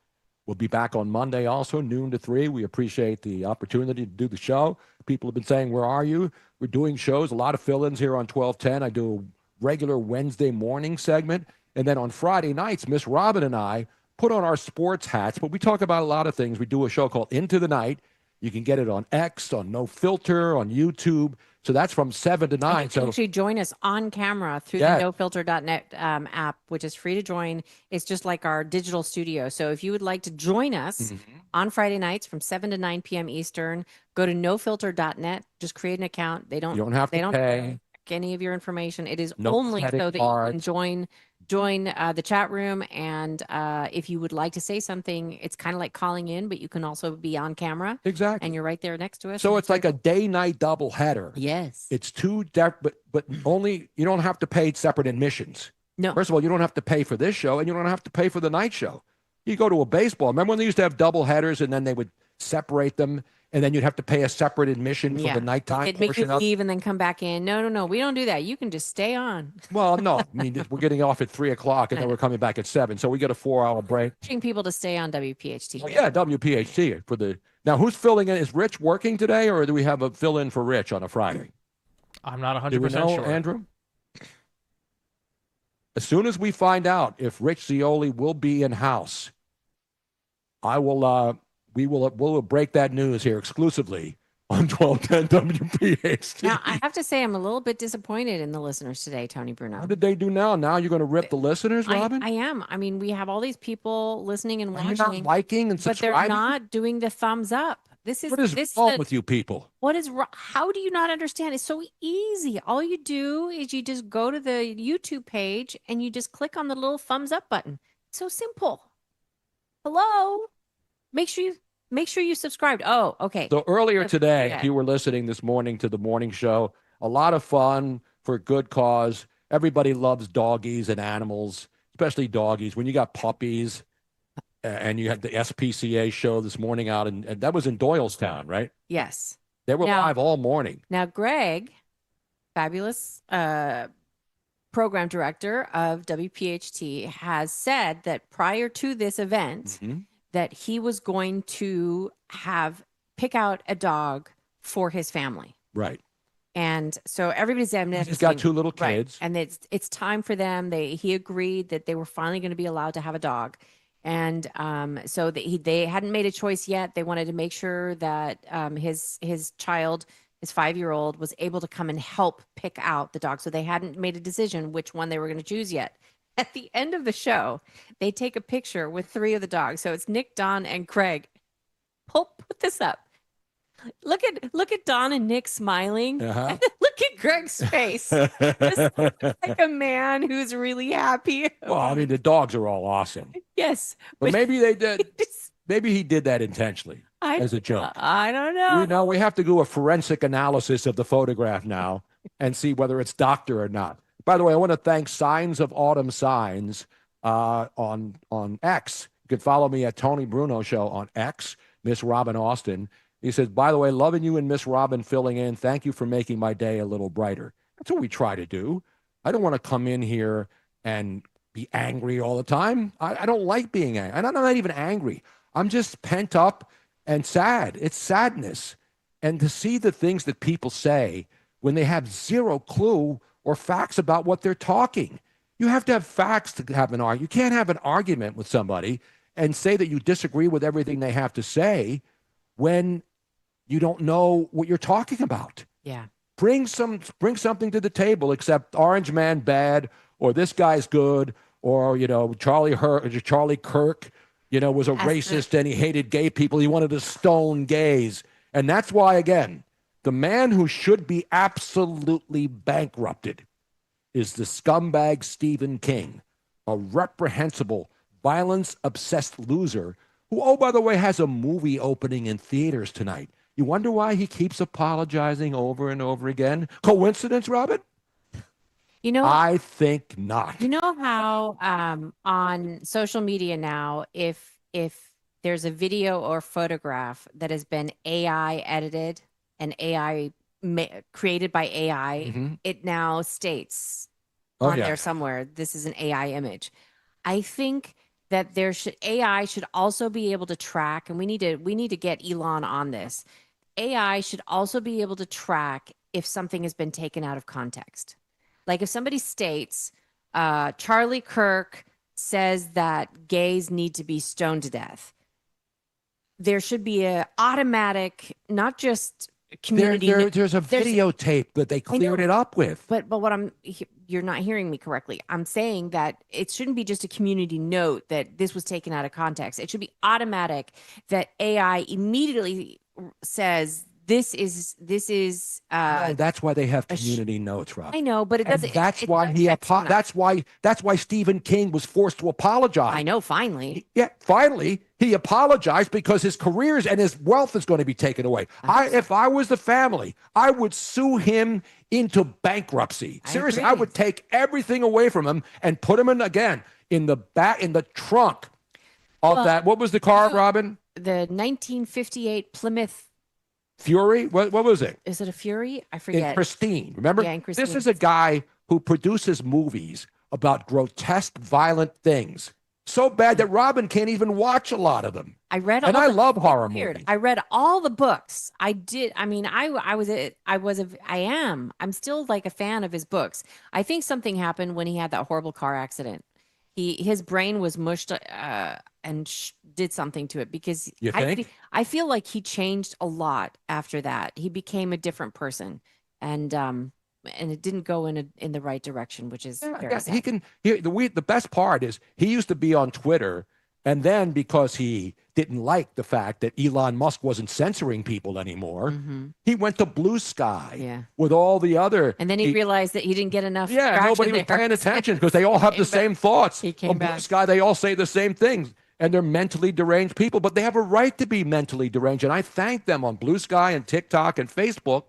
Speaker 8: We'll be back on Monday also, noon to 3. We appreciate the opportunity to do the show. People have been saying, where are you? We're doing shows, a lot of fill-ins here on 1210. I do a regular Wednesday morning segment. And then on Friday nights, Miss Robin and I put on our sports hats, but we talk about a lot of things. We do a show called Into the Night. You can get it on X, on No Filter, on YouTube. So that's from 7 to 9.
Speaker 9: You can actually join us on camera through the nofilter.net app, which is free to join. It's just like our digital studio. So if you would like to join us on Friday nights from 7 to 9 p.m. Eastern, go to nofilter.net. Just create an account. They don't
Speaker 8: pay
Speaker 9: any of your information. It is
Speaker 8: No
Speaker 9: only
Speaker 8: credit
Speaker 9: so that
Speaker 8: cards.
Speaker 9: you can join the chat room. And if you would like to say something, it's kind of like calling in, but you can also be on camera.
Speaker 8: Exactly.
Speaker 9: And you're right there next to us.
Speaker 8: So it's like a day-night double header.
Speaker 9: Yes.
Speaker 8: It's but only you don't have to pay separate admissions.
Speaker 9: No.
Speaker 8: First of all, you don't have to pay for this show, and you don't have to pay for the night show. You go to a baseball. Remember when they used to have double headers, and then they would separate them, and then you'd have to pay a separate admission for the nighttime
Speaker 9: It'd make you
Speaker 8: portion of.
Speaker 9: leave and then come back in. No. We don't do that. You can just stay on.
Speaker 8: Well, no. I mean, we're getting off at 3 o'clock, and then we're coming back at 7. So we get a 4-hour break.
Speaker 9: Pushing people to stay on WPHT.
Speaker 8: Oh, yeah, WPHT for the. Now, who's filling in? Is Rich working today, or do we have a fill-in for Rich on a Friday?
Speaker 5: I'm not 100%
Speaker 8: Do we know,
Speaker 5: sure.
Speaker 8: Andrew? As soon as we find out if Rich Zioli will be in house, we'll break that news here exclusively on 1210 WPHT.
Speaker 9: Now, I have to say, I'm a little bit disappointed in the listeners today, Tony Bruno.
Speaker 8: What did they do now? Now you're going to rip the listeners, Robin?
Speaker 9: I am. I mean, we have all these people listening and
Speaker 8: Are you
Speaker 9: watching.
Speaker 8: not liking and
Speaker 9: but they're
Speaker 8: subscribing?
Speaker 9: not doing the thumbs up.
Speaker 8: What is wrong with you people?
Speaker 9: What is wrong? How do you not understand? It's so easy. All you do is you just go to the YouTube page and you just click on the little thumbs up button. so simple. Hello. Make sure you subscribed. Oh, okay.
Speaker 8: So earlier today,
Speaker 9: Yeah.
Speaker 8: if you were listening this morning to the morning show, a lot of fun for a good cause. Everybody loves doggies and animals, especially doggies. When you got puppies, and you had the SPCA show this morning out, and that was in Doylestown, right?
Speaker 9: Yes.
Speaker 8: They were live all morning.
Speaker 9: Now, Greg, fabulous program director of WPHT, has said that prior to this event, that he was going to pick out a dog for his family.
Speaker 8: Right.
Speaker 9: And so everybody's
Speaker 8: He's got two little kids.
Speaker 9: Right. And it's time for them. He agreed that they were finally going to be allowed to have a dog. And so they hadn't made a choice yet. They wanted to make sure that his child, his 5-year-old, was able to come and help pick out the dog. So they hadn't made a decision which one they were going to choose yet. At the end of the show, they take a picture with 3 of the dogs. So it's Nick, Don, and Craig. Put this up. Look at Don and Nick smiling.
Speaker 8: Uh-huh.
Speaker 9: And then look at Greg's face. Just like a man who's really happy.
Speaker 8: Well, I mean, the dogs are all awesome.
Speaker 9: Yes.
Speaker 8: But maybe they did. Maybe he did that intentionally as a joke.
Speaker 9: I don't know.
Speaker 8: We have to do a forensic analysis of the photograph now and see whether it's doctor or not. By the way, I want to thank Signs of Autumn Signs on X. You can follow me at Tony Bruno Show on X, Miss Robin Austin. He says, by the way, loving you and Miss Robin filling in. Thank you for making my day a little brighter. That's what we try to do. I don't want to come in here and be angry all the time. I don't like being angry. And I'm not even angry. I'm just pent up and sad. It's sadness. And to see the things that people say when they have zero clue or facts about what they're talking. You have to have facts to have an argument. You can't have an argument with somebody and say that you disagree with everything they have to say when you don't know what you're talking about.
Speaker 9: Yeah.
Speaker 8: Bring something to the table except Orange Man bad, or this guy's good, or Charlie Kirk, was a racist and he hated gay people. He wanted to stone gays. And that's why, again, the man who should be absolutely bankrupted is the scumbag Stephen King, a reprehensible, violence-obsessed loser who, oh, by the way, has a movie opening in theaters tonight. You wonder why he keeps apologizing over and over again? Coincidence, Robin? I think not.
Speaker 9: You know how on social media now, if there's a video or photograph that has been AI edited and AI created by AI, it now states there somewhere, this is an AI image. I think that AI should also be able to track, and we need to get Elon on this. AI should also be able to track if something has been taken out of context. Like if somebody states, Charlie Kirk says that gays need to be stoned to death, there should be an automatic, not just community.
Speaker 8: There's a videotape that they cleared it up with.
Speaker 9: But you're not hearing me correctly. I'm saying that it shouldn't be just a community note that this was taken out of context. It should be automatic that AI immediately says this is.
Speaker 8: That's why they have community notes, Rob.
Speaker 9: I know, but it doesn't.
Speaker 8: That's why That's why Stephen King was forced to apologize.
Speaker 9: I know. Finally.
Speaker 8: Finally, he apologized because his careers and his wealth is going to be taken away. If I was the family, I would sue him into bankruptcy. Seriously, I would take everything away from him and put him in the trunk of that. What was the car, Robin?
Speaker 9: The 1958 Plymouth
Speaker 8: Fury? What was it?
Speaker 9: Is it a Fury? I forget.
Speaker 8: In Christine. Remember?
Speaker 9: Yeah, in Christine.
Speaker 8: This is a guy who produces movies about grotesque, violent things. So bad that Robin can't even watch a lot of them.
Speaker 9: I read
Speaker 8: and I love horror movies.
Speaker 9: I read all the books. I did. I mean, I'm still like a fan of his books. I think something happened when he had that horrible car accident. His brain was mushed and did something to it because
Speaker 8: you think?
Speaker 9: I feel like he changed a lot after that. He became a different person, and it didn't go in the right direction, which is very sad.
Speaker 8: The best part is he used to be on Twitter, and then because he didn't like the fact that Elon Musk wasn't censoring people anymore. He went to Blue Sky with all the other.
Speaker 9: And then he realized that he didn't get enough.
Speaker 8: Yeah,
Speaker 9: traction
Speaker 8: nobody was
Speaker 9: there.
Speaker 8: paying attention because they all have the same thoughts.
Speaker 9: He came
Speaker 8: On Blue
Speaker 9: back.
Speaker 8: Sky, they all say the same things. And they're mentally deranged people, but they have a right to be mentally deranged. And I thank them on Blue Sky and TikTok and Facebook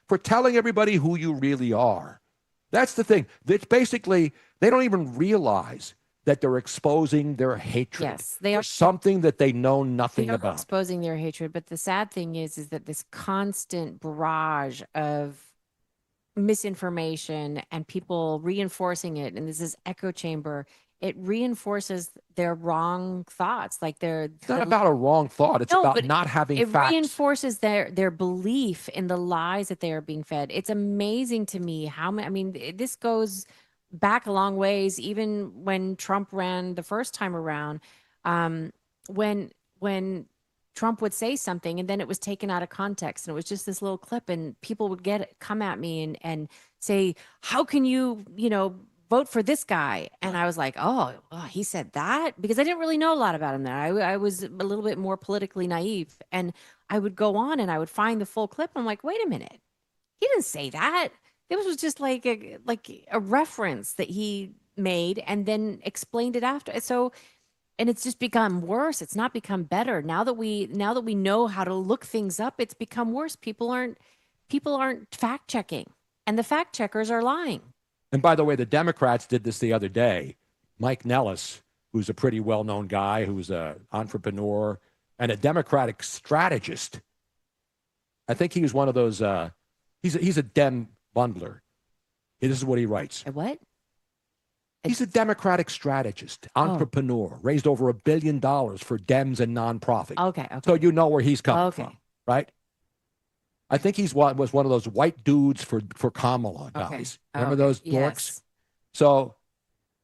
Speaker 8: for telling everybody who you really are. That's the thing. It's basically, they don't even realize that they're exposing their hatred.
Speaker 9: Yes, they are.
Speaker 8: For something that they know nothing
Speaker 9: They are
Speaker 8: about.
Speaker 9: exposing their hatred. But the sad thing is that this constant barrage of misinformation and people reinforcing it, and this is echo chamber, it reinforces their wrong thoughts. Like
Speaker 8: It's not about a wrong thought. It's about not having
Speaker 9: it
Speaker 8: facts.
Speaker 9: reinforces their belief in the lies that they are being fed. It's amazing to me how many. I mean, this goes back a long ways. Even when Trump ran the first time around, when Trump would say something and then it was taken out of context and it was just this little clip, and people would come at me and say, "How can you, vote for this guy?" And I was like, oh, he said that? Because I didn't really know a lot about him then. I was a little bit more politically naive. And I would go on and I would find the full clip. I'm like, wait a minute. He didn't say that. It was just like a reference that he made and then explained it after. So, and it's just become worse. It's not become better. Now that we know how to look things up, it's become worse. People aren't fact checking, and the fact checkers are lying.
Speaker 8: And by the way, the Democrats did this the other day. Mike Nellis, who's a pretty well-known guy, who's an entrepreneur and a Democratic strategist. I think he was one of those, he's a Dem bundler. This is what he writes.
Speaker 9: A what?
Speaker 8: He's a Democratic strategist, entrepreneur, raised over $1 billion for Dems and nonprofit.
Speaker 9: Okay.
Speaker 8: So you know where he's coming from, right? I think he's was one of those white dudes for Kamala guys. Remember those dorks?
Speaker 9: Yes.
Speaker 8: So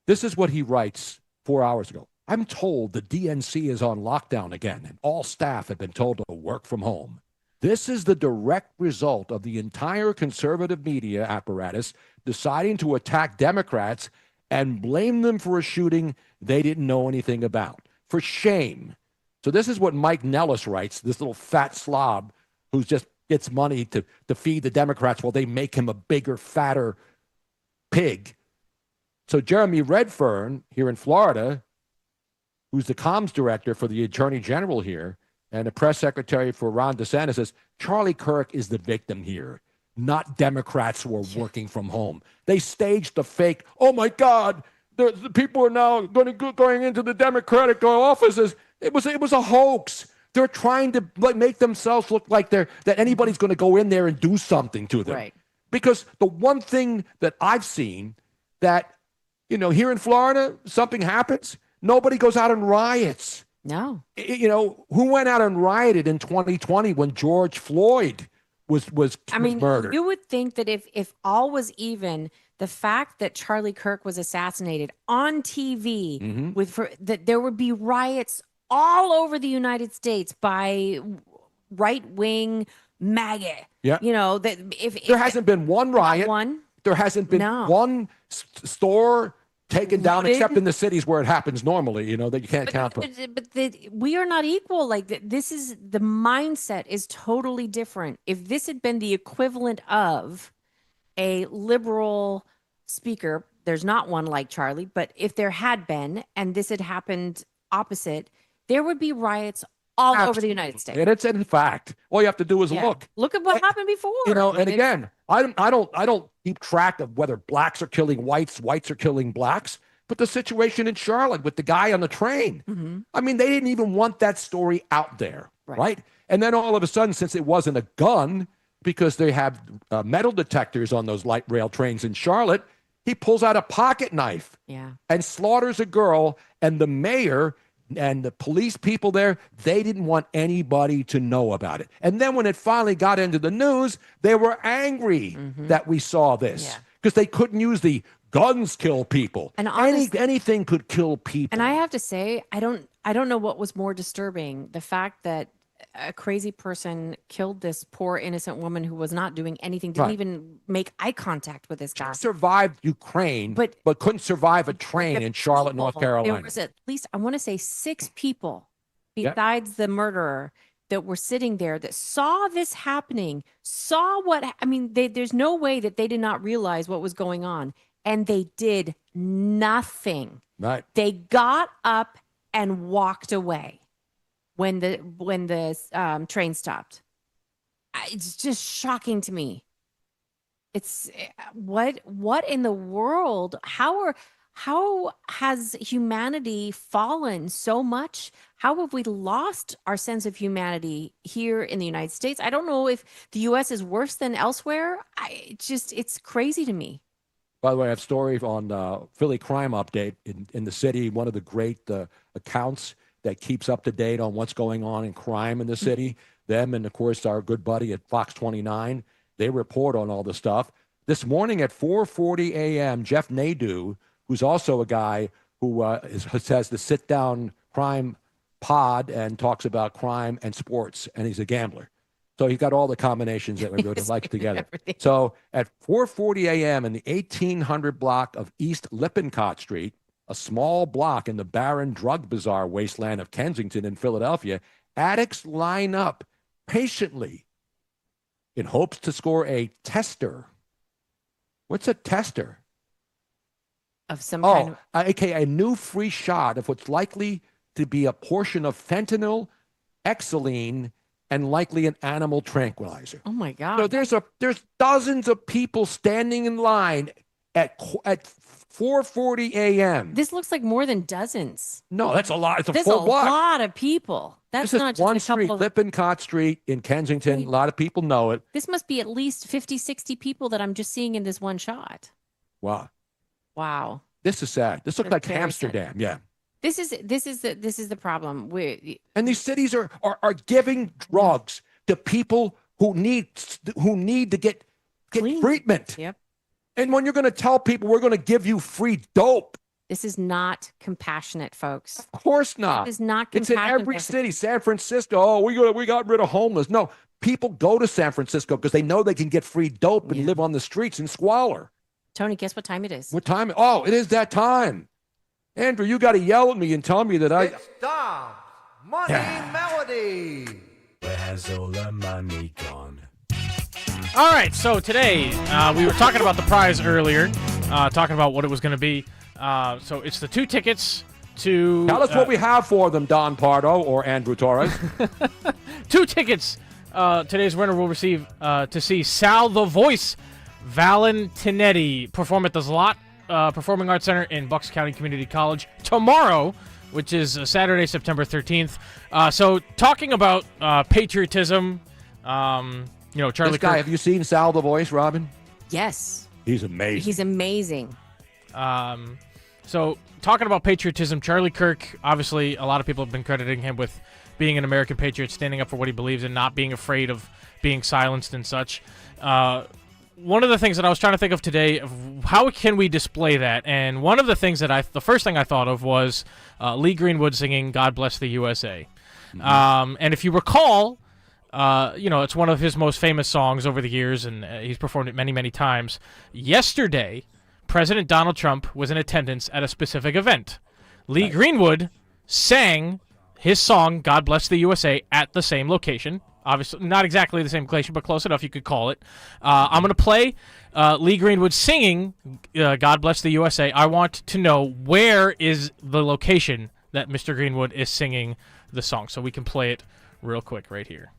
Speaker 8: this is what he writes 4 hours ago. I'm told the DNC is on lockdown again, and all staff have been told to work from home. This is the direct result of the entire conservative media apparatus deciding to attack Democrats and blame them for a shooting they didn't know anything about. For shame. So this is what Mike Nellis writes, this little fat slob who's just gets money to feed the Democrats while they make him a bigger, fatter pig. So Jeremy Redfern here in Florida, who's the comms director for the Attorney General here and the press secretary for Ron DeSantis, says Charlie Kirk is the victim here, not Democrats who are working from home. They staged the fake, oh my God, the people are now going into the Democratic offices. It was a hoax. They're trying to make themselves look like that anybody's going to go in there and do something to them.
Speaker 9: Right.
Speaker 8: Because the one thing that I've seen that, here in Florida, something happens, nobody goes out and riots.
Speaker 9: No.
Speaker 8: Who went out and rioted in 2020 when George Floyd was murdered?
Speaker 9: You would think that if all was even, the fact that Charlie Kirk was assassinated on TV that there would be riots all over the United States by right-wing MAGA.
Speaker 8: Yeah.
Speaker 9: That if
Speaker 8: there hasn't been one riot. There hasn't been one store taken down, except in the cities where it happens normally, that you can't count.
Speaker 9: But we are not equal. Like this is the mindset is totally different. If this had been the equivalent of a liberal speaker, there's not one like Charlie, but if there had been, and this had happened opposite, there would be riots all over the United States.
Speaker 8: And it's in fact, all you have to do is look.
Speaker 9: Look at what happened before.
Speaker 8: And again, I don't keep track of whether blacks are killing whites are killing blacks. But the situation in Charlotte with the guy on the train, I mean, they didn't even want that story out there, right? And then all of a sudden, since it wasn't a gun, because they have metal detectors on those light rail trains in Charlotte, he pulls out a pocket knife and slaughters a girl, and the mayor and the police people there, they didn't want anybody to know about it. And then when it finally got into the news, they were angry that we saw this because they couldn't use the guns kill people. And anything could kill people.
Speaker 9: And I have to say, I don't know what was more disturbing, the fact that a crazy person killed this poor innocent woman who was not doing anything, didn't even make eye contact with this guy.
Speaker 8: She survived Ukraine, but couldn't survive a train in Charlotte, North Carolina.
Speaker 9: There was at least, I want to say 6 people besides the murderer that were sitting there that saw this happening, saw what, I mean, there's no way that they did not realize what was going on. And they did nothing.
Speaker 8: Right.
Speaker 9: They got up and walked away when the train stopped. It's just shocking to me. It's what in the world? How has humanity fallen so much? How have we lost our sense of humanity here in the United States? I don't know if the U.S. is worse than elsewhere. It's crazy to me.
Speaker 8: By the way, I have a story on Philly Crime Update in the city, one of the great accounts that keeps up to date on what's going on in crime in the city. Them and, of course, our good buddy at Fox 29, they report on all the stuff. This morning at 4:40 a.m., Jeff Nadeau, who's also a guy who has the sit-down crime pod and talks about crime and sports, and he's a gambler. So he's got all the combinations that we would like together. So at 4:40 a.m. in the 1800 block of East Lippincott Street, a small block in the barren drug bazaar wasteland of Kensington in Philadelphia, addicts line up patiently in hopes to score a tester. What's a tester?
Speaker 9: Of some kind of...
Speaker 8: aka a new free shot of what's likely to be a portion of fentanyl, Exaline, and likely an animal tranquilizer.
Speaker 9: Oh my God!
Speaker 8: So there's dozens of people standing in line at 4:40 a.m.
Speaker 9: This looks like more than dozens.
Speaker 8: No, that's a lot. It's a
Speaker 9: There's
Speaker 8: full
Speaker 9: a
Speaker 8: block.
Speaker 9: lot of people. That's
Speaker 8: This is
Speaker 9: not just
Speaker 8: one
Speaker 9: a couple
Speaker 8: street,
Speaker 9: of...
Speaker 8: Lippincott Street in Kensington. A lot of people know it.
Speaker 9: This must be at least 50, 60 people that I'm just seeing in this one shot.
Speaker 8: Wow.
Speaker 9: Wow.
Speaker 8: This is sad. This looks
Speaker 9: That's
Speaker 8: like
Speaker 9: very
Speaker 8: Amsterdam.
Speaker 9: sad.
Speaker 8: Yeah.
Speaker 9: This is the problem.
Speaker 8: And these cities are giving drugs to people who need to get treatment.
Speaker 9: Yep.
Speaker 8: And when you're going to tell people we're going to give you free dope,
Speaker 9: this is not compassionate, folks.
Speaker 8: Of course not.
Speaker 9: It is not
Speaker 8: It's in
Speaker 9: compassionate.
Speaker 8: every city. San Francisco. Oh, we got rid of homeless. No, people go to San Francisco because they know they can get free dope and live on the streets in squalor.
Speaker 9: Tony, guess what time it is?
Speaker 8: What time? Oh, it is that time. Andrew, you got to yell at me and tell me that
Speaker 3: Stop! Money Melody!
Speaker 26: Where has all the money gone?
Speaker 5: All right, so today we were talking about the prize earlier, talking about what it was going to be. So it's the 2 tickets to...
Speaker 8: Tell us what we have for them, Don Pardo or Andrew Torres.
Speaker 5: 2 tickets. Today's winner will receive to see Sal the Voice Valentinetti perform at the Zlot Performing Arts Center in Bucks County Community College tomorrow, which is Saturday, September 13th. So talking about patriotism, Charlie
Speaker 8: This guy,
Speaker 5: Kirk.
Speaker 8: have you seen Sal the Voice, Robin?
Speaker 9: Yes.
Speaker 8: He's amazing.
Speaker 9: He's amazing.
Speaker 5: So talking about patriotism, Charlie Kirk, obviously a lot of people have been crediting him with being an American patriot, standing up for what he believes in, not being afraid of being silenced and such. One of the things that I was trying to think of today, of how can we display that? And one of the things that the first thing I thought of was Lee Greenwood singing "God Bless the USA."
Speaker 8: Mm-hmm.
Speaker 5: And if you recall, it's one of his most famous songs over the years, and he's performed it many, many times. Yesterday, President Donald Trump was in attendance at a specific event. Lee Greenwood sang his song, God Bless the USA, at the same location. Obviously, not exactly the same location, but close enough you could call it. I'm going to play Lee Greenwood singing God Bless the USA. I want to know where is the location that Mr. Greenwood is singing the song, so we can play it real quick right here.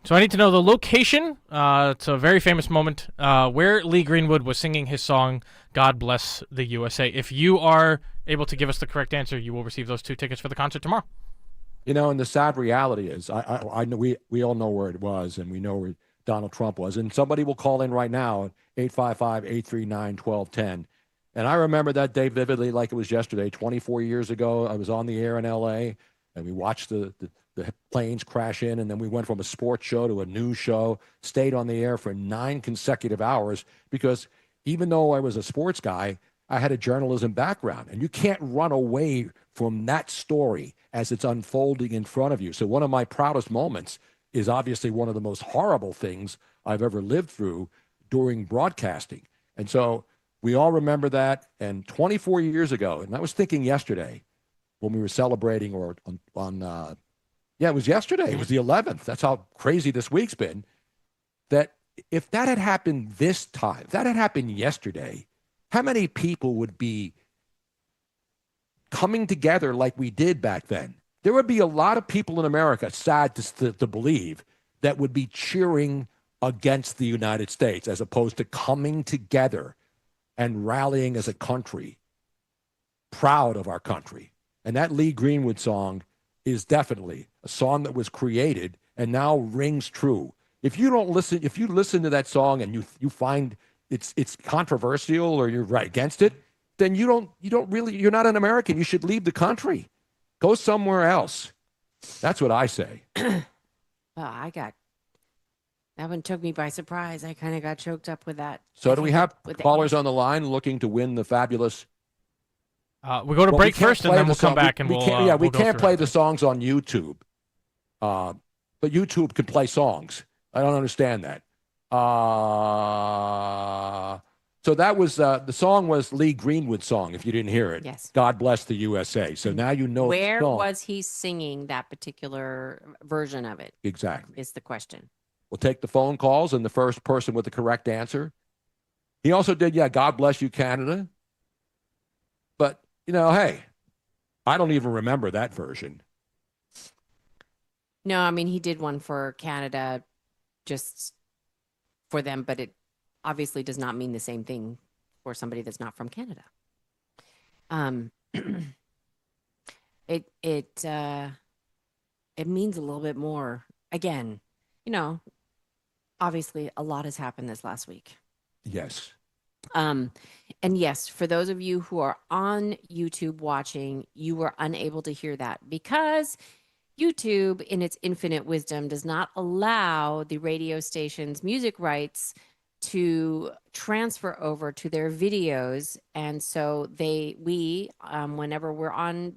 Speaker 5: So I need to know the location. It's a very famous moment where Lee Greenwood was singing his song, God Bless the USA. If you are able to give us the correct answer, you will receive those 2 tickets for the concert tomorrow.
Speaker 8: You know, and the sad reality is, I know we all know where it was, and we know where Donald Trump was. And somebody will call in right now at 855-839-1210. And I remember that day vividly like it was yesterday. 24 years ago, I was on the air in L.A., and we watched the planes crash in, and then we went from a sports show to a news show, stayed on the air for 9 consecutive hours because even though I was a sports guy, I had a journalism background, and you can't run away from that story as it's unfolding in front of you. So one of my proudest moments is obviously one of the most horrible things I've ever lived through during broadcasting. And so we all remember that. And 24 years ago, and I was thinking yesterday when we were celebrating it was yesterday. It was the 11th. That's how crazy this week's been. That if that had happened this time, if that had happened yesterday, how many people would be coming together like we did back then? There would be a lot of people in America, sad to believe, that would be cheering against the United States as opposed to coming together and rallying as a country, proud of our country. And that Lee Greenwood song is definitely a song that was created and now rings true. If you listen to that song and you find it's controversial or you're right against it, then you're not an American. You should leave the country. Go somewhere else. That's what I say.
Speaker 9: Well, that one took me by surprise. I kind of got choked up with that.
Speaker 8: So do we have callers on the line looking to win the fabulous?
Speaker 5: We go to break first, and then we'll come back and
Speaker 8: we can't play the songs on YouTube. But YouTube can play songs. I don't understand that. So that was the song was Lee Greenwood's song. If you didn't hear it,
Speaker 9: yes.
Speaker 8: God Bless the USA. So now you know.
Speaker 9: Where was he singing that particular version of it?
Speaker 8: Exactly
Speaker 9: is the question.
Speaker 8: We'll take the phone calls and the first person with the correct answer. He also did, God Bless You, Canada. But hey, I don't even remember that version.
Speaker 9: No, I mean he did one for Canada, just for them, but it obviously does not mean the same thing for somebody that's not from Canada. It means a little bit more. Again, obviously a lot has happened this last week.
Speaker 8: Yes.
Speaker 9: And yes, for those of you who are on YouTube watching, you were unable to hear that because YouTube, in its infinite wisdom, does not allow the radio station's music rights to transfer over to their videos. And so we, whenever we're on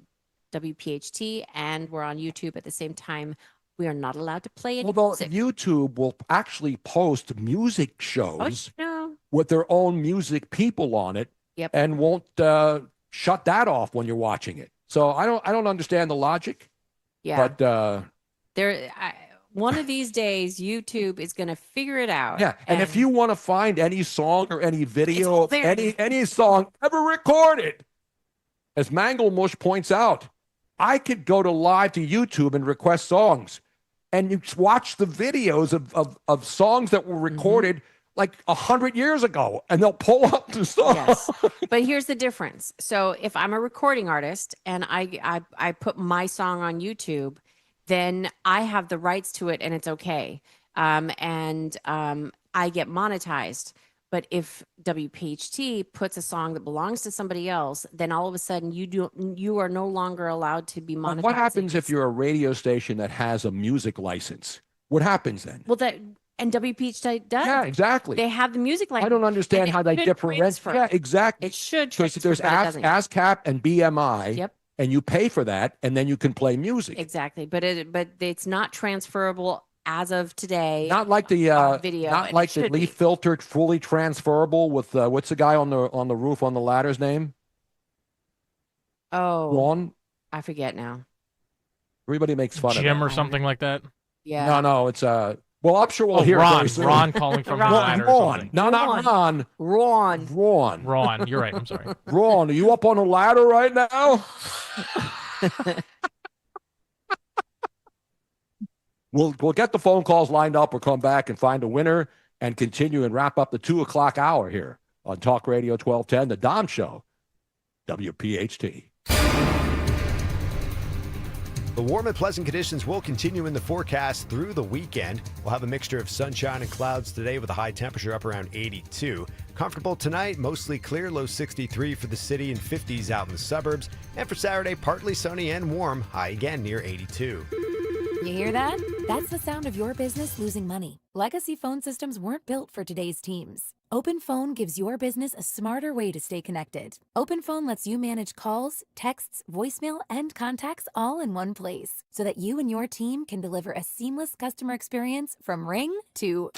Speaker 9: WPHT and we're on YouTube at the same time, we are not allowed to play it.
Speaker 8: Although YouTube will actually post music shows
Speaker 9: no.
Speaker 8: with their own music people on it,
Speaker 9: yep.
Speaker 8: and won't shut that off when you're watching it. So I don't understand the logic.
Speaker 9: Yeah.
Speaker 8: But
Speaker 9: one of these days, YouTube is going to figure it out.
Speaker 8: Yeah, and if you want to find any song or any video of any song ever recorded, as Manglemush points out, I could go to live to YouTube and request songs, and you watch the videos of songs that were recorded like 100 years ago, and they'll pull up the song.
Speaker 9: Yes, but here's the difference. So if I'm a recording artist and I put my song on YouTube, then I have the rights to it and it's okay. And I get monetized. But if WPHT puts a song that belongs to somebody else, then all of a sudden you are no longer allowed to be monetized.
Speaker 8: What happens if you're a radio station that has a music license? What happens then?
Speaker 9: Well, and WPHT does.
Speaker 8: Yeah, exactly.
Speaker 9: They have the music license.
Speaker 8: I don't understand how they differentiate. Yeah, exactly.
Speaker 9: It should.
Speaker 8: Because there's ASCAP and BMI.
Speaker 9: Yep.
Speaker 8: And you pay for that, and then you can play music.
Speaker 9: Exactly, but it's not transferable as of today.
Speaker 8: Not like the
Speaker 9: video.
Speaker 8: Not like the leaf filtered, fully transferable with what's the guy on the roof on the ladder's name?
Speaker 9: Oh,
Speaker 8: Ron.
Speaker 9: I forget now.
Speaker 8: Everybody makes fun of
Speaker 5: Jim or something like that.
Speaker 9: Yeah.
Speaker 8: No, it's Well, I'm sure we'll hear
Speaker 5: Ron.
Speaker 8: very soon.
Speaker 5: Ron calling from the ladder or something.
Speaker 8: No, not Ron.
Speaker 9: Ron.
Speaker 5: Ron. You're right. I'm sorry.
Speaker 8: Ron, are you up on the ladder right now? We'll get the phone calls lined up. We'll come back and find a winner and continue and wrap up the 2 o'clock hour here on Talk Radio 1210, The Dom Show, WPHT.
Speaker 1: The warm and pleasant conditions will continue in the forecast through the weekend. We'll have a mixture of sunshine and clouds today with a high temperature up around 82. Comfortable tonight, mostly clear, low 63 for the city and 50s out in the suburbs. And for Saturday, partly sunny and warm, high again near 82.
Speaker 11: You hear that? That's the sound of your business losing money. Legacy phone systems weren't built for today's teams. OpenPhone gives your business a smarter way to stay connected. OpenPhone lets you manage calls, texts, voicemail, and contacts all in one place so that you and your team can deliver a seamless customer experience from ring to...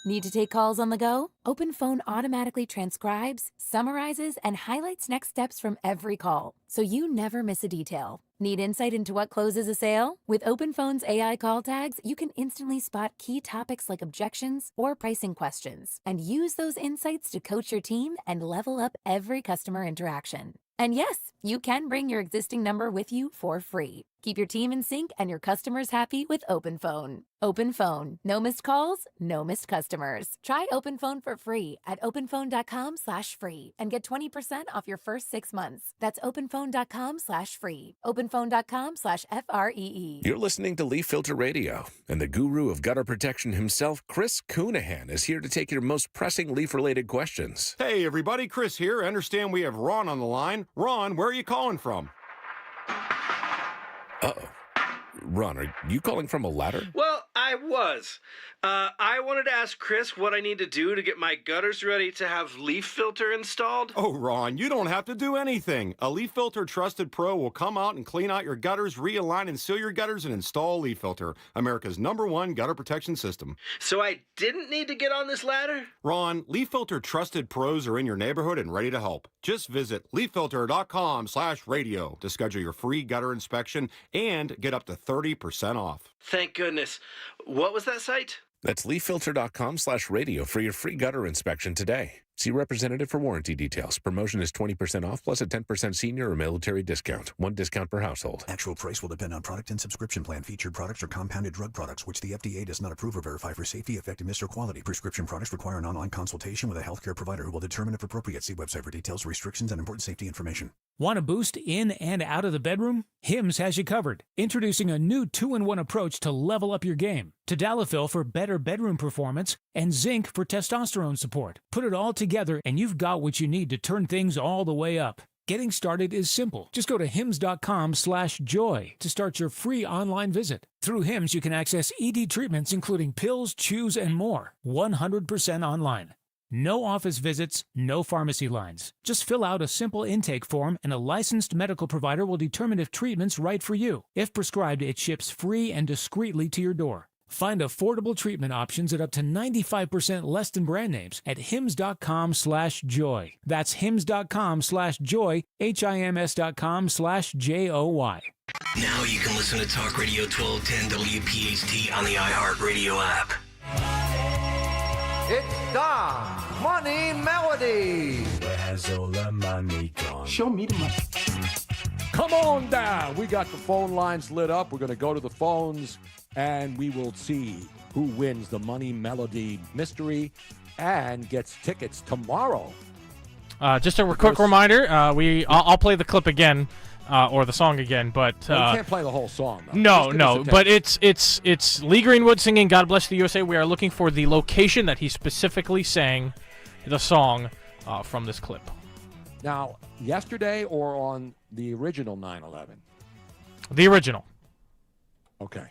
Speaker 11: Need to take calls on the go? OpenPhone automatically transcribes, summarizes, and highlights next steps from every call, so you never miss a detail. Need insight into what closes a sale? With OpenPhone's AI call tags, you can instantly spot key topics like objections or pricing questions, and use those insights to coach your team and level up every customer interaction. And yes, you can bring your existing number with you for free. Keep your team in sync and your customers happy with OpenPhone. OpenPhone. No missed calls, no missed customers. Try OpenPhone for free at openphone.com/free and get 20% off your first 6 months. That's openphone.com/free. openphone.com/FREE.
Speaker 27: You're listening to Leaf Filter Radio, and the guru of gutter protection himself, Chris Coonahan, is here to take your most pressing leaf-related questions.
Speaker 28: Hey, everybody, Chris here. I understand we have Ron on the line. Ron, where are you calling from?
Speaker 27: Uh-oh. Ron, are you calling from a ladder?
Speaker 29: Well, I was. I wanted to ask Chris what I need to do to get my gutters ready to have leaf filter installed.
Speaker 28: Oh, Ron, you don't have to do anything. A Leaf Filter Trusted Pro will come out and clean out your gutters, realign and seal your gutters, and install a Leaf Filter, America's #1 gutter protection system.
Speaker 29: So I didn't need to get on this ladder?
Speaker 28: Ron, Leaf Filter Trusted Pros are in your neighborhood and ready to help. Just visit leaffilter.com/radio to schedule your free gutter inspection and get up to 30% off.
Speaker 29: Thank goodness. What was that site?
Speaker 27: That's leaffilter.com/radio for your free gutter inspection today. See representative for warranty details. Promotion is 20% off plus a 10% senior or military discount. One discount per household.
Speaker 17: Actual price will depend on product and subscription plan. Featured products are compounded drug products, which the FDA does not approve or verify for safety, effectiveness, or quality. Prescription products require an online consultation with a healthcare provider who will determine if appropriate. See website for details, restrictions, and important safety information.
Speaker 18: Want a boost in and out of the bedroom? Hims has you covered. Introducing a new 2-in-1 approach to level up your game. Tadalafil for better bedroom performance and zinc for testosterone support. Put it all together and you've got what you need to turn things all the way up. Getting started is simple. Just go to hims.com/joy to start your free online visit. Through Hims, you can access ED treatments including pills, chews, and more. 100% online. No office visits, no pharmacy lines. Just fill out a simple intake form and a licensed medical provider will determine if treatment's right for you. If prescribed, it ships free and discreetly to your door. Find affordable treatment options at up to 95% less than brand names at hims.com/joy. That's hims.com/joy, hims.com/joy.
Speaker 10: Now you can listen to Talk Radio 1210 WPHT on the iHeartRadio app.
Speaker 3: It's Dom's Money Melody.
Speaker 14: Where's all the money gone?
Speaker 8: Show me the money. Come on down. We got the phone lines lit up. We're going to go to the phones, and we will see who wins the Money Melody mystery and gets tickets tomorrow.
Speaker 5: Just a quick reminder, I'll play the clip again, or the song again, but...
Speaker 8: you can't play the whole song, though.
Speaker 5: No, but it's Lee Greenwood singing God Bless the USA. We are looking for the location that he specifically sang the song from this clip.
Speaker 8: Now, yesterday or on the original 9/11?
Speaker 5: The original.
Speaker 8: Okay.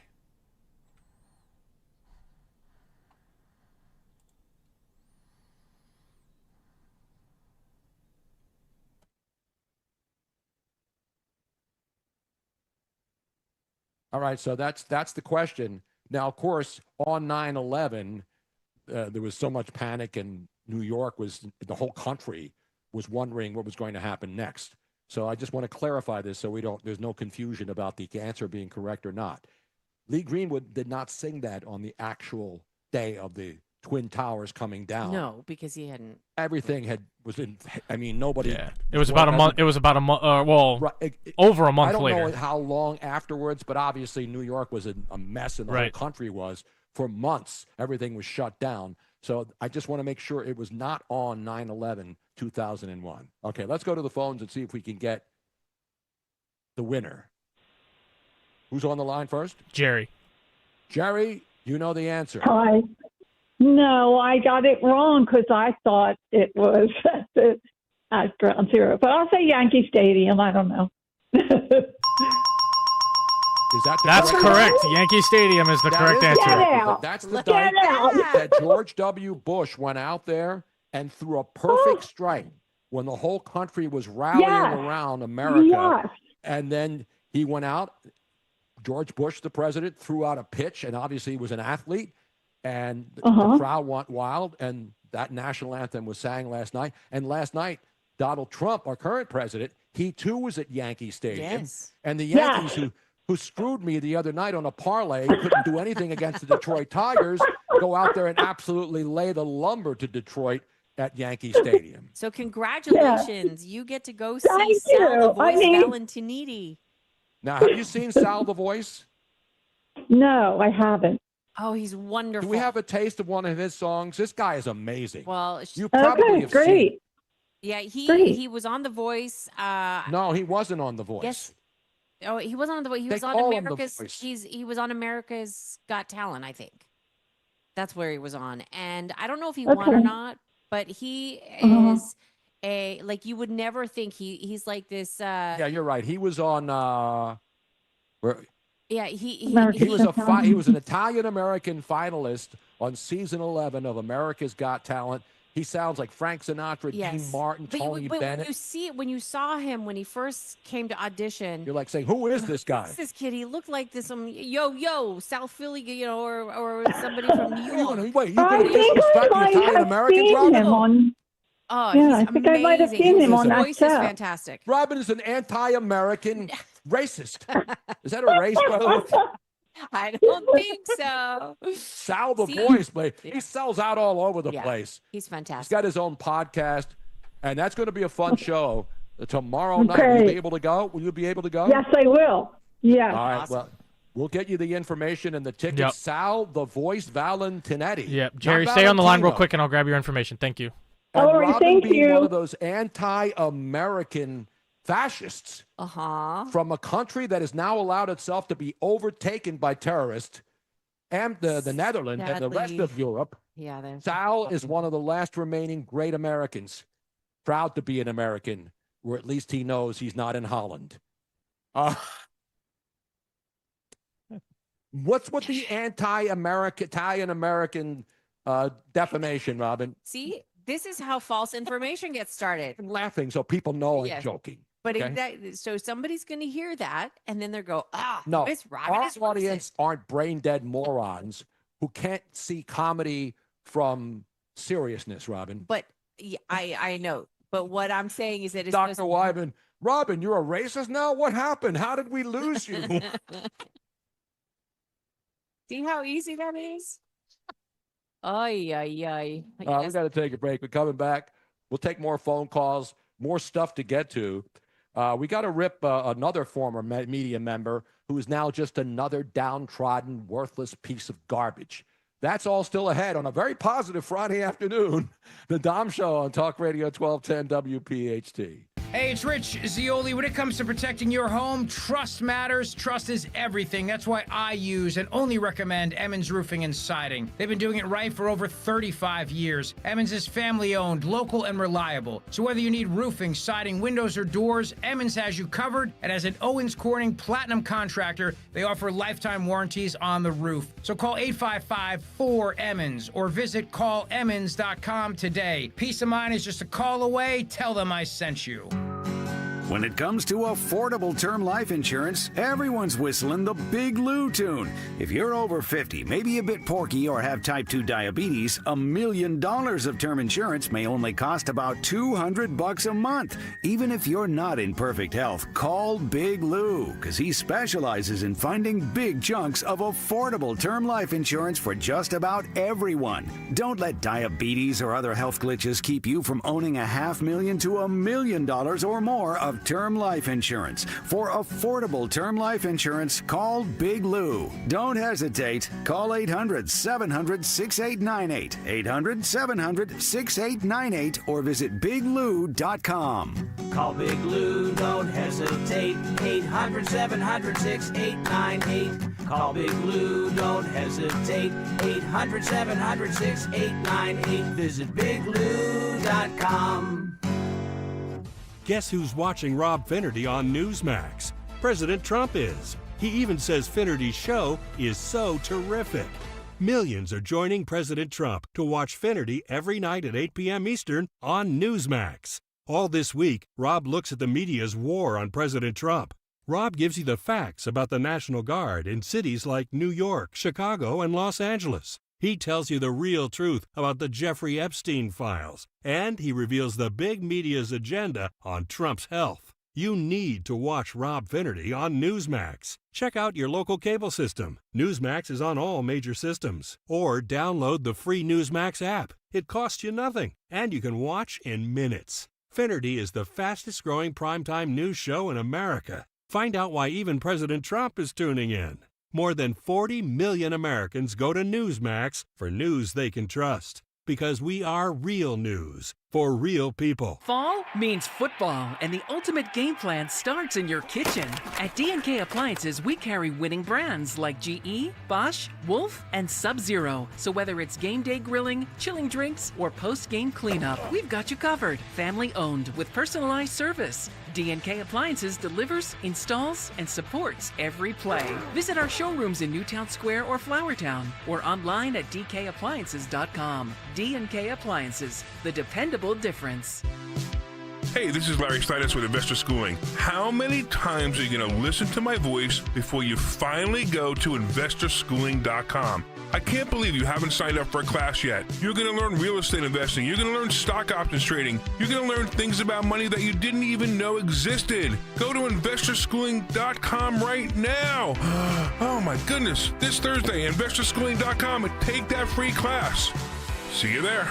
Speaker 8: All right, so that's the question. Now, of course, on 9/11, there was so much panic, and New York the whole country was wondering what was going to happen next. So I just want to clarify this so there's no confusion about the answer being correct or not. Lee Greenwood did not sing that on the actual day of the Twin Towers coming down.
Speaker 9: No, because he hadn't.
Speaker 8: Everything was in. I mean, nobody.
Speaker 5: Yeah. It was about a month. It was about a month. Over a month
Speaker 8: I don't
Speaker 5: later.
Speaker 8: know how long afterwards, but obviously New York was a mess, and the whole country was for months. Everything was shut down. So I just want to make sure it was not on 9/11/2001. Okay, let's go to the phones and see if we can get the winner. Who's on the line first?
Speaker 5: Jerry.
Speaker 8: Jerry, you know the answer.
Speaker 2: Hi. No, I got it wrong because I thought it was at Ground Zero. But I'll say Yankee Stadium. I don't know.
Speaker 5: That's correct. Yankee Stadium is the correct answer.
Speaker 2: Get out.
Speaker 8: That's the
Speaker 2: Get
Speaker 8: night
Speaker 2: out.
Speaker 8: that George W. Bush went out there and threw a perfect strike when the whole country was rallying around America.
Speaker 2: Yes.
Speaker 8: And then he went out. George Bush, the president, threw out a pitch, and obviously he was an athlete. And the crowd went wild, and that national anthem was sang last night. And last night, Donald Trump, our current president, he too was at Yankee Stadium.
Speaker 9: Yes.
Speaker 8: And the Yankees, who screwed me the other night on a parlay, couldn't do anything against the Detroit Tigers, go out there and absolutely lay the lumber to Detroit at Yankee Stadium.
Speaker 9: So congratulations. You get to go see
Speaker 2: Thank
Speaker 9: Sal the
Speaker 2: you.
Speaker 9: Voice Valentiniti.
Speaker 8: Now, have you seen Sal the Voice?
Speaker 2: No, I haven't.
Speaker 9: Oh, he's wonderful.
Speaker 8: Do we have a taste of one of his songs? This guy is amazing.
Speaker 9: Well,
Speaker 8: you probably have seen.
Speaker 9: Yeah, he was on The Voice.
Speaker 8: No, he wasn't on The Voice.
Speaker 9: Yes. Oh, he wasn't on The Voice. He was on
Speaker 8: call him The
Speaker 9: America's.
Speaker 8: Voice.
Speaker 9: He was on America's Got Talent, I think. That's where he was on, and I don't know if he
Speaker 2: Okay.
Speaker 9: won or not, but he is you would never think he's like this.
Speaker 8: Yeah, you're right. He was on.
Speaker 9: Yeah, he
Speaker 8: was an Italian American finalist on season 11 of America's Got Talent. He sounds like Frank Sinatra, Dean Martin, Tony Bennett.
Speaker 9: When you saw him when he first came to audition,
Speaker 8: You're like saying, "Who is this guy?"
Speaker 9: Who's this kid? He looked like this South Philly, or somebody from New York.
Speaker 8: Wait, you gonna disrespect the Italian Americans, Robin?
Speaker 9: Oh,
Speaker 2: Yeah,
Speaker 9: he's
Speaker 2: I think I might have
Speaker 9: amazing.
Speaker 2: seen him
Speaker 9: His
Speaker 2: on that
Speaker 9: voice is
Speaker 2: show.
Speaker 9: fantastic.
Speaker 8: Robin is an anti-American racist. Is that a race, by the way?
Speaker 9: I don't think so.
Speaker 8: Sal the Voice, but he sells out all over the place.
Speaker 9: He's fantastic.
Speaker 8: He's got his own podcast, and that's going to be a fun show tomorrow night. Will you be able to go? Will you be able to go?
Speaker 2: Yes, I will. Yeah.
Speaker 8: All right. Well, we'll get you the information and the tickets.
Speaker 5: Yep.
Speaker 8: Sal the Voice Valentinetti.
Speaker 5: Yep. Jerry, stay on the line real quick, and I'll grab your information. Thank you.
Speaker 8: And
Speaker 2: All right,
Speaker 8: Robin
Speaker 2: thank
Speaker 8: being
Speaker 2: you.
Speaker 8: one of those anti-American fascists from a country that has now allowed itself to be overtaken by terrorists, and the Netherlands and the rest of Europe.
Speaker 9: Yeah,
Speaker 8: Sal is one of the last remaining great Americans, proud to be an American, or at least he knows he's not in Holland. What's with the anti-American, Italian-American defamation, Robin?
Speaker 9: See, this is how false information gets started.
Speaker 8: I'm laughing so people know I'm joking.
Speaker 9: But
Speaker 8: okay?
Speaker 9: so somebody's going to hear that, and then they'll go,
Speaker 8: No,
Speaker 9: Miss Robin
Speaker 8: our
Speaker 9: is racist."
Speaker 8: audience aren't brain-dead morons who can't see comedy from seriousness, Robin.
Speaker 9: But I know. But what I'm saying is that it's
Speaker 8: Dr. Wyman, Robin, you're a racist now? What happened? How did we lose you?
Speaker 9: See how easy that is? Ay, ay, ay.
Speaker 8: We got to take a break. We're coming back. We'll take more phone calls, more stuff to get to. We got to rip another former media member who is now just another downtrodden, worthless piece of garbage. That's all still ahead on a very positive Friday afternoon. The Dom Show on Talk Radio 1210 WPHT.
Speaker 4: Hey, it's Rich Zioli. When it comes to protecting your home, trust matters. Trust is everything. That's why I use and only recommend Emmons Roofing and Siding. They've been doing it right for over 35 years. Emmons is family-owned, local, and reliable. So whether you need roofing, siding, windows, or doors, Emmons has you covered. And as an Owens Corning Platinum contractor, they offer lifetime warranties on the roof. So call 855-4-EMMONS or visit callemmons.com today. Peace of mind is just a call away. Tell them I sent you.
Speaker 6: When it comes to affordable term life insurance, everyone's whistling the Big Lou tune. If you're over 50, maybe a bit porky, or have type 2 diabetes, $1 million of term insurance may only cost about $200 a month. Even if you're not in perfect health, call Big Lou, because he specializes in finding big chunks of affordable term life insurance for just about everyone. Don't let diabetes or other health glitches keep you from owning $500,000 to $1 million or more of term life insurance. For affordable term life insurance, call Big Lou. Don't hesitate. Call 800-700-6898, 800-700-6898, or visit biglou.com.
Speaker 7: Call Big Lou, don't hesitate. 800-700-6898. Call Big Lou, don't hesitate. 800-700-6898. Visit biglou.com.
Speaker 15: Guess who's watching Rob Finnerty on Newsmax? President Trump is. He even says Finnerty's show is so terrific. Millions are joining President Trump to watch Finnerty every night at 8 p.m. Eastern on Newsmax. All this week, Rob looks at the media's war on President Trump. Rob gives you the facts about the National Guard in cities like New York, Chicago, and Los Angeles. He tells you the real truth about the Jeffrey Epstein files, and he reveals the big media's agenda on Trump's health. You need to watch Rob Finnerty on Newsmax. Check out your local cable system. Newsmax is on all major systems. Or download the free Newsmax app. It costs you nothing, and you can watch in minutes. Finnerty is the fastest growing primetime news show in America. Find out why even President Trump is tuning in. More than 40 million Americans go to Newsmax for news they can trust. Because we are real news for real people.
Speaker 16: Fall means football, and the ultimate game plan starts in your kitchen. At D&K Appliances, we carry winning brands like GE, Bosch, Wolf, and Sub-Zero. So whether it's game day grilling, chilling drinks, or post-game cleanup, we've got you covered. Family owned with personalized service. D&K Appliances delivers, installs, and supports every play. Visit our showrooms in Newtown Square or Flowertown, or online at dkappliances.com. D&K Appliances, the dependable difference.
Speaker 20: Hey, this is Larry Steinitz with Investor Schooling. How many times are you going to listen to my voice before you finally go to investorschooling.com? I can't believe you haven't signed up for a class yet. You're going to learn real estate investing. You're going to learn stock options trading. You're going to learn things about money that you didn't even know existed. Go to investorschooling.com right now. Oh my goodness. This Thursday, investorschooling.com, and take that free class. See you there.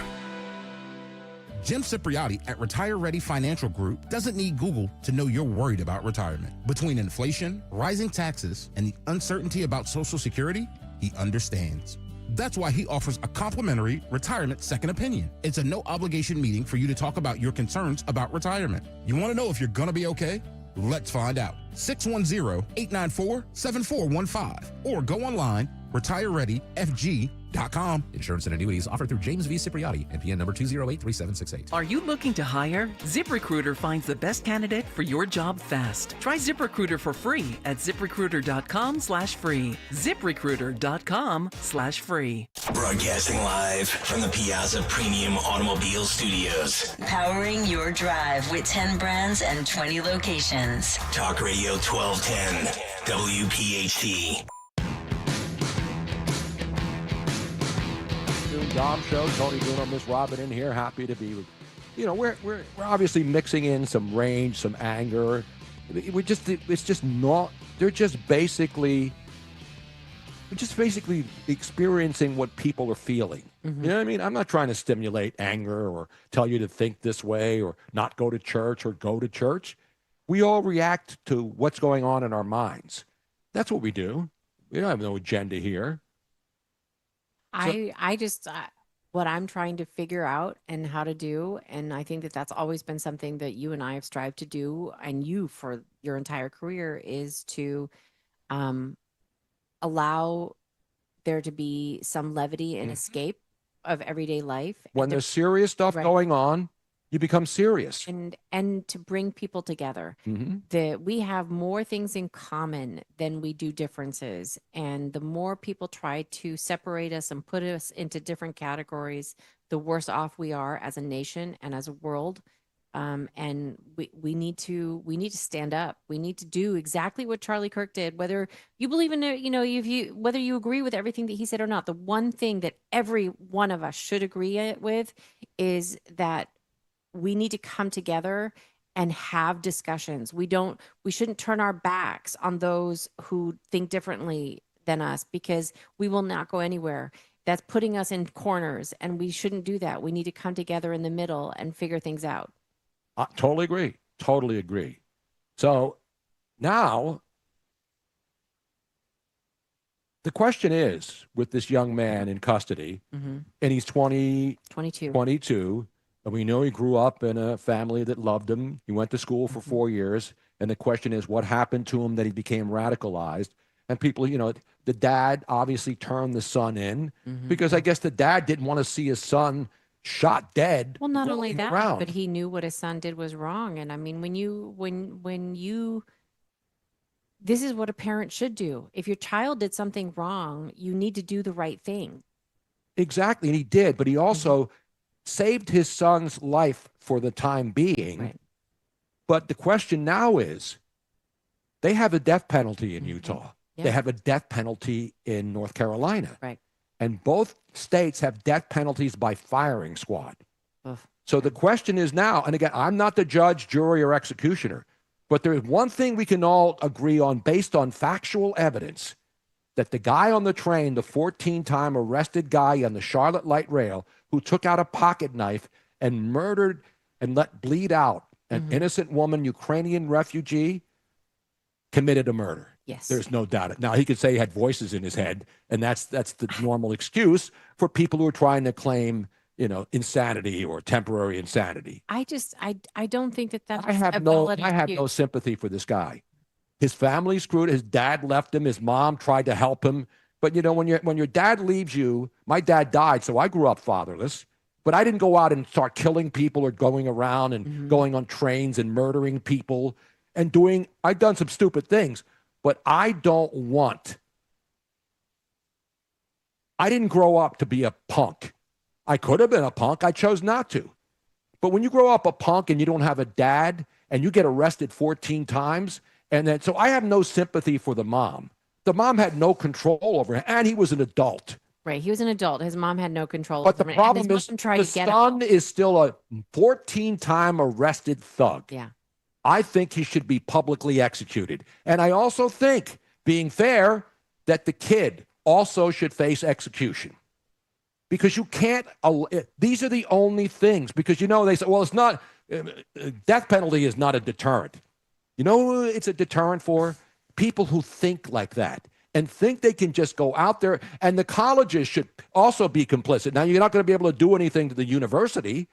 Speaker 21: Jim Cipriotti at Retire Ready Financial Group doesn't need Google to know you're worried about retirement. Between inflation, rising taxes, and the uncertainty about Social Security, he understands. That's why he offers a complimentary retirement second opinion. It's a no-obligation meeting for you to talk about your concerns about retirement. You want to know if you're going to be okay? Let's find out. 610-894-7415 or go online, retirereadyfg.com.
Speaker 23: Insurance and annuities offered through James V. Cipriotti, NPN number 2083768.
Speaker 16: Are you looking to hire? ZipRecruiter finds the best candidate for your job fast. Try ZipRecruiter for free at ziprecruiter.com/free. ziprecruiter.com/free.
Speaker 10: Broadcasting live from the Piazza Premium Automobile Studios.
Speaker 24: Powering your drive with 10 brands and 20 locations.
Speaker 10: Talk Radio 1210, WPHT.
Speaker 8: Dom Show, Tony Bruno, Miss Robin in here. Happy to be, we're obviously mixing in some rage, some anger. It's just not. We're just basically experiencing what people are feeling.
Speaker 9: Mm-hmm.
Speaker 8: You know what I mean? I'm not trying to stimulate anger or tell you to think this way or not go to church or go to church. We all react to what's going on in our minds. That's what we do. We don't have no agenda here.
Speaker 9: I just what I'm trying to figure out and how to do, and I think that that's always been something that you and I have strived to do, and you for your entire career, is to allow there to be some levity and escape of everyday life.
Speaker 8: When there's serious stuff going on, you become serious.
Speaker 9: And to bring people together.
Speaker 8: Mm-hmm.
Speaker 9: That we have more things in common than we do differences. And the more people try to separate us and put us into different categories, the worse off we are as a nation and as a world. And we need to stand up. We need to do exactly what Charlie Kirk did, whether you believe in it, whether you agree with everything that he said or not. The one thing that every one of us should agree with is that we need to come together and have discussions. We shouldn't turn our backs on those who think differently than us, because we will not go anywhere. That's putting us in corners, and we shouldn't do that. We need to come together in the middle and figure things out.
Speaker 8: I totally agree. Totally agree. So now the question is, with this young man in custody, and he's 22, and we know he grew up in a family that loved him. He went to school for 4 years. And the question is, what happened to him that he became radicalized? And people, the dad obviously turned the son in because I guess the dad didn't want to see his son shot dead.
Speaker 9: Well, not only that,
Speaker 8: around.
Speaker 9: but he knew what his son did was wrong. And I mean, when you, this is what a parent should do. If your child did something wrong, you need to do the right thing.
Speaker 8: Exactly. And he did, but he also saved his son's life for the time being.
Speaker 9: Right.
Speaker 8: But the question now is, they have a death penalty in Utah.
Speaker 9: Yeah.
Speaker 8: They have a death penalty in North Carolina.
Speaker 9: Right.
Speaker 8: And both states have death penalties by firing squad.
Speaker 9: Ugh.
Speaker 8: So the question is now, and again, I'm not the judge, jury, or executioner, but there is one thing we can all agree on based on factual evidence, that the guy on the train, the 14-time arrested guy on the Charlotte Light Rail who took out a pocket knife and murdered and let bleed out an innocent woman, Ukrainian refugee, committed a murder.
Speaker 9: Yes.
Speaker 8: There's no doubt. Now, he could say he had voices in his head, and that's the normal excuse for people who are trying to claim, insanity or temporary insanity.
Speaker 9: I don't think that's
Speaker 8: I have no sympathy for this guy. His family screwed. His dad left him. His mom tried to help him. But when your dad leaves you, my dad died, so I grew up fatherless. But I didn't go out and start killing people or going around and going on trains and murdering people and I've done some stupid things, but I didn't grow up to be a punk. I could have been a punk. I chose not to. But when you grow up a punk and you don't have a dad and you get arrested 14 times, so I have no sympathy for the mom. The mom had no control over him, and he was an adult.
Speaker 9: Right. He was an adult. His mom had no control
Speaker 8: But
Speaker 9: over
Speaker 8: the
Speaker 9: him.
Speaker 8: problem
Speaker 9: And his
Speaker 8: is
Speaker 9: mom tried
Speaker 8: the
Speaker 9: to get
Speaker 8: son
Speaker 9: him.
Speaker 8: is still a 14-time arrested thug.
Speaker 9: Yeah.
Speaker 8: I think he should be publicly executed. And I also think, being fair, that the kid also should face execution. Because you can't, these are the only things. Because, they say, well, it's not, death penalty is not a deterrent. You know who it's a deterrent for? People who think like that and think they can just go out there. And the colleges should also be complicit. Now, you're not going to be able to do anything to the university,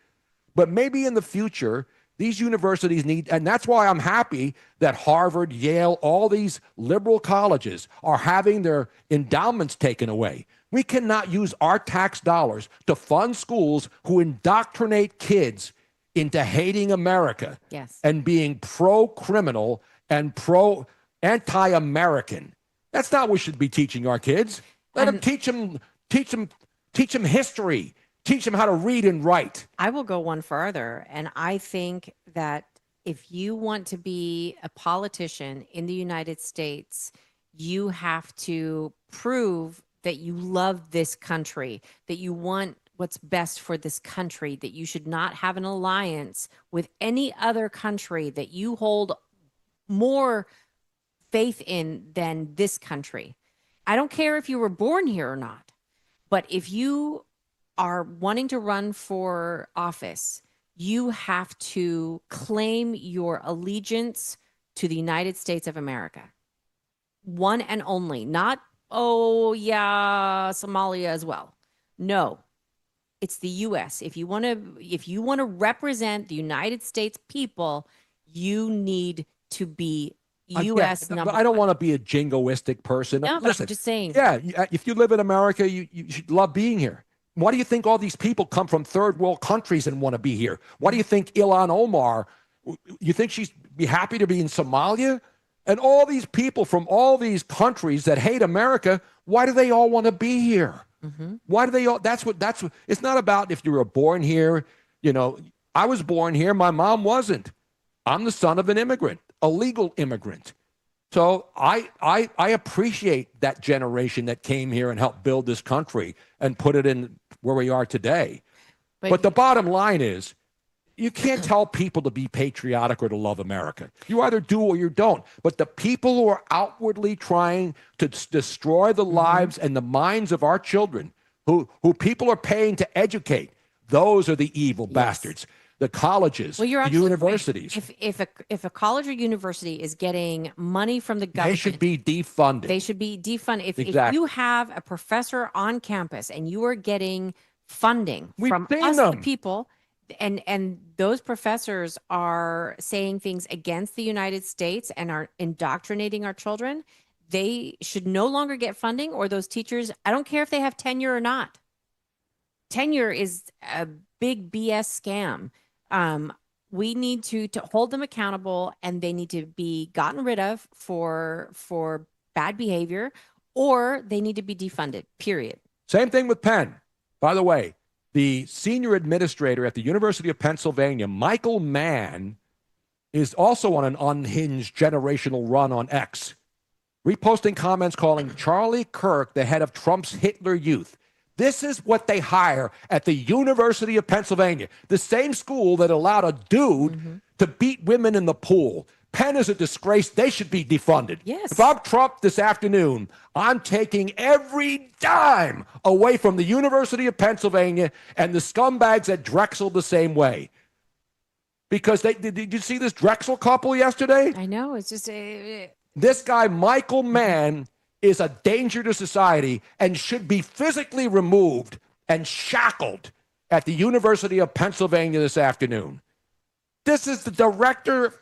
Speaker 8: but maybe in the future, these universities need, and that's why I'm happy that Harvard, Yale, all these liberal colleges are having their endowments taken away. We cannot use our tax dollars to fund schools who indoctrinate kids into hating America and being pro-criminal and anti-American. That's not what we should be teaching our kids. Let them teach them history. Teach them how to read and write.
Speaker 9: I will go one further. And I think that if you want to be a politician in the United States, you have to prove that you love this country, that you want what's best for this country, that you should not have an alliance with any other country that you hold more faith in than this country. I don't care if you were born here or not, but if you are wanting to run for office, you have to claim your allegiance to the United States of America. One and only, not, Somalia as well. No, it's the U.S. If you want to represent the United States people, you need to be U.S. number.
Speaker 8: I don't want to be a jingoistic person.
Speaker 9: No, but I'm just saying.
Speaker 8: Yeah, if you live in America, you should love being here. Why do you think all these people come from third world countries and want to be here? Why do you think Ilhan Omar, you think she'd be happy to be in Somalia? And all these people from all these countries that hate America, why do they all want to be here? Why do they all, that's what, it's not about if you were born here, I was born here. My mom wasn't. I'm the son of an immigrant, a legal immigrant. So I appreciate that generation that came here and helped build this country and put it in where we are today. But the bottom line is, you can't tell people to be patriotic or to love America. You either do or you don't. But the people who are outwardly trying to destroy the lives and the minds of our children, who people are paying to educate, those are the evil bastards. The colleges, the universities.
Speaker 9: Right. If a college or university is getting money from the government,
Speaker 8: They should be defunded.
Speaker 9: They should be defunded. If
Speaker 8: Exactly.
Speaker 9: you have a professor on campus and you are getting funding from
Speaker 8: seen
Speaker 9: us,
Speaker 8: them.
Speaker 9: the people, and those professors are saying things against the United States and are indoctrinating our children, they should no longer get funding. Or those teachers, I don't care if they have tenure or not. Tenure is a big BS scam. We need to hold them accountable, and they need to be gotten rid of for bad behavior, or they need to be defunded, period.
Speaker 8: Same thing with Penn. By the way, the senior administrator at the University of Pennsylvania, Michael Mann, is also on an unhinged generational run on X, reposting comments calling Charlie Kirk the head of Trump's Hitler Youth. This is what they hire at the University of Pennsylvania, the same school that allowed a dude to beat women in the pool. Penn is a disgrace. They should be defunded.
Speaker 9: Yes.
Speaker 8: If I'm Trump this afternoon, I'm taking every dime away from the University of Pennsylvania and the scumbags at Drexel the same way. Because did you see this Drexel couple yesterday?
Speaker 9: I know. It's just
Speaker 8: This guy, Michael Mann, is a danger to society and should be physically removed and shackled at the University of Pennsylvania this afternoon. This is the director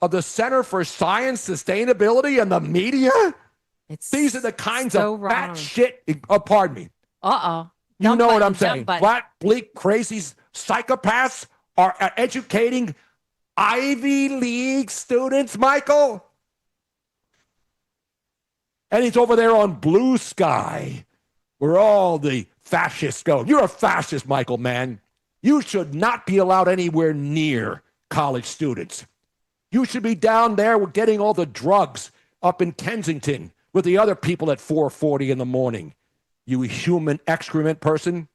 Speaker 8: of the Center for Science, Sustainability, and the Media? These are the kinds
Speaker 9: so
Speaker 8: of fat
Speaker 9: wrong.
Speaker 8: shit. Pardon me.
Speaker 9: Uh-oh.
Speaker 8: You know what I'm
Speaker 9: Dump
Speaker 8: saying.
Speaker 9: button.
Speaker 8: Flat, bleak, crazy psychopaths are educating Ivy League students, Michael? And he's over there on Blue Sky, where all the fascists go. You're a fascist, Michael Mann. You should not be allowed anywhere near college students. You should be down there getting all the drugs up in Kensington with the other people at 4:40 in the morning. You human excrement person.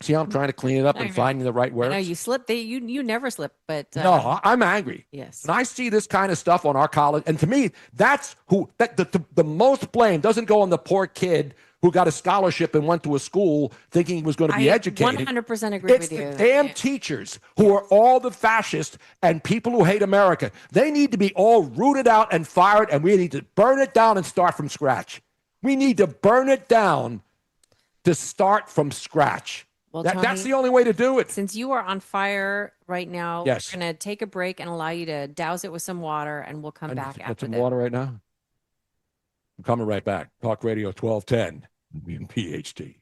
Speaker 8: See how I'm trying to clean it up and finding the right words?
Speaker 9: No, you slip. You never slip. But
Speaker 8: No, I'm angry.
Speaker 9: Yes.
Speaker 8: And I see this kind of stuff on our college. And to me, that's the most blame doesn't go on the poor kid who got a scholarship and went to a school thinking he was going to be educated.
Speaker 9: 100% agree
Speaker 8: It's
Speaker 9: with you.
Speaker 8: the damn teachers who are all the fascists and people who hate America. They need to be all rooted out and fired, and we need to burn it down and start from scratch. We need to burn it down to start from scratch.
Speaker 9: Well,
Speaker 8: That's
Speaker 9: Tony,
Speaker 8: the only way to do it.
Speaker 9: Since you are on fire right now,
Speaker 8: Yes.
Speaker 9: we're going to take a break and allow you to douse it with some water, and we'll come back
Speaker 8: Get
Speaker 9: after
Speaker 8: some
Speaker 9: this.
Speaker 8: water right now. I'm coming right back. Talk Radio 1210, WPHT.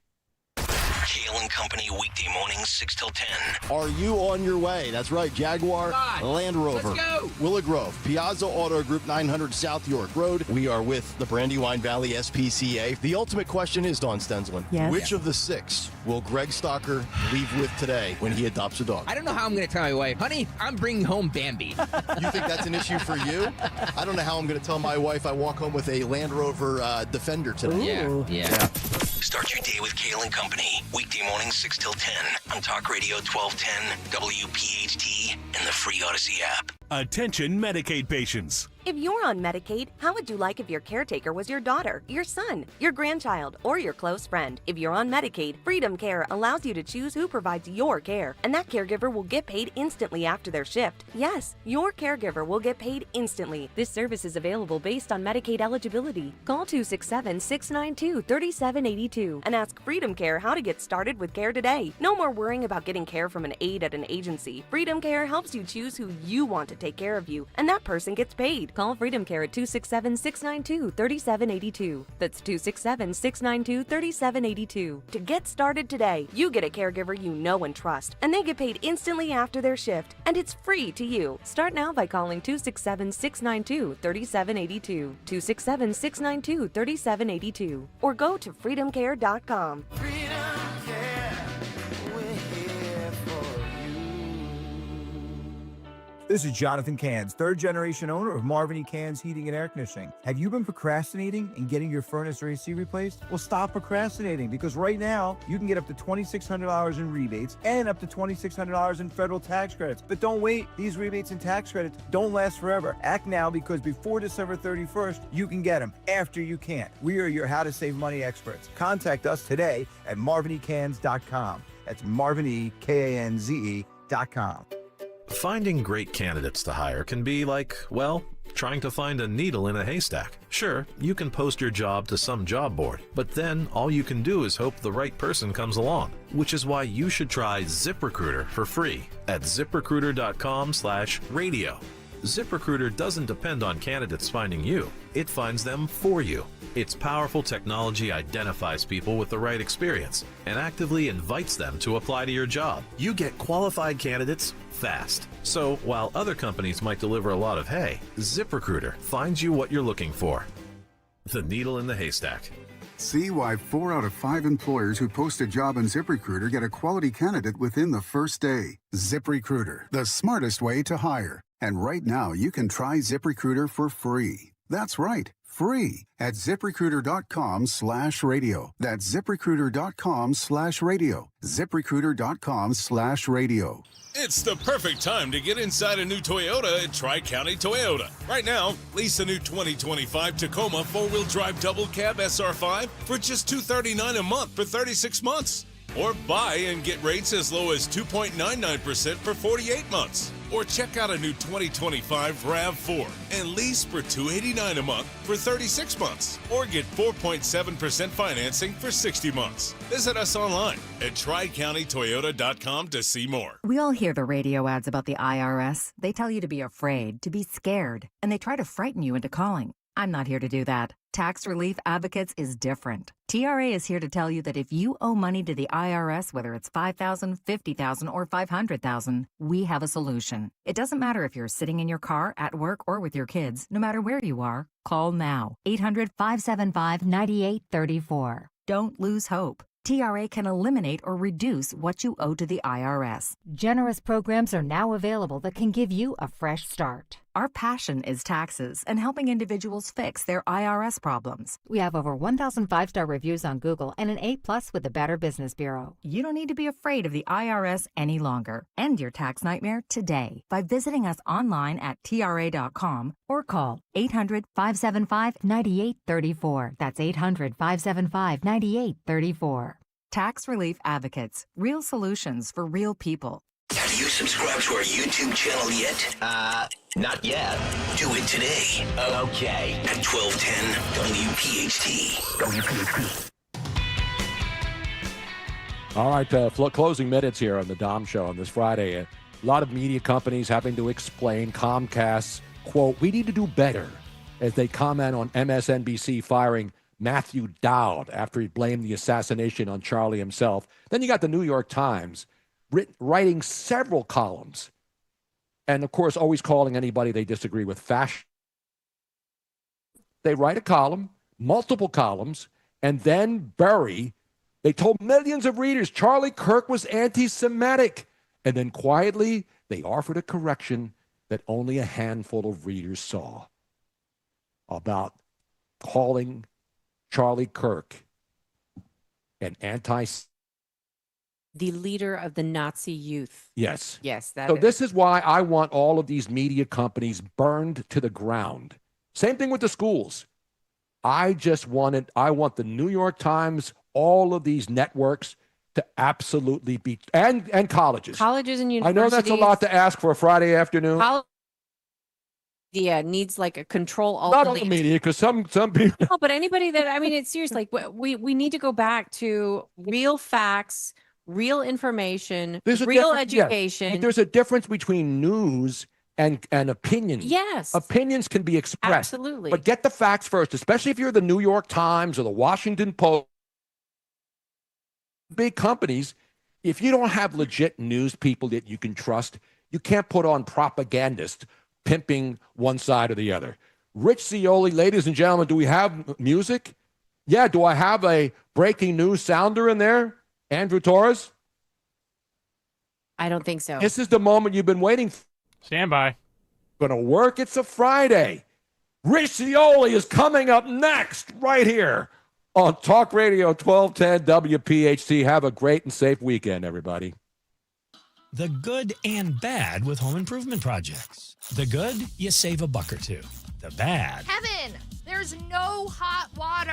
Speaker 10: Kale and Company weekday mornings 6 till 10.
Speaker 1: Are you on your way? That's right, Jaguar, Land Rover,
Speaker 10: Let's go.
Speaker 1: Willow Grove, Piazza Auto Group, 900 South York Road. We are with the Brandywine Valley SPCA. The ultimate question is, Don Stensland,
Speaker 11: Yes.
Speaker 1: which of the 6 will Greg Stocker leave with today when he adopts a dog?
Speaker 11: I don't know how I'm going to tell my wife, honey, I'm bringing home Bambi.
Speaker 1: You think that's an issue for you? I don't know how I'm going to tell my wife I walk home with a Land Rover Defender today.
Speaker 11: Yeah.
Speaker 10: Start your day with Kale and Company. Weekday mornings 6 till 10 on Talk Radio 1210, WPHT, and the free Odyssey app.
Speaker 15: Attention Medicaid patients.
Speaker 12: If you're on Medicaid, how would you like if your caretaker was your daughter, your son, your grandchild, or your close friend? If you're on Medicaid, Freedom Care allows you to choose who provides your care, and that caregiver will get paid instantly after their shift. Yes, your caregiver will get paid instantly. This service is available based on Medicaid eligibility. Call 267-692-3782 and ask Freedom Care how to get started with care today. No more worrying about getting care from an aide at an agency. Freedom Care helps you choose who you want to take care of you, and that person gets paid. Call Freedom Care at 267-692-3782. That's 267-692-3782. To get started today, you get a caregiver you know and trust, and they get paid instantly after their shift, and it's free to you. Start now by calling 267-692-3782, 267-692-3782, or go to freedomcare.com.
Speaker 13: This is Jonathan Cans, third-generation owner of Marvin E. Cans Heating and Air Conditioning. Have you been procrastinating in getting your furnace or AC replaced? Well, stop procrastinating, because right now you can get up to $2,600 in rebates and up to $2,600 in federal tax credits. But don't wait. These rebates and tax credits don't last forever. Act now, because before December 31st, you can get them. After, you can't. We are your how to save money experts. Contact us today at marvinecans.com. That's marvinecans.com.
Speaker 17: Finding great candidates to hire can be like, well, trying to find a needle in a haystack. Sure, you can post your job to some job board, but then all you can do is hope the right person comes along, which is why you should try ZipRecruiter for free at ziprecruiter.com/radio. ZipRecruiter doesn't depend on candidates finding you. It finds them for you. Its powerful technology identifies people with the right experience and actively invites them to apply to your job. You get qualified candidates fast. So while other companies might deliver a lot of hay, ZipRecruiter finds you what you're looking for. The needle in the haystack.
Speaker 19: See why 4 out of 5 employers who post a job on ZipRecruiter get a quality candidate within the first day. ZipRecruiter, the smartest way to hire. And right now, you can try ZipRecruiter for free. That's right, free at ZipRecruiter.com/radio. That's ZipRecruiter.com/radio. ZipRecruiter.com/radio.
Speaker 22: It's the perfect time to get inside a new Toyota at Tri-County Toyota. Right now, lease a new 2025 Tacoma 4-wheel drive double cab SR5 for just $239 a month for 36 months. Or buy and get rates as low as 2.99% for 48 months. Or check out a new 2025 RAV4 and lease for $289 a month for 36 months. Or get 4.7% financing for 60 months. Visit us online at TriCountyToyota.com to see more.
Speaker 25: We all hear the radio ads about the IRS. They tell you to be afraid, to be scared, and they try to frighten you into calling. I'm not here to do that. Tax Relief Advocates is different. TRA is here to tell you that if you owe money to the IRS, whether it's $5,000, $50,000, or $500,000, we have a solution. It doesn't matter if you're sitting in your car, at work, or with your kids. No matter where you are, call now. 800-575-9834. Don't lose hope. TRA can eliminate or reduce what you owe to the IRS.
Speaker 26: Generous programs are now available that can give you a fresh start.
Speaker 25: Our passion is taxes and helping individuals fix their IRS problems.
Speaker 26: We have over 1,000 5-star reviews on Google and an A+ with the Better Business Bureau.
Speaker 25: You don't need to be afraid of the IRS any longer. End your tax nightmare today by visiting us online at TRA.com or call 800-575-9834. That's 800-575-9834. Tax Relief Advocates. Real solutions for real people.
Speaker 10: Have you subscribed to our YouTube channel yet?
Speaker 11: Not yet.
Speaker 10: Do it today.
Speaker 11: Okay.
Speaker 10: At 1210 WPHT.
Speaker 8: All right, closing minutes here on the Dom Show on this Friday. A lot of media companies having to explain Comcast's, quote, "We need to do better," as they comment on MSNBC firing Matthew Dowd after he blamed the assassination on Charlie himself. Then you got the New York Times writing several columns, and of course always calling anybody they disagree with fascist. They write a column, multiple columns, and then they told millions of readers Charlie Kirk was anti-Semitic, and then quietly they offered a correction that only a handful of readers saw about calling Charlie Kirk an
Speaker 9: the leader of the Nazi youth.
Speaker 8: Yes.
Speaker 9: Yes.
Speaker 8: So this is why I want all of these media companies burned to the ground. Same thing with the schools. I want the New York Times, all of these networks to absolutely be, and colleges.
Speaker 9: Colleges and universities.
Speaker 8: I know that's a lot to ask for a Friday afternoon.
Speaker 9: Yeah, needs like a control alt.
Speaker 8: Not all the media, because some people.
Speaker 9: No, but anybody that, I mean, it's serious. Like we need to go back to real facts, real information, real education.
Speaker 8: Yes. There's a difference between news and opinions.
Speaker 9: Yes.
Speaker 8: Opinions can be expressed.
Speaker 9: Absolutely.
Speaker 8: But get the facts first, especially if you're the New York Times or the Washington Post. Big companies, if you don't have legit news people that you can trust, you can't put on propagandists pimping one side or the other. Rich Cioli, ladies and gentlemen, do we have music? Yeah, do I have a breaking news sounder in there? Andrew Torres?
Speaker 9: I don't think so.
Speaker 8: This is the moment you've been waiting for.
Speaker 5: Stand by.
Speaker 8: Gonna work. It's a Friday. Rich Cioli is coming up next right here on Talk Radio 1210 WPHT. Have a great and safe weekend, everybody.
Speaker 2: The good and bad with home improvement projects. The good, you save $1 or $2. The bad.
Speaker 3: Kevin, there's no hot water.